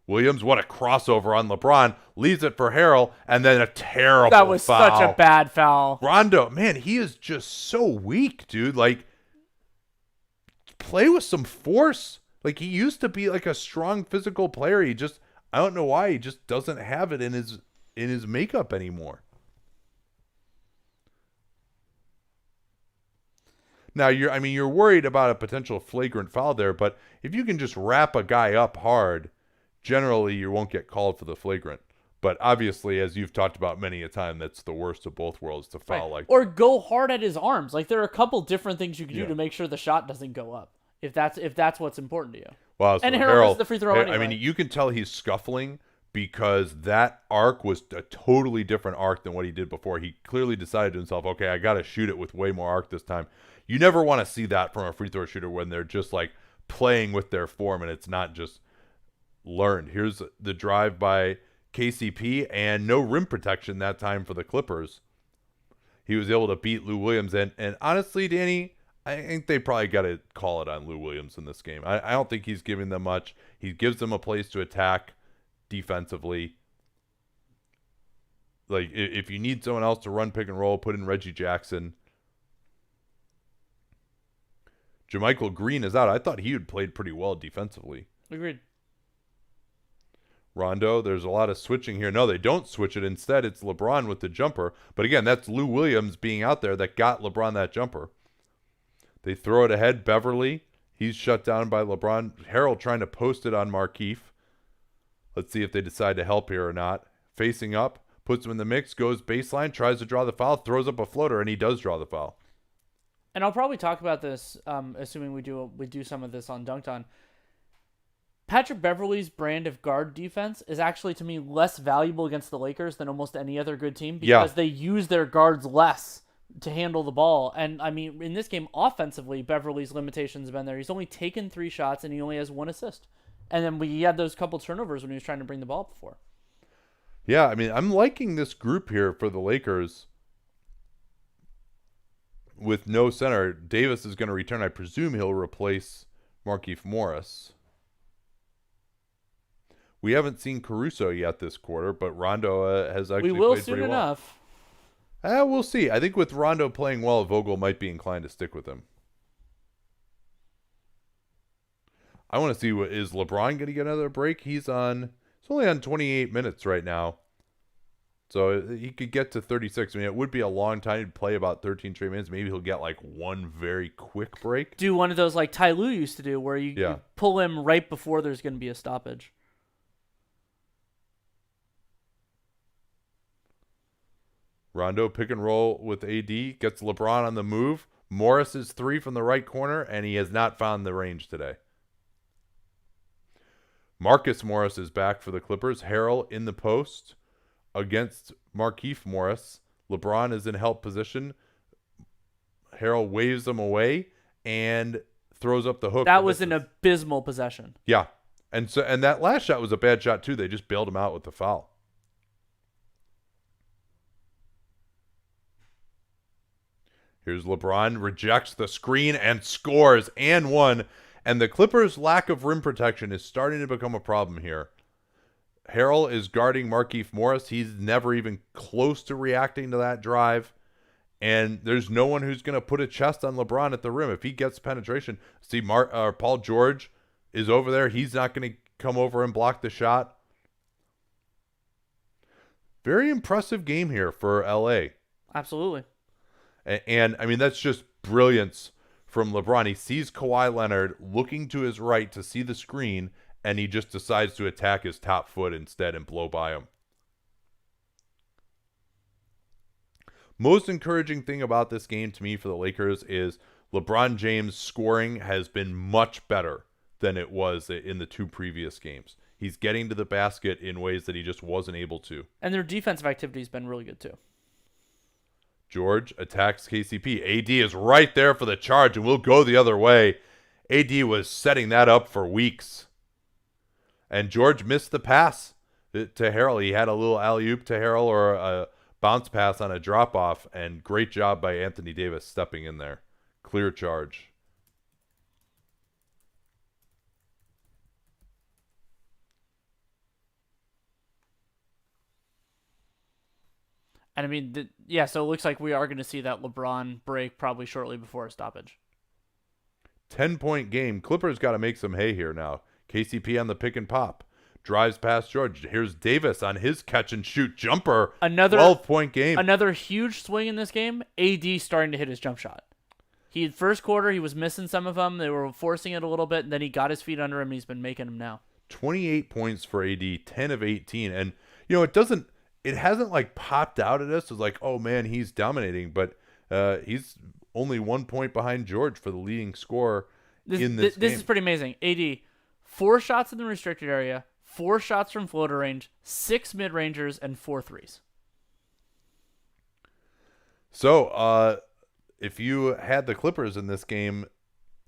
Williams, what a crossover on LeBron, leaves it for Harrell, and then a terrible foul. That was such a bad foul. Rondo, man, he is just so weak, dude. Like, play with some force. Like, he used to be like a strong physical player. He just, I don't know why, he just doesn't have it in his makeup anymore. Now you're worried about a potential flagrant foul there, but if you can just wrap a guy up hard, generally you won't get called for the flagrant. But obviously, as you've talked about many a time, that's the worst of both worlds to foul like. Or go hard at his arms. Like there are a couple different things you can do to make sure the shot doesn't go up. If that's what's important to you. Wow, so and Harold misses the free throw anyway. I mean, you can tell he's scuffling because that arc was a totally different arc than what he did before. He clearly decided to himself, okay, I got to shoot it with way more arc this time. You never want to see that from a free throw shooter when they're just like playing with their form and it's not just learned. Here's the drive by KCP and no rim protection that time for the Clippers. He was able to beat Lou Williams. And honestly, Danny, I think they probably got to call it on Lou Williams in this game. I don't think he's giving them much. He gives them a place to attack defensively. Like, if you need someone else to run pick and roll, put in Reggie Jackson. JaMychal Green is out. I thought he had played pretty well defensively. Agreed. Rondo, there's a lot of switching here. No, they don't switch it. Instead, it's LeBron with the jumper. But again, that's Lou Williams being out there that got LeBron that jumper. They throw it ahead. Beverly, he's shut down by LeBron. Harold trying to post it on Markieff. Let's see if they decide to help here or not. Facing up, puts him in the mix, goes baseline, tries to draw the foul, throws up a floater, and he does draw the foul. And I'll probably talk about this, assuming we do some of this on Dunked On. Patrick Beverley's brand of guard defense is actually, to me, less valuable against the Lakers than almost any other good team because they use their guards less to handle the ball. And, I mean, in this game, offensively, Beverley's limitations have been there. He's only taken 3 shots, and he only has 1 assist. And then he had those couple turnovers when he was trying to bring the ball up before. Yeah, I mean, I'm liking this group here for the Lakers with no center. Davis is going to return. I presume he'll replace Markieff Morris. We haven't seen Caruso yet this quarter, but Rondo has actually played pretty well. We will soon enough. We'll see. I think with Rondo playing well, Vogel might be inclined to stick with him. I want to see, is LeBron going to get another break? He's only on 28 minutes right now. So he could get to 36. I mean, it would be a long time to play about 13 straight minutes. Maybe he'll get like one very quick break. Do one of those like Ty Lue used to do where you pull him right before there's going to be a stoppage. Rondo pick and roll with AD, gets LeBron on the move. Morris's 3 from the right corner, and he has not found the range today. Marcus Morris is back for the Clippers. Harrell in the post against Markieff Morris. LeBron is in help position. Harrell waves him away and throws up the hook. That was an abysmal possession. Yeah. And that last shot was a bad shot too. They just bailed him out with the foul. Here's LeBron, rejects the screen and scores and one. And the Clippers' lack of rim protection is starting to become a problem here. Harrell is guarding Markieff Morris. He's never even close to reacting to that drive. And there's no one who's going to put a chest on LeBron at the rim. If he gets penetration, see Paul George is over there. He's not going to come over and block the shot. Very impressive game here for LA. Absolutely. And I mean, that's just brilliance from LeBron. He sees Kawhi Leonard looking to his right to see the screen, and he just decides to attack his top foot instead and blow by him. Most encouraging thing about this game to me for the Lakers is LeBron James' scoring has been much better than it was in the 2 previous games. He's getting to the basket in ways that he just wasn't able to. And their defensive activity has been really good too. George attacks KCP. AD is right there for the charge and will go the other way. AD was setting that up for weeks. And George missed the pass to Harrell. He had a little alley-oop to Harrell or a bounce pass on a drop-off, and great job by Anthony Davis stepping in there. Clear charge. And I mean, so it looks like we are going to see that LeBron break probably shortly before a stoppage. 10-point game. Clippers got to make some hay here now. KCP on the pick and pop. Drives past George. Here's Davis on his catch and shoot jumper. Another 12-point game. Another huge swing in this game. AD starting to hit his jump shot. First quarter he was missing some of them. They were forcing it a little bit, and then he got his feet under him, and he's been making them now. 28 points for AD, 10 of 18, and it hasn't like popped out at us as like, oh man, he's dominating, but he's only 1 point behind George for the leading scorer in this game. This is pretty amazing. AD, 4 shots in the restricted area, 4 shots from floater range, 6 mid-rangers, and 4 threes. So, if you had the Clippers in this game,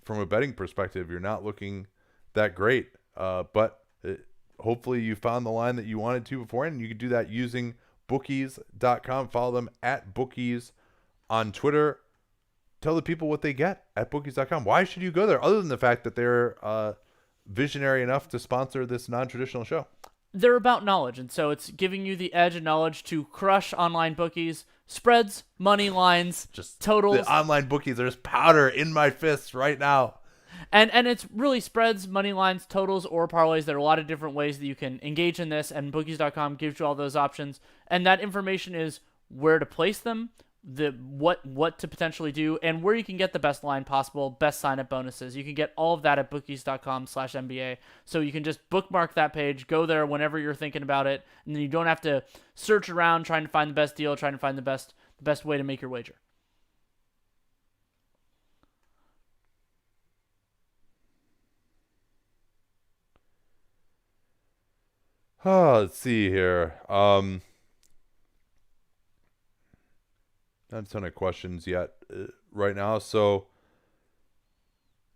from a betting perspective, you're not looking that great. But hopefully you found the line that you wanted to beforehand, and you could do that using bookies.com. Follow them at bookies on Twitter. Tell the people what they get at bookies.com. Why should you go there other than the fact that they're visionary enough to sponsor this non-traditional show? They're about knowledge, and so it's giving you the edge and knowledge to crush online bookies, spreads, money lines, Just totals. The online bookies, there's powder in my fists right now. And it's really spreads, money lines, totals, or parlays. There are a lot of different ways that you can engage in this, and bookies.com gives you all those options. And that information is where to place them, what to potentially do, and where you can get the best line possible, best sign-up bonuses. You can get all of that at bookies.com/NBA. So you can just bookmark that page, go there whenever you're thinking about it, and then you don't have to search around trying to find the best deal, trying to find the best way to make your wager. Let's see here. Not a ton of questions yet right now. So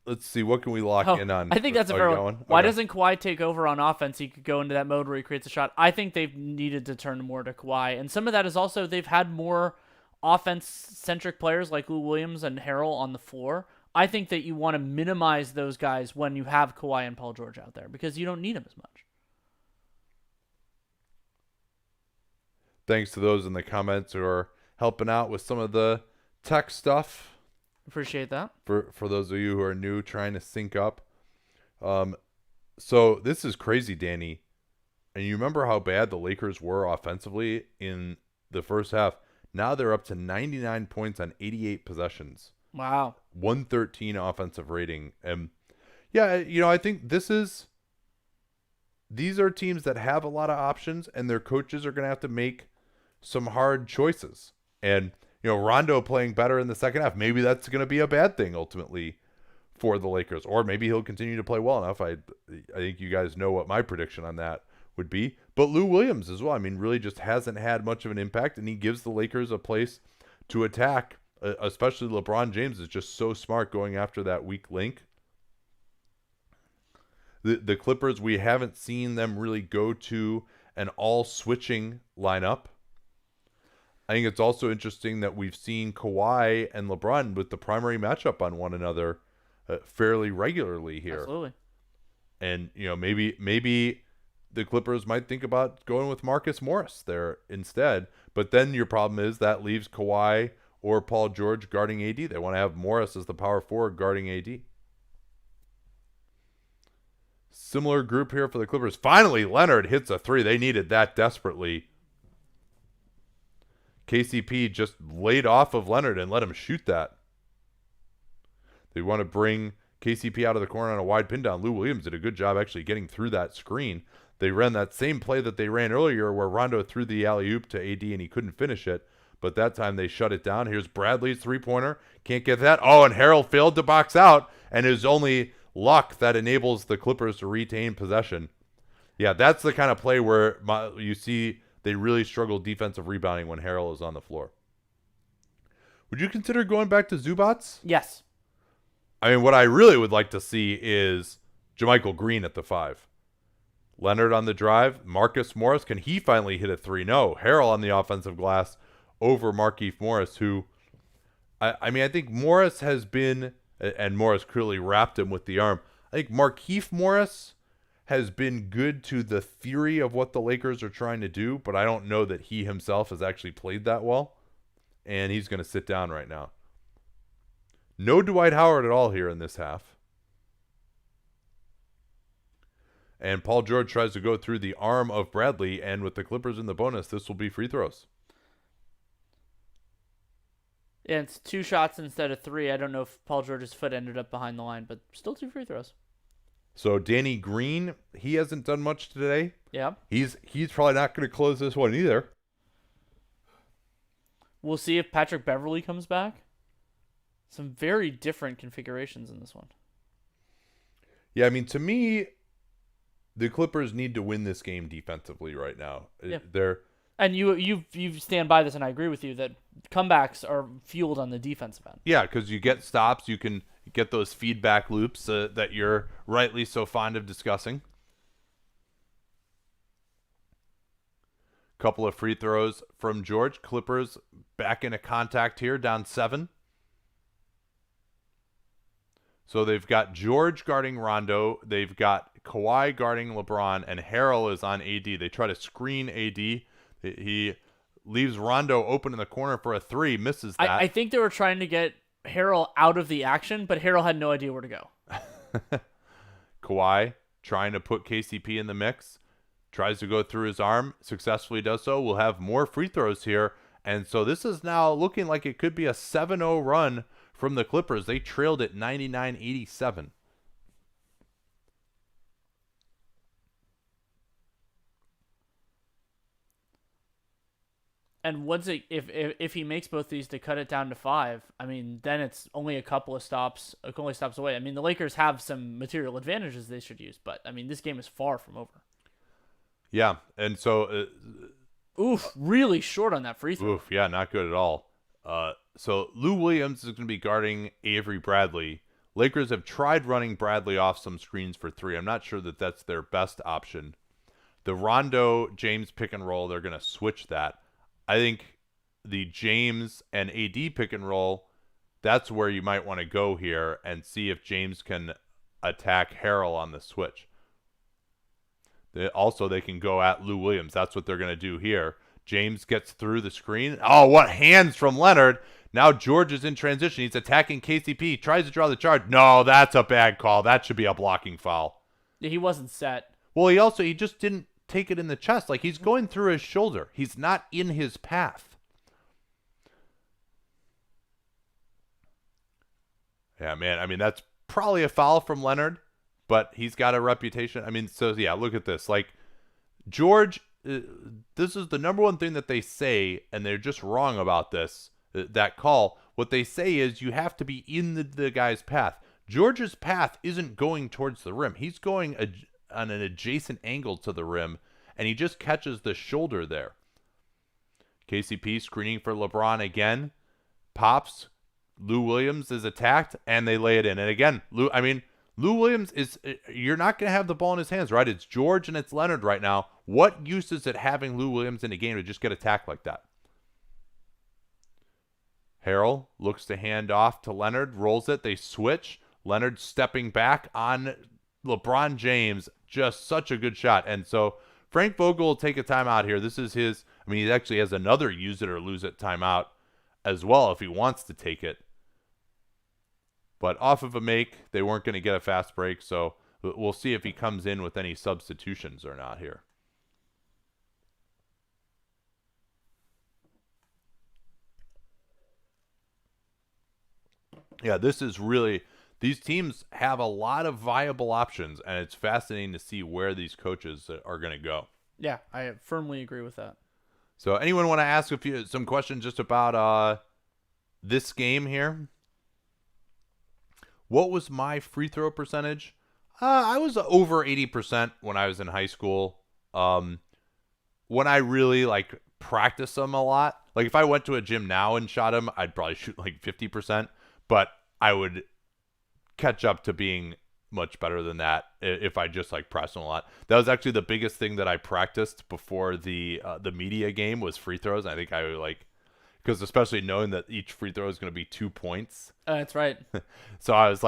let's see. What can we lock in on? I think that's a fair one. Why doesn't Kawhi take over on offense? He could go into that mode where he creates a shot. I think they've needed to turn more to Kawhi. And some of that is also they've had more offense-centric players like Lou Williams and Harrell on the floor. I think that you want to minimize those guys when you have Kawhi and Paul George out there because you don't need them as much. Thanks to those in the comments who are helping out with some of the tech stuff. Appreciate that. For those of you who are new, trying to sync up. So this is crazy, Danny. And you remember how bad the Lakers were offensively in the first half. Now they're up to 99 points on 88 possessions. Wow. 113 offensive rating. And yeah, I think these are teams that have a lot of options, and their coaches are going to have to make some hard choices. And Rondo playing better in the second half, maybe that's going to be a bad thing ultimately for the Lakers, or maybe he'll continue to play well enough. I think you guys know what my prediction on that would be. But Lou Williams as well, I mean, really just hasn't had much of an impact, and he gives the Lakers a place to attack, especially LeBron James is just so smart going after that weak link. The Clippers, we haven't seen them really go to an all-switching lineup. I think it's also interesting that we've seen Kawhi and LeBron with the primary matchup on one another fairly regularly here. Absolutely. And, maybe the Clippers might think about going with Marcus Morris there instead. But then your problem is that leaves Kawhi or Paul George guarding AD. They want to have Morris as the power forward guarding AD. Similar group here for the Clippers. Finally, Leonard hits a three. They needed that desperately. KCP just laid off of Leonard and let him shoot that. They want to bring KCP out of the corner on a wide pin down. Lou Williams did a good job actually getting through that screen. They ran that same play that they ran earlier where Rondo threw the alley-oop to AD and he couldn't finish it. But that time they shut it down. Here's Bradley's three-pointer. Can't get that. Oh, and Harrell failed to box out. And it was only luck that enables the Clippers to retain possession. Yeah, that's the kind of play where you see they really struggle defensive rebounding when Harrell is on the floor. Would you consider going back to Zubats? Yes. I mean, what I really would like to see is JaMychal Green at the 5. Leonard on the drive. Marcus Morris, can he finally hit a 3? No. Harrell on the offensive glass over Markieff Morris, who, I think Morris has been, and Morris clearly wrapped him with the arm. I think Markieff Morris has been good to the theory of what the Lakers are trying to do, but I don't know that he himself has actually played that well. And he's going to sit down right now. No Dwight Howard at all here in this half. And Paul George tries to go through the arm of Bradley, and with the Clippers in the bonus, this will be free throws. Yeah, it's 2 shots instead of 3. I don't know if Paul George's foot ended up behind the line, but still 2 free throws. So Danny Green, he hasn't done much today. Yeah. He's probably not going to close this one either. We'll see if Patrick Beverly comes back. Some very different configurations in this one. Yeah, I mean, to me, the Clippers need to win this game defensively right now. Yeah. They're And you stand by this, and I agree with you that comebacks are fueled on the defensive end. Yeah, because you get stops, you can get those feedback loops that you're rightly so fond of discussing. Couple of free throws from George. Clippers back into contact here, down 7. So they've got George guarding Rondo. They've got Kawhi guarding LeBron, and Harrell is on AD. They try to screen AD. He leaves Rondo open in the corner for a 3, misses that. I think they were trying to get Harrell out of the action, but Harrell had no idea where to go. Kawhi trying to put KCP in the mix. Tries to go through his arm, successfully does so. We'll have more free throws here. And so this is now looking like it could be a 7-0 run from the Clippers. They trailed at 99-87. And once if he makes both these to cut it down to 5, I mean, then it's only a couple of stops away. I mean, the Lakers have some material advantages they should use, but I mean, this game is far from over. Yeah, and so really short on that free throw. Yeah, not good at all. So Lou Williams is going to be guarding Avery Bradley. Lakers have tried running Bradley off some screens for 3. I'm not sure that that's their best option. The Rondo James pick and roll, they're going to switch that. I think the James and AD pick and roll, that's where you might want to go here and see if James can attack Harrell on the switch. They can go at Lou Williams. That's what they're going to do here. James gets through the screen. Oh, what hands from Leonard. Now George is in transition. He's attacking KCP. Tries to draw the charge. No, that's a bad call. That should be a blocking foul. Yeah, he wasn't set. Well, he just didn't take it in the chest. Like, he's going through his shoulder. He's not in his path. Yeah, man. I mean, that's probably a foul from Leonard. But he's got a reputation. I mean, so yeah, look at this. Like, George, this is the number one thing that they say, and they're just wrong about this, that call. What they say is you have to be in the guy's path. George's path isn't going towards the rim. He's going on an adjacent angle to the rim, and he just catches the shoulder there. KCP screening for LeBron again. Pops. Lou Williams is attacked, and they lay it in. And again, Lou Williams you're not going to have the ball in his hands, right? It's George and it's Leonard right now. What use is it having Lou Williams in a game to just get attacked like that? Harrell looks to hand off to Leonard, rolls it. They switch. Leonard stepping back on LeBron James. Just such a good shot. And so Frank Vogel will take a timeout here. This is his, he actually has another use it or lose it timeout as well if he wants to take it. But off of a make, they weren't going to get a fast break, so we'll see if he comes in with any substitutions or not here. Yeah, this is really, these teams have a lot of viable options, and it's fascinating to see where these coaches are going to go. Yeah, I firmly agree with that. So anyone want to ask some questions just about this game here? What was my free throw percentage? I was over 80% when I was in high school. When I really practice them a lot, like if I went to a gym now and shot them, I'd probably shoot 50%, but I would catch up to being much better than that if I just press them a lot. That was actually the biggest thing that I practiced before the media game was free throws. I think I would because especially knowing that each free throw is going to be 2 points. That's right. So I was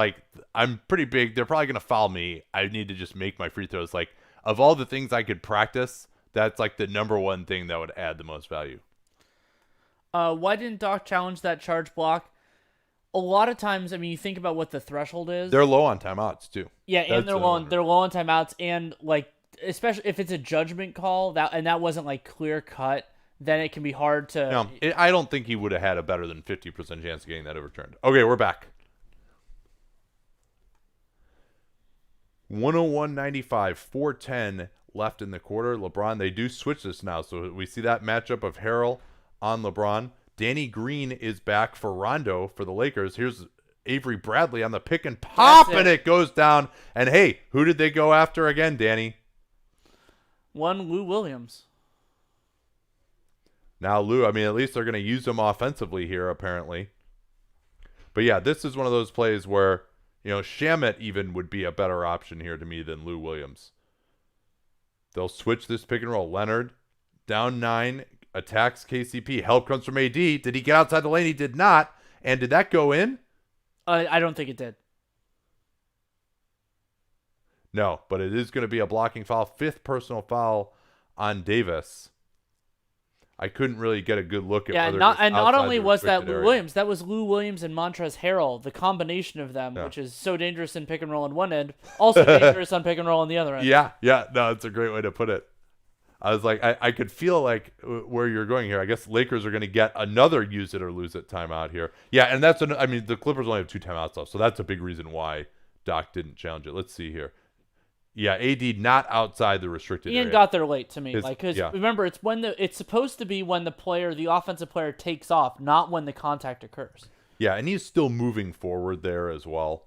I'm pretty big. They're probably going to foul me. I need to just make my free throws. Of all the things I could practice, that's the number one thing that would add the most value. Why didn't Doc challenge that charge block? A lot of times, you think about what the threshold is. They're low on timeouts too. Yeah, and they're low on timeouts, and especially if it's a judgment call that wasn't clear cut. then it can be hard to. No, I don't think he would have had a better than 50% chance of getting that overturned. Okay, we're back. 101.95, 4:10 left in the quarter. LeBron, they do switch this now. So we see that matchup of Harrell on LeBron. Danny Green is back for Rondo for the Lakers. Here's Avery Bradley on the pick and pop, and it goes down. And hey, who did they go after again, Danny? One Lou Williams. Now, Lou, I mean, at least they're going to use him offensively here, apparently. But yeah, this is one of those plays where, Shamet even would be a better option here to me than Lou Williams. They'll switch this pick and roll. Leonard, down 9, attacks KCP. Help comes from AD. Did he get outside the lane? He did not. And did that go in? I don't think it did. No, but it is going to be a blocking foul. 5th personal foul on Davis. I couldn't really get a good look at whether not only was that Lou area. Williams, that was Lou Williams and Montrezl Harrell, the combination of them, which is so dangerous in pick and roll on one end, also dangerous on pick and roll on the other end. Yeah, no, it's a great way to put it. I was like, I could feel like where you're going here. I guess Lakers are going to get another use it or lose it timeout here. Yeah, and the Clippers only have 2 timeouts left, so that's a big reason why Doc didn't challenge it. Let's see here. Yeah, AD not outside the restricted area. Ian got there late to me, remember it's supposed to be when the offensive player takes off, not when the contact occurs. Yeah, and he's still moving forward there as well.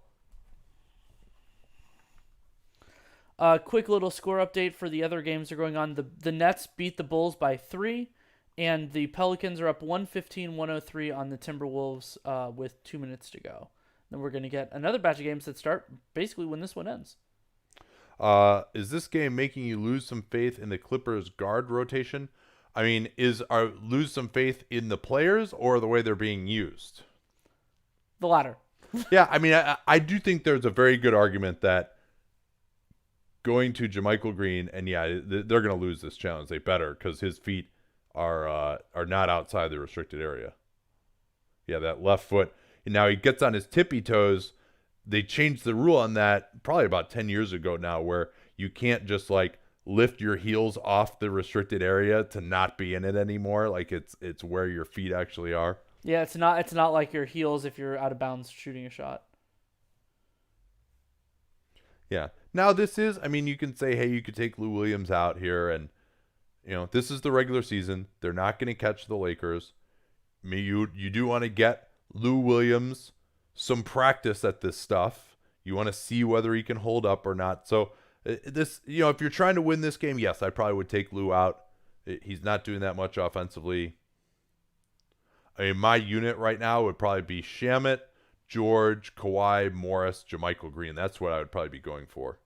Quick little score update for the other games that are going on. The Nets beat the Bulls by 3, and the Pelicans are up 115-103 on the Timberwolves with 2 minutes to go. Then we're going to get another batch of games that start basically when this one ends. Is this game making you lose some faith in the Clippers guard rotation? I mean, lose some faith in the players or the way they're being used? The latter. Yeah, I mean, I do think there's a very good argument that going to JaMychal Green, and they're going to lose this challenge. They better, because his feet are not outside the restricted area. Yeah, that left foot. And now he gets on his tippy toes. They changed the rule on that probably about 10 years ago now, where you can't just lift your heels off the restricted area to not be in it anymore. Like it's where your feet actually are. Yeah, it's not like your heels if you're out of bounds shooting a shot. Yeah. Now this is, I mean, you can say, hey, you could take Lou Williams out here, and this is the regular season. They're not going to catch the Lakers. You do want to get Lou Williams some practice at this stuff. You want to see whether he can hold up or not. So this, if you're trying to win this game, yes, I probably would take Lou out. He's not doing that much offensively. I mean, my unit right now would probably be Shamet, George, Kawhi, Morris, JaMychal Green. That's what I would probably be going for.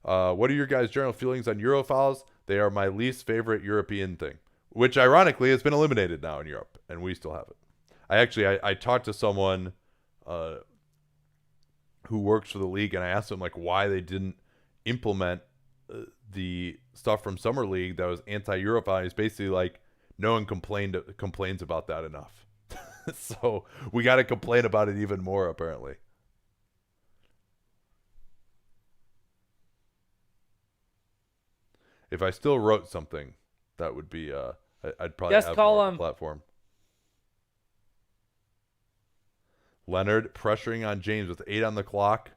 What are your guys' general feelings on Eurofouls? They are my least favorite European thing, which ironically has been eliminated now in Europe, and we still have it. I talked to someone who works for the league, and I asked them why they didn't implement the stuff from Summer League that was anti-Eurofoul. He's basically no one complains about that enough. So we got to complain about it even more, apparently. If I still wrote something, that would be I'd probably have more of a platform. Leonard pressuring on James with 8 on the clock.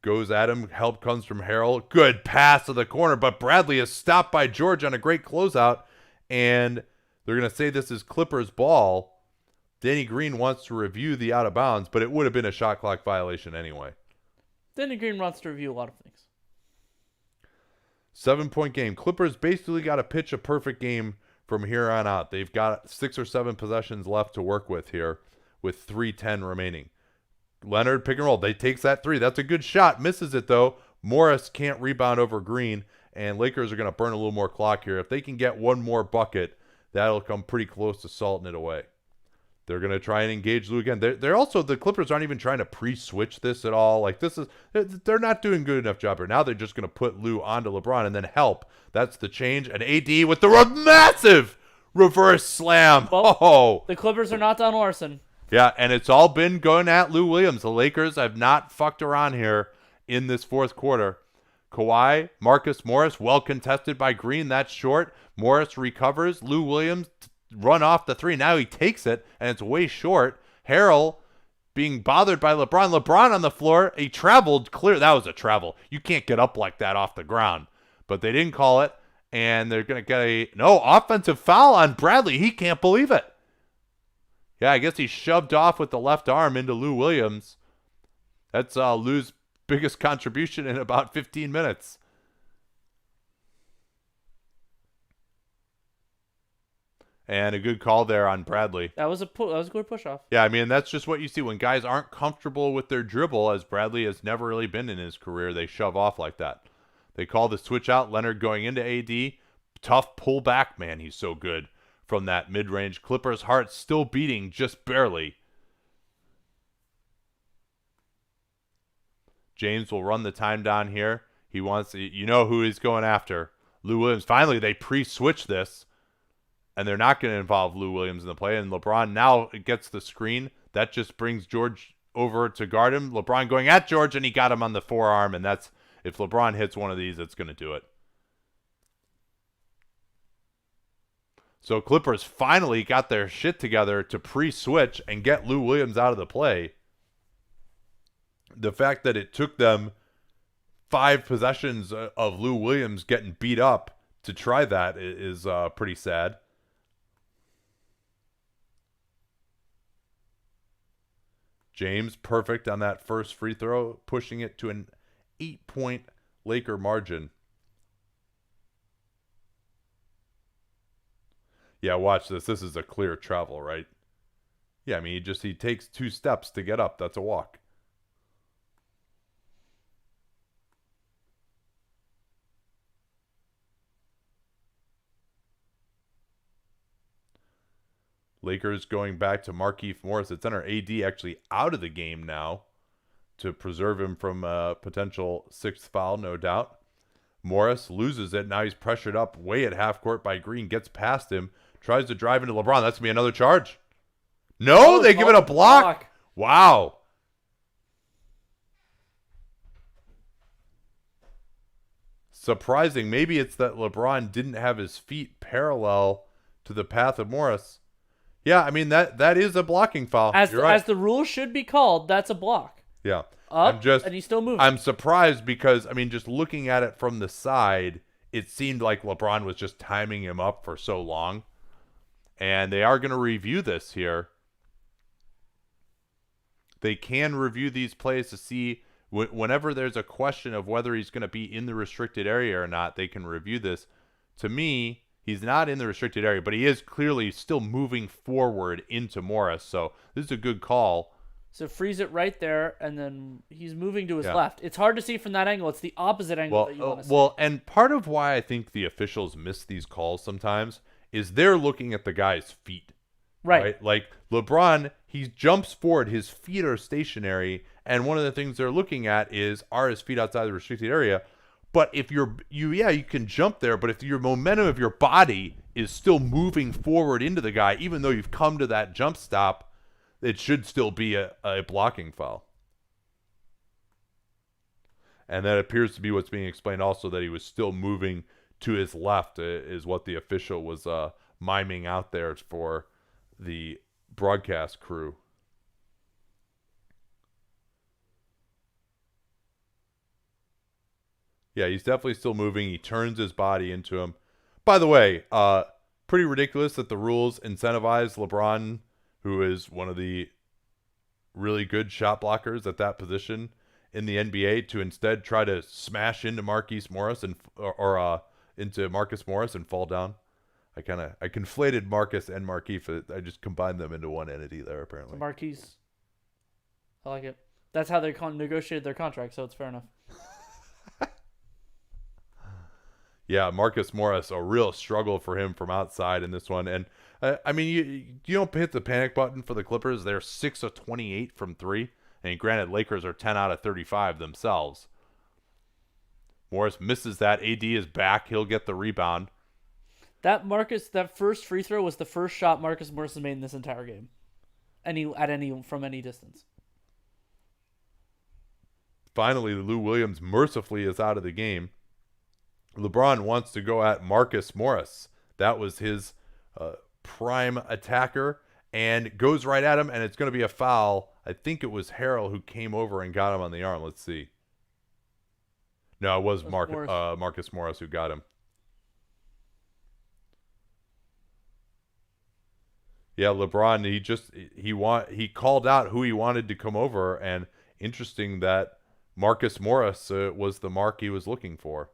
Goes at him. Help comes from Harrell. Good pass to the corner, but Bradley is stopped by George on a great closeout, and they're going to say this is Clippers ball. Danny Green wants to review the out of bounds, but it would have been a shot clock violation anyway. Danny Green wants to review a lot of things. 7-point game. Clippers basically got to pitch a perfect game from here on out. They've got 6 or 7 possessions left to work with here with 3:10 remaining. Leonard pick and roll. They takes that 3. That's a good shot. Misses it though. Morris can't rebound over Green, and Lakers are going to burn a little more clock here. If they can get one more bucket, that'll come pretty close to salting it away. They're going to try and engage Lou again. They're also, the Clippers aren't even trying to pre-switch this at all. They're not doing a good enough job here. Now they're just going to put Lou onto LeBron and then help. That's the change. And AD with the massive reverse slam. Well, the Clippers are not Don Larson. Yeah, and it's all been going at Lou Williams. The Lakers have not fucked around here in this fourth quarter. Kawhi, Marcus Morris, well contested by Green. That's short. Morris recovers. Lou Williams run off the three. Now he takes it, and it's way short. Harrell being bothered by LeBron. LeBron on the floor. He traveled clear. That was a travel. You can't get up like that off the ground. But they didn't call it, and they're going to get a offensive foul on Bradley. He can't believe it. Yeah, I guess he shoved off with the left arm into Lou Williams. That's Lou's biggest contribution in about 15 minutes. And a good call there on Bradley. That was a good push off. Yeah, I mean, that's just what you see when guys aren't comfortable with their dribble, as Bradley has never really been in his career. They shove off like that. They call the switch out. Leonard going into AD. Tough pullback. Man, he's so good from that mid-range. Clippers' heart still beating just barely. James will run the time down here. He wants, you know who he's going after. Lou Williams. Finally, they pre-switch this, and they're not going to involve Lou Williams in the play. And LeBron now gets the screen. That just brings George over to guard him. LeBron going at George, and he got him on the forearm, and that's, if LeBron hits one of these, it's going to do it. So Clippers finally got their shit together to pre-switch and get Lou Williams out of the play. The fact that it took them 5 possessions of Lou Williams getting beat up to try that is pretty sad. James, perfect on that first free throw, pushing it to an 8-point Laker margin. Yeah, watch this. This is a clear travel, right? Yeah, I mean, he takes 2 steps to get up. That's a walk. Lakers going back to Markieff Morris. It's under AD actually out of the game now to preserve him from a potential 6th foul, no doubt. Morris loses it. Now he's pressured up way at half court by Green. Gets past him. Tries to drive into LeBron. That's going to be another charge. No, they give it a block. Wow. Surprising. Maybe it's that LeBron didn't have his feet parallel to the path of Morris. Yeah, I mean, that is a blocking foul. As right. As the rule should be called, that's a block. Yeah. And he's still moving. I'm surprised because, I mean, just looking at it from the side, it seemed like LeBron was just timing him up for so long. And they are going to review this here. They can review these plays to see whenever there's a question of whether he's going to be in the restricted area or not, they can review this. To me, he's not in the restricted area, but he is clearly still moving forward into Morris. So this is a good call. So freeze it right there, and then he's moving to his left. It's hard to see from that angle. It's the opposite angle that you want to see. Well, and part of why I think the officials miss these calls sometimes is they're looking at the guy's feet. Right? Like LeBron, he jumps forward, his feet are stationary, and one of the things they're looking at is, are his feet outside the restricted area? But if you can jump there, but if your momentum of your body is still moving forward into the guy, even though you've come to that jump stop, it should still be a blocking foul. And that appears to be what's being explained also, that he was still moving to his left is what the official was miming out there for the broadcast crew. Yeah, he's definitely still moving. He turns his body into him. By the way, pretty ridiculous that the rules incentivize LeBron, who is one of the really good shot blockers at that position in the NBA, to instead try to smash into Marquise Morris or into Marcus Morris and fall down. I conflated Marcus and Markieff. I just combined them into one entity there, apparently. So Marquise. I like it. That's how they negotiated their contract, so it's fair enough. Yeah, Marcus Morris, a real struggle for him from outside in this one. And, I mean, you don't hit the panic button for the Clippers. They're 6 of 28 from 3. And granted, Lakers are 10 out of 35 themselves. Morris misses that. AD is back. He'll get the rebound. That first free throw was the first shot Marcus Morris has made in this entire game. From any distance. finally Lou Williams mercifully is out of the game. LeBron wants to go at Marcus Morris. That was his prime attacker, and goes right at him, and it's going to be a foul. I think it was Harrell who came over and got him on the arm. Let's see. No, it was Marcus Morris who got him. Yeah, LeBron, he called out who he wanted to come over, and interesting that Marcus Morris was the mark he was looking for.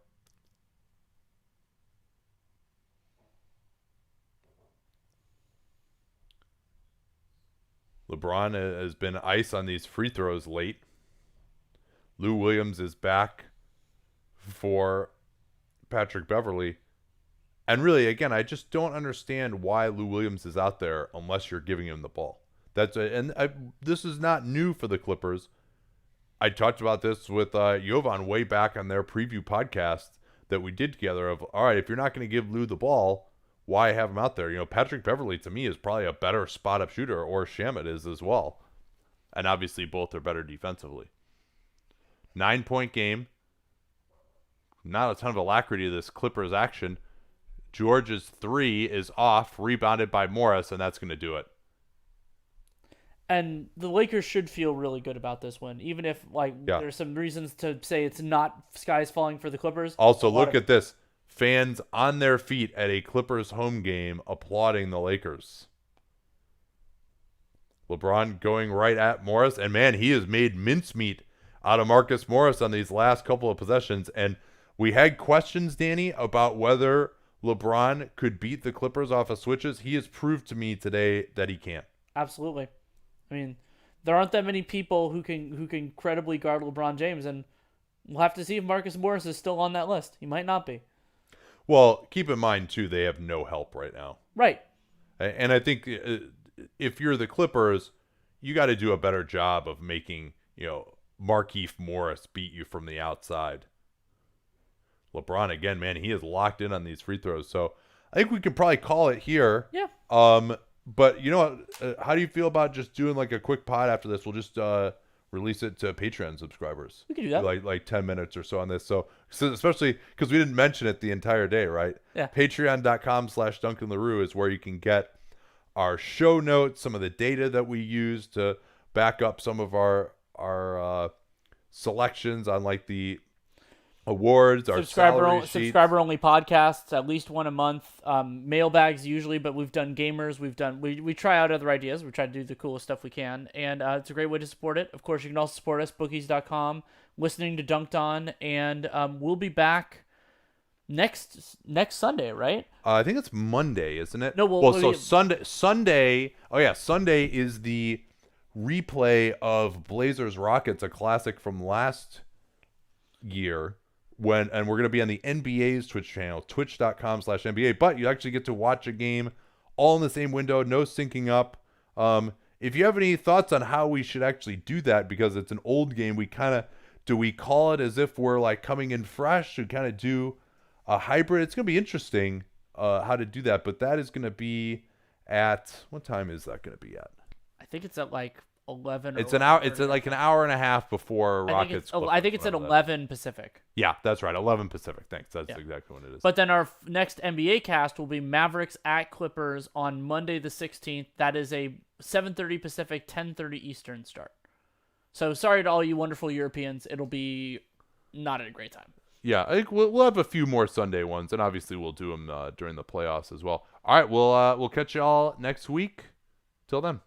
LeBron has been ice on these free throws late. Lou Williams is back for Patrick Beverley. And really, again, I just don't understand why Lou Williams is out there unless you're giving him the ball. This is not new for the Clippers. I talked about this with Jovan way back on their preview podcast that we did together of, all right, if you're not going to give Lou the ball, why have him out there? You know, Patrick Beverley, to me, is probably a better spot-up shooter, or Shamet is as well. And obviously, both are better defensively. 9-point game. Not a ton of alacrity to this Clippers action. George's three is off, rebounded by Morris, and that's going to do it. And the Lakers should feel really good about this win, even if there's some reasons to say it's not skies falling for the Clippers. Also, look at this. Fans on their feet at a Clippers home game applauding the Lakers. LeBron going right at Morris, and man, he has made mincemeat out of Marcus Morris on these last couple of possessions. And we had questions, Danny, about whether LeBron could beat the Clippers off of switches. He has proved to me today that he can. Absolutely. I mean, there aren't that many people who can credibly guard LeBron James, and we'll have to see if Marcus Morris is still on that list. He might not be. Well, keep in mind, too, they have no help right now. Right. And I think if you're the Clippers, you got to do a better job of making, Markieff Morris beat you from the outside. LeBron, again, man, he is locked in on these free throws. So I think we could probably call it here. Yeah. But you know what? How do you feel about just doing like a quick pod after this? We'll just release it to Patreon subscribers. We can do that. Like 10 minutes or so on this. So especially because we didn't mention it the entire day, right? Yeah. Patreon.com/Duncan LaRue is where you can get our show notes, some of the data that we use to back up some of our selections on like the awards, our salary sheets. Subscriber only podcasts, at least one a month. Mailbags usually, but we've done gamers. We try out other ideas. We try to do the coolest stuff we can, and it's a great way to support it. Of course, you can also support us, bookies.com, listening to Dunked On, and we'll be back next Sunday, right? I think it's Monday, isn't it? No, Sunday. Oh yeah, Sunday is the replay of Blazers Rockets, a classic from last year. And we're going to be on the NBA's Twitch channel, twitch.com/NBA. But you actually get to watch a game all in the same window, no syncing up. If you have any thoughts on how we should actually do that, because it's an old game, do we call it as if we're like coming in fresh? Should kind of do a hybrid? It's going to be interesting how to do that. But that is going to be at, what time is that going to be at? I think it's at like 11. It's an hour. It's like an hour and a half before Rockets. I think it's at 11 Pacific. Yeah, that's right. 11 Pacific. Thanks. That's exactly what it is. But then our next NBA cast will be Mavericks at Clippers on Monday the 16th. That is a 7:30 Pacific, 10:30 Eastern start. So sorry to all you wonderful Europeans. It'll be not at a great time. Yeah, I think we'll have a few more Sunday ones, and obviously we'll do them during the playoffs as well. All right, we'll catch you all next week. Till then.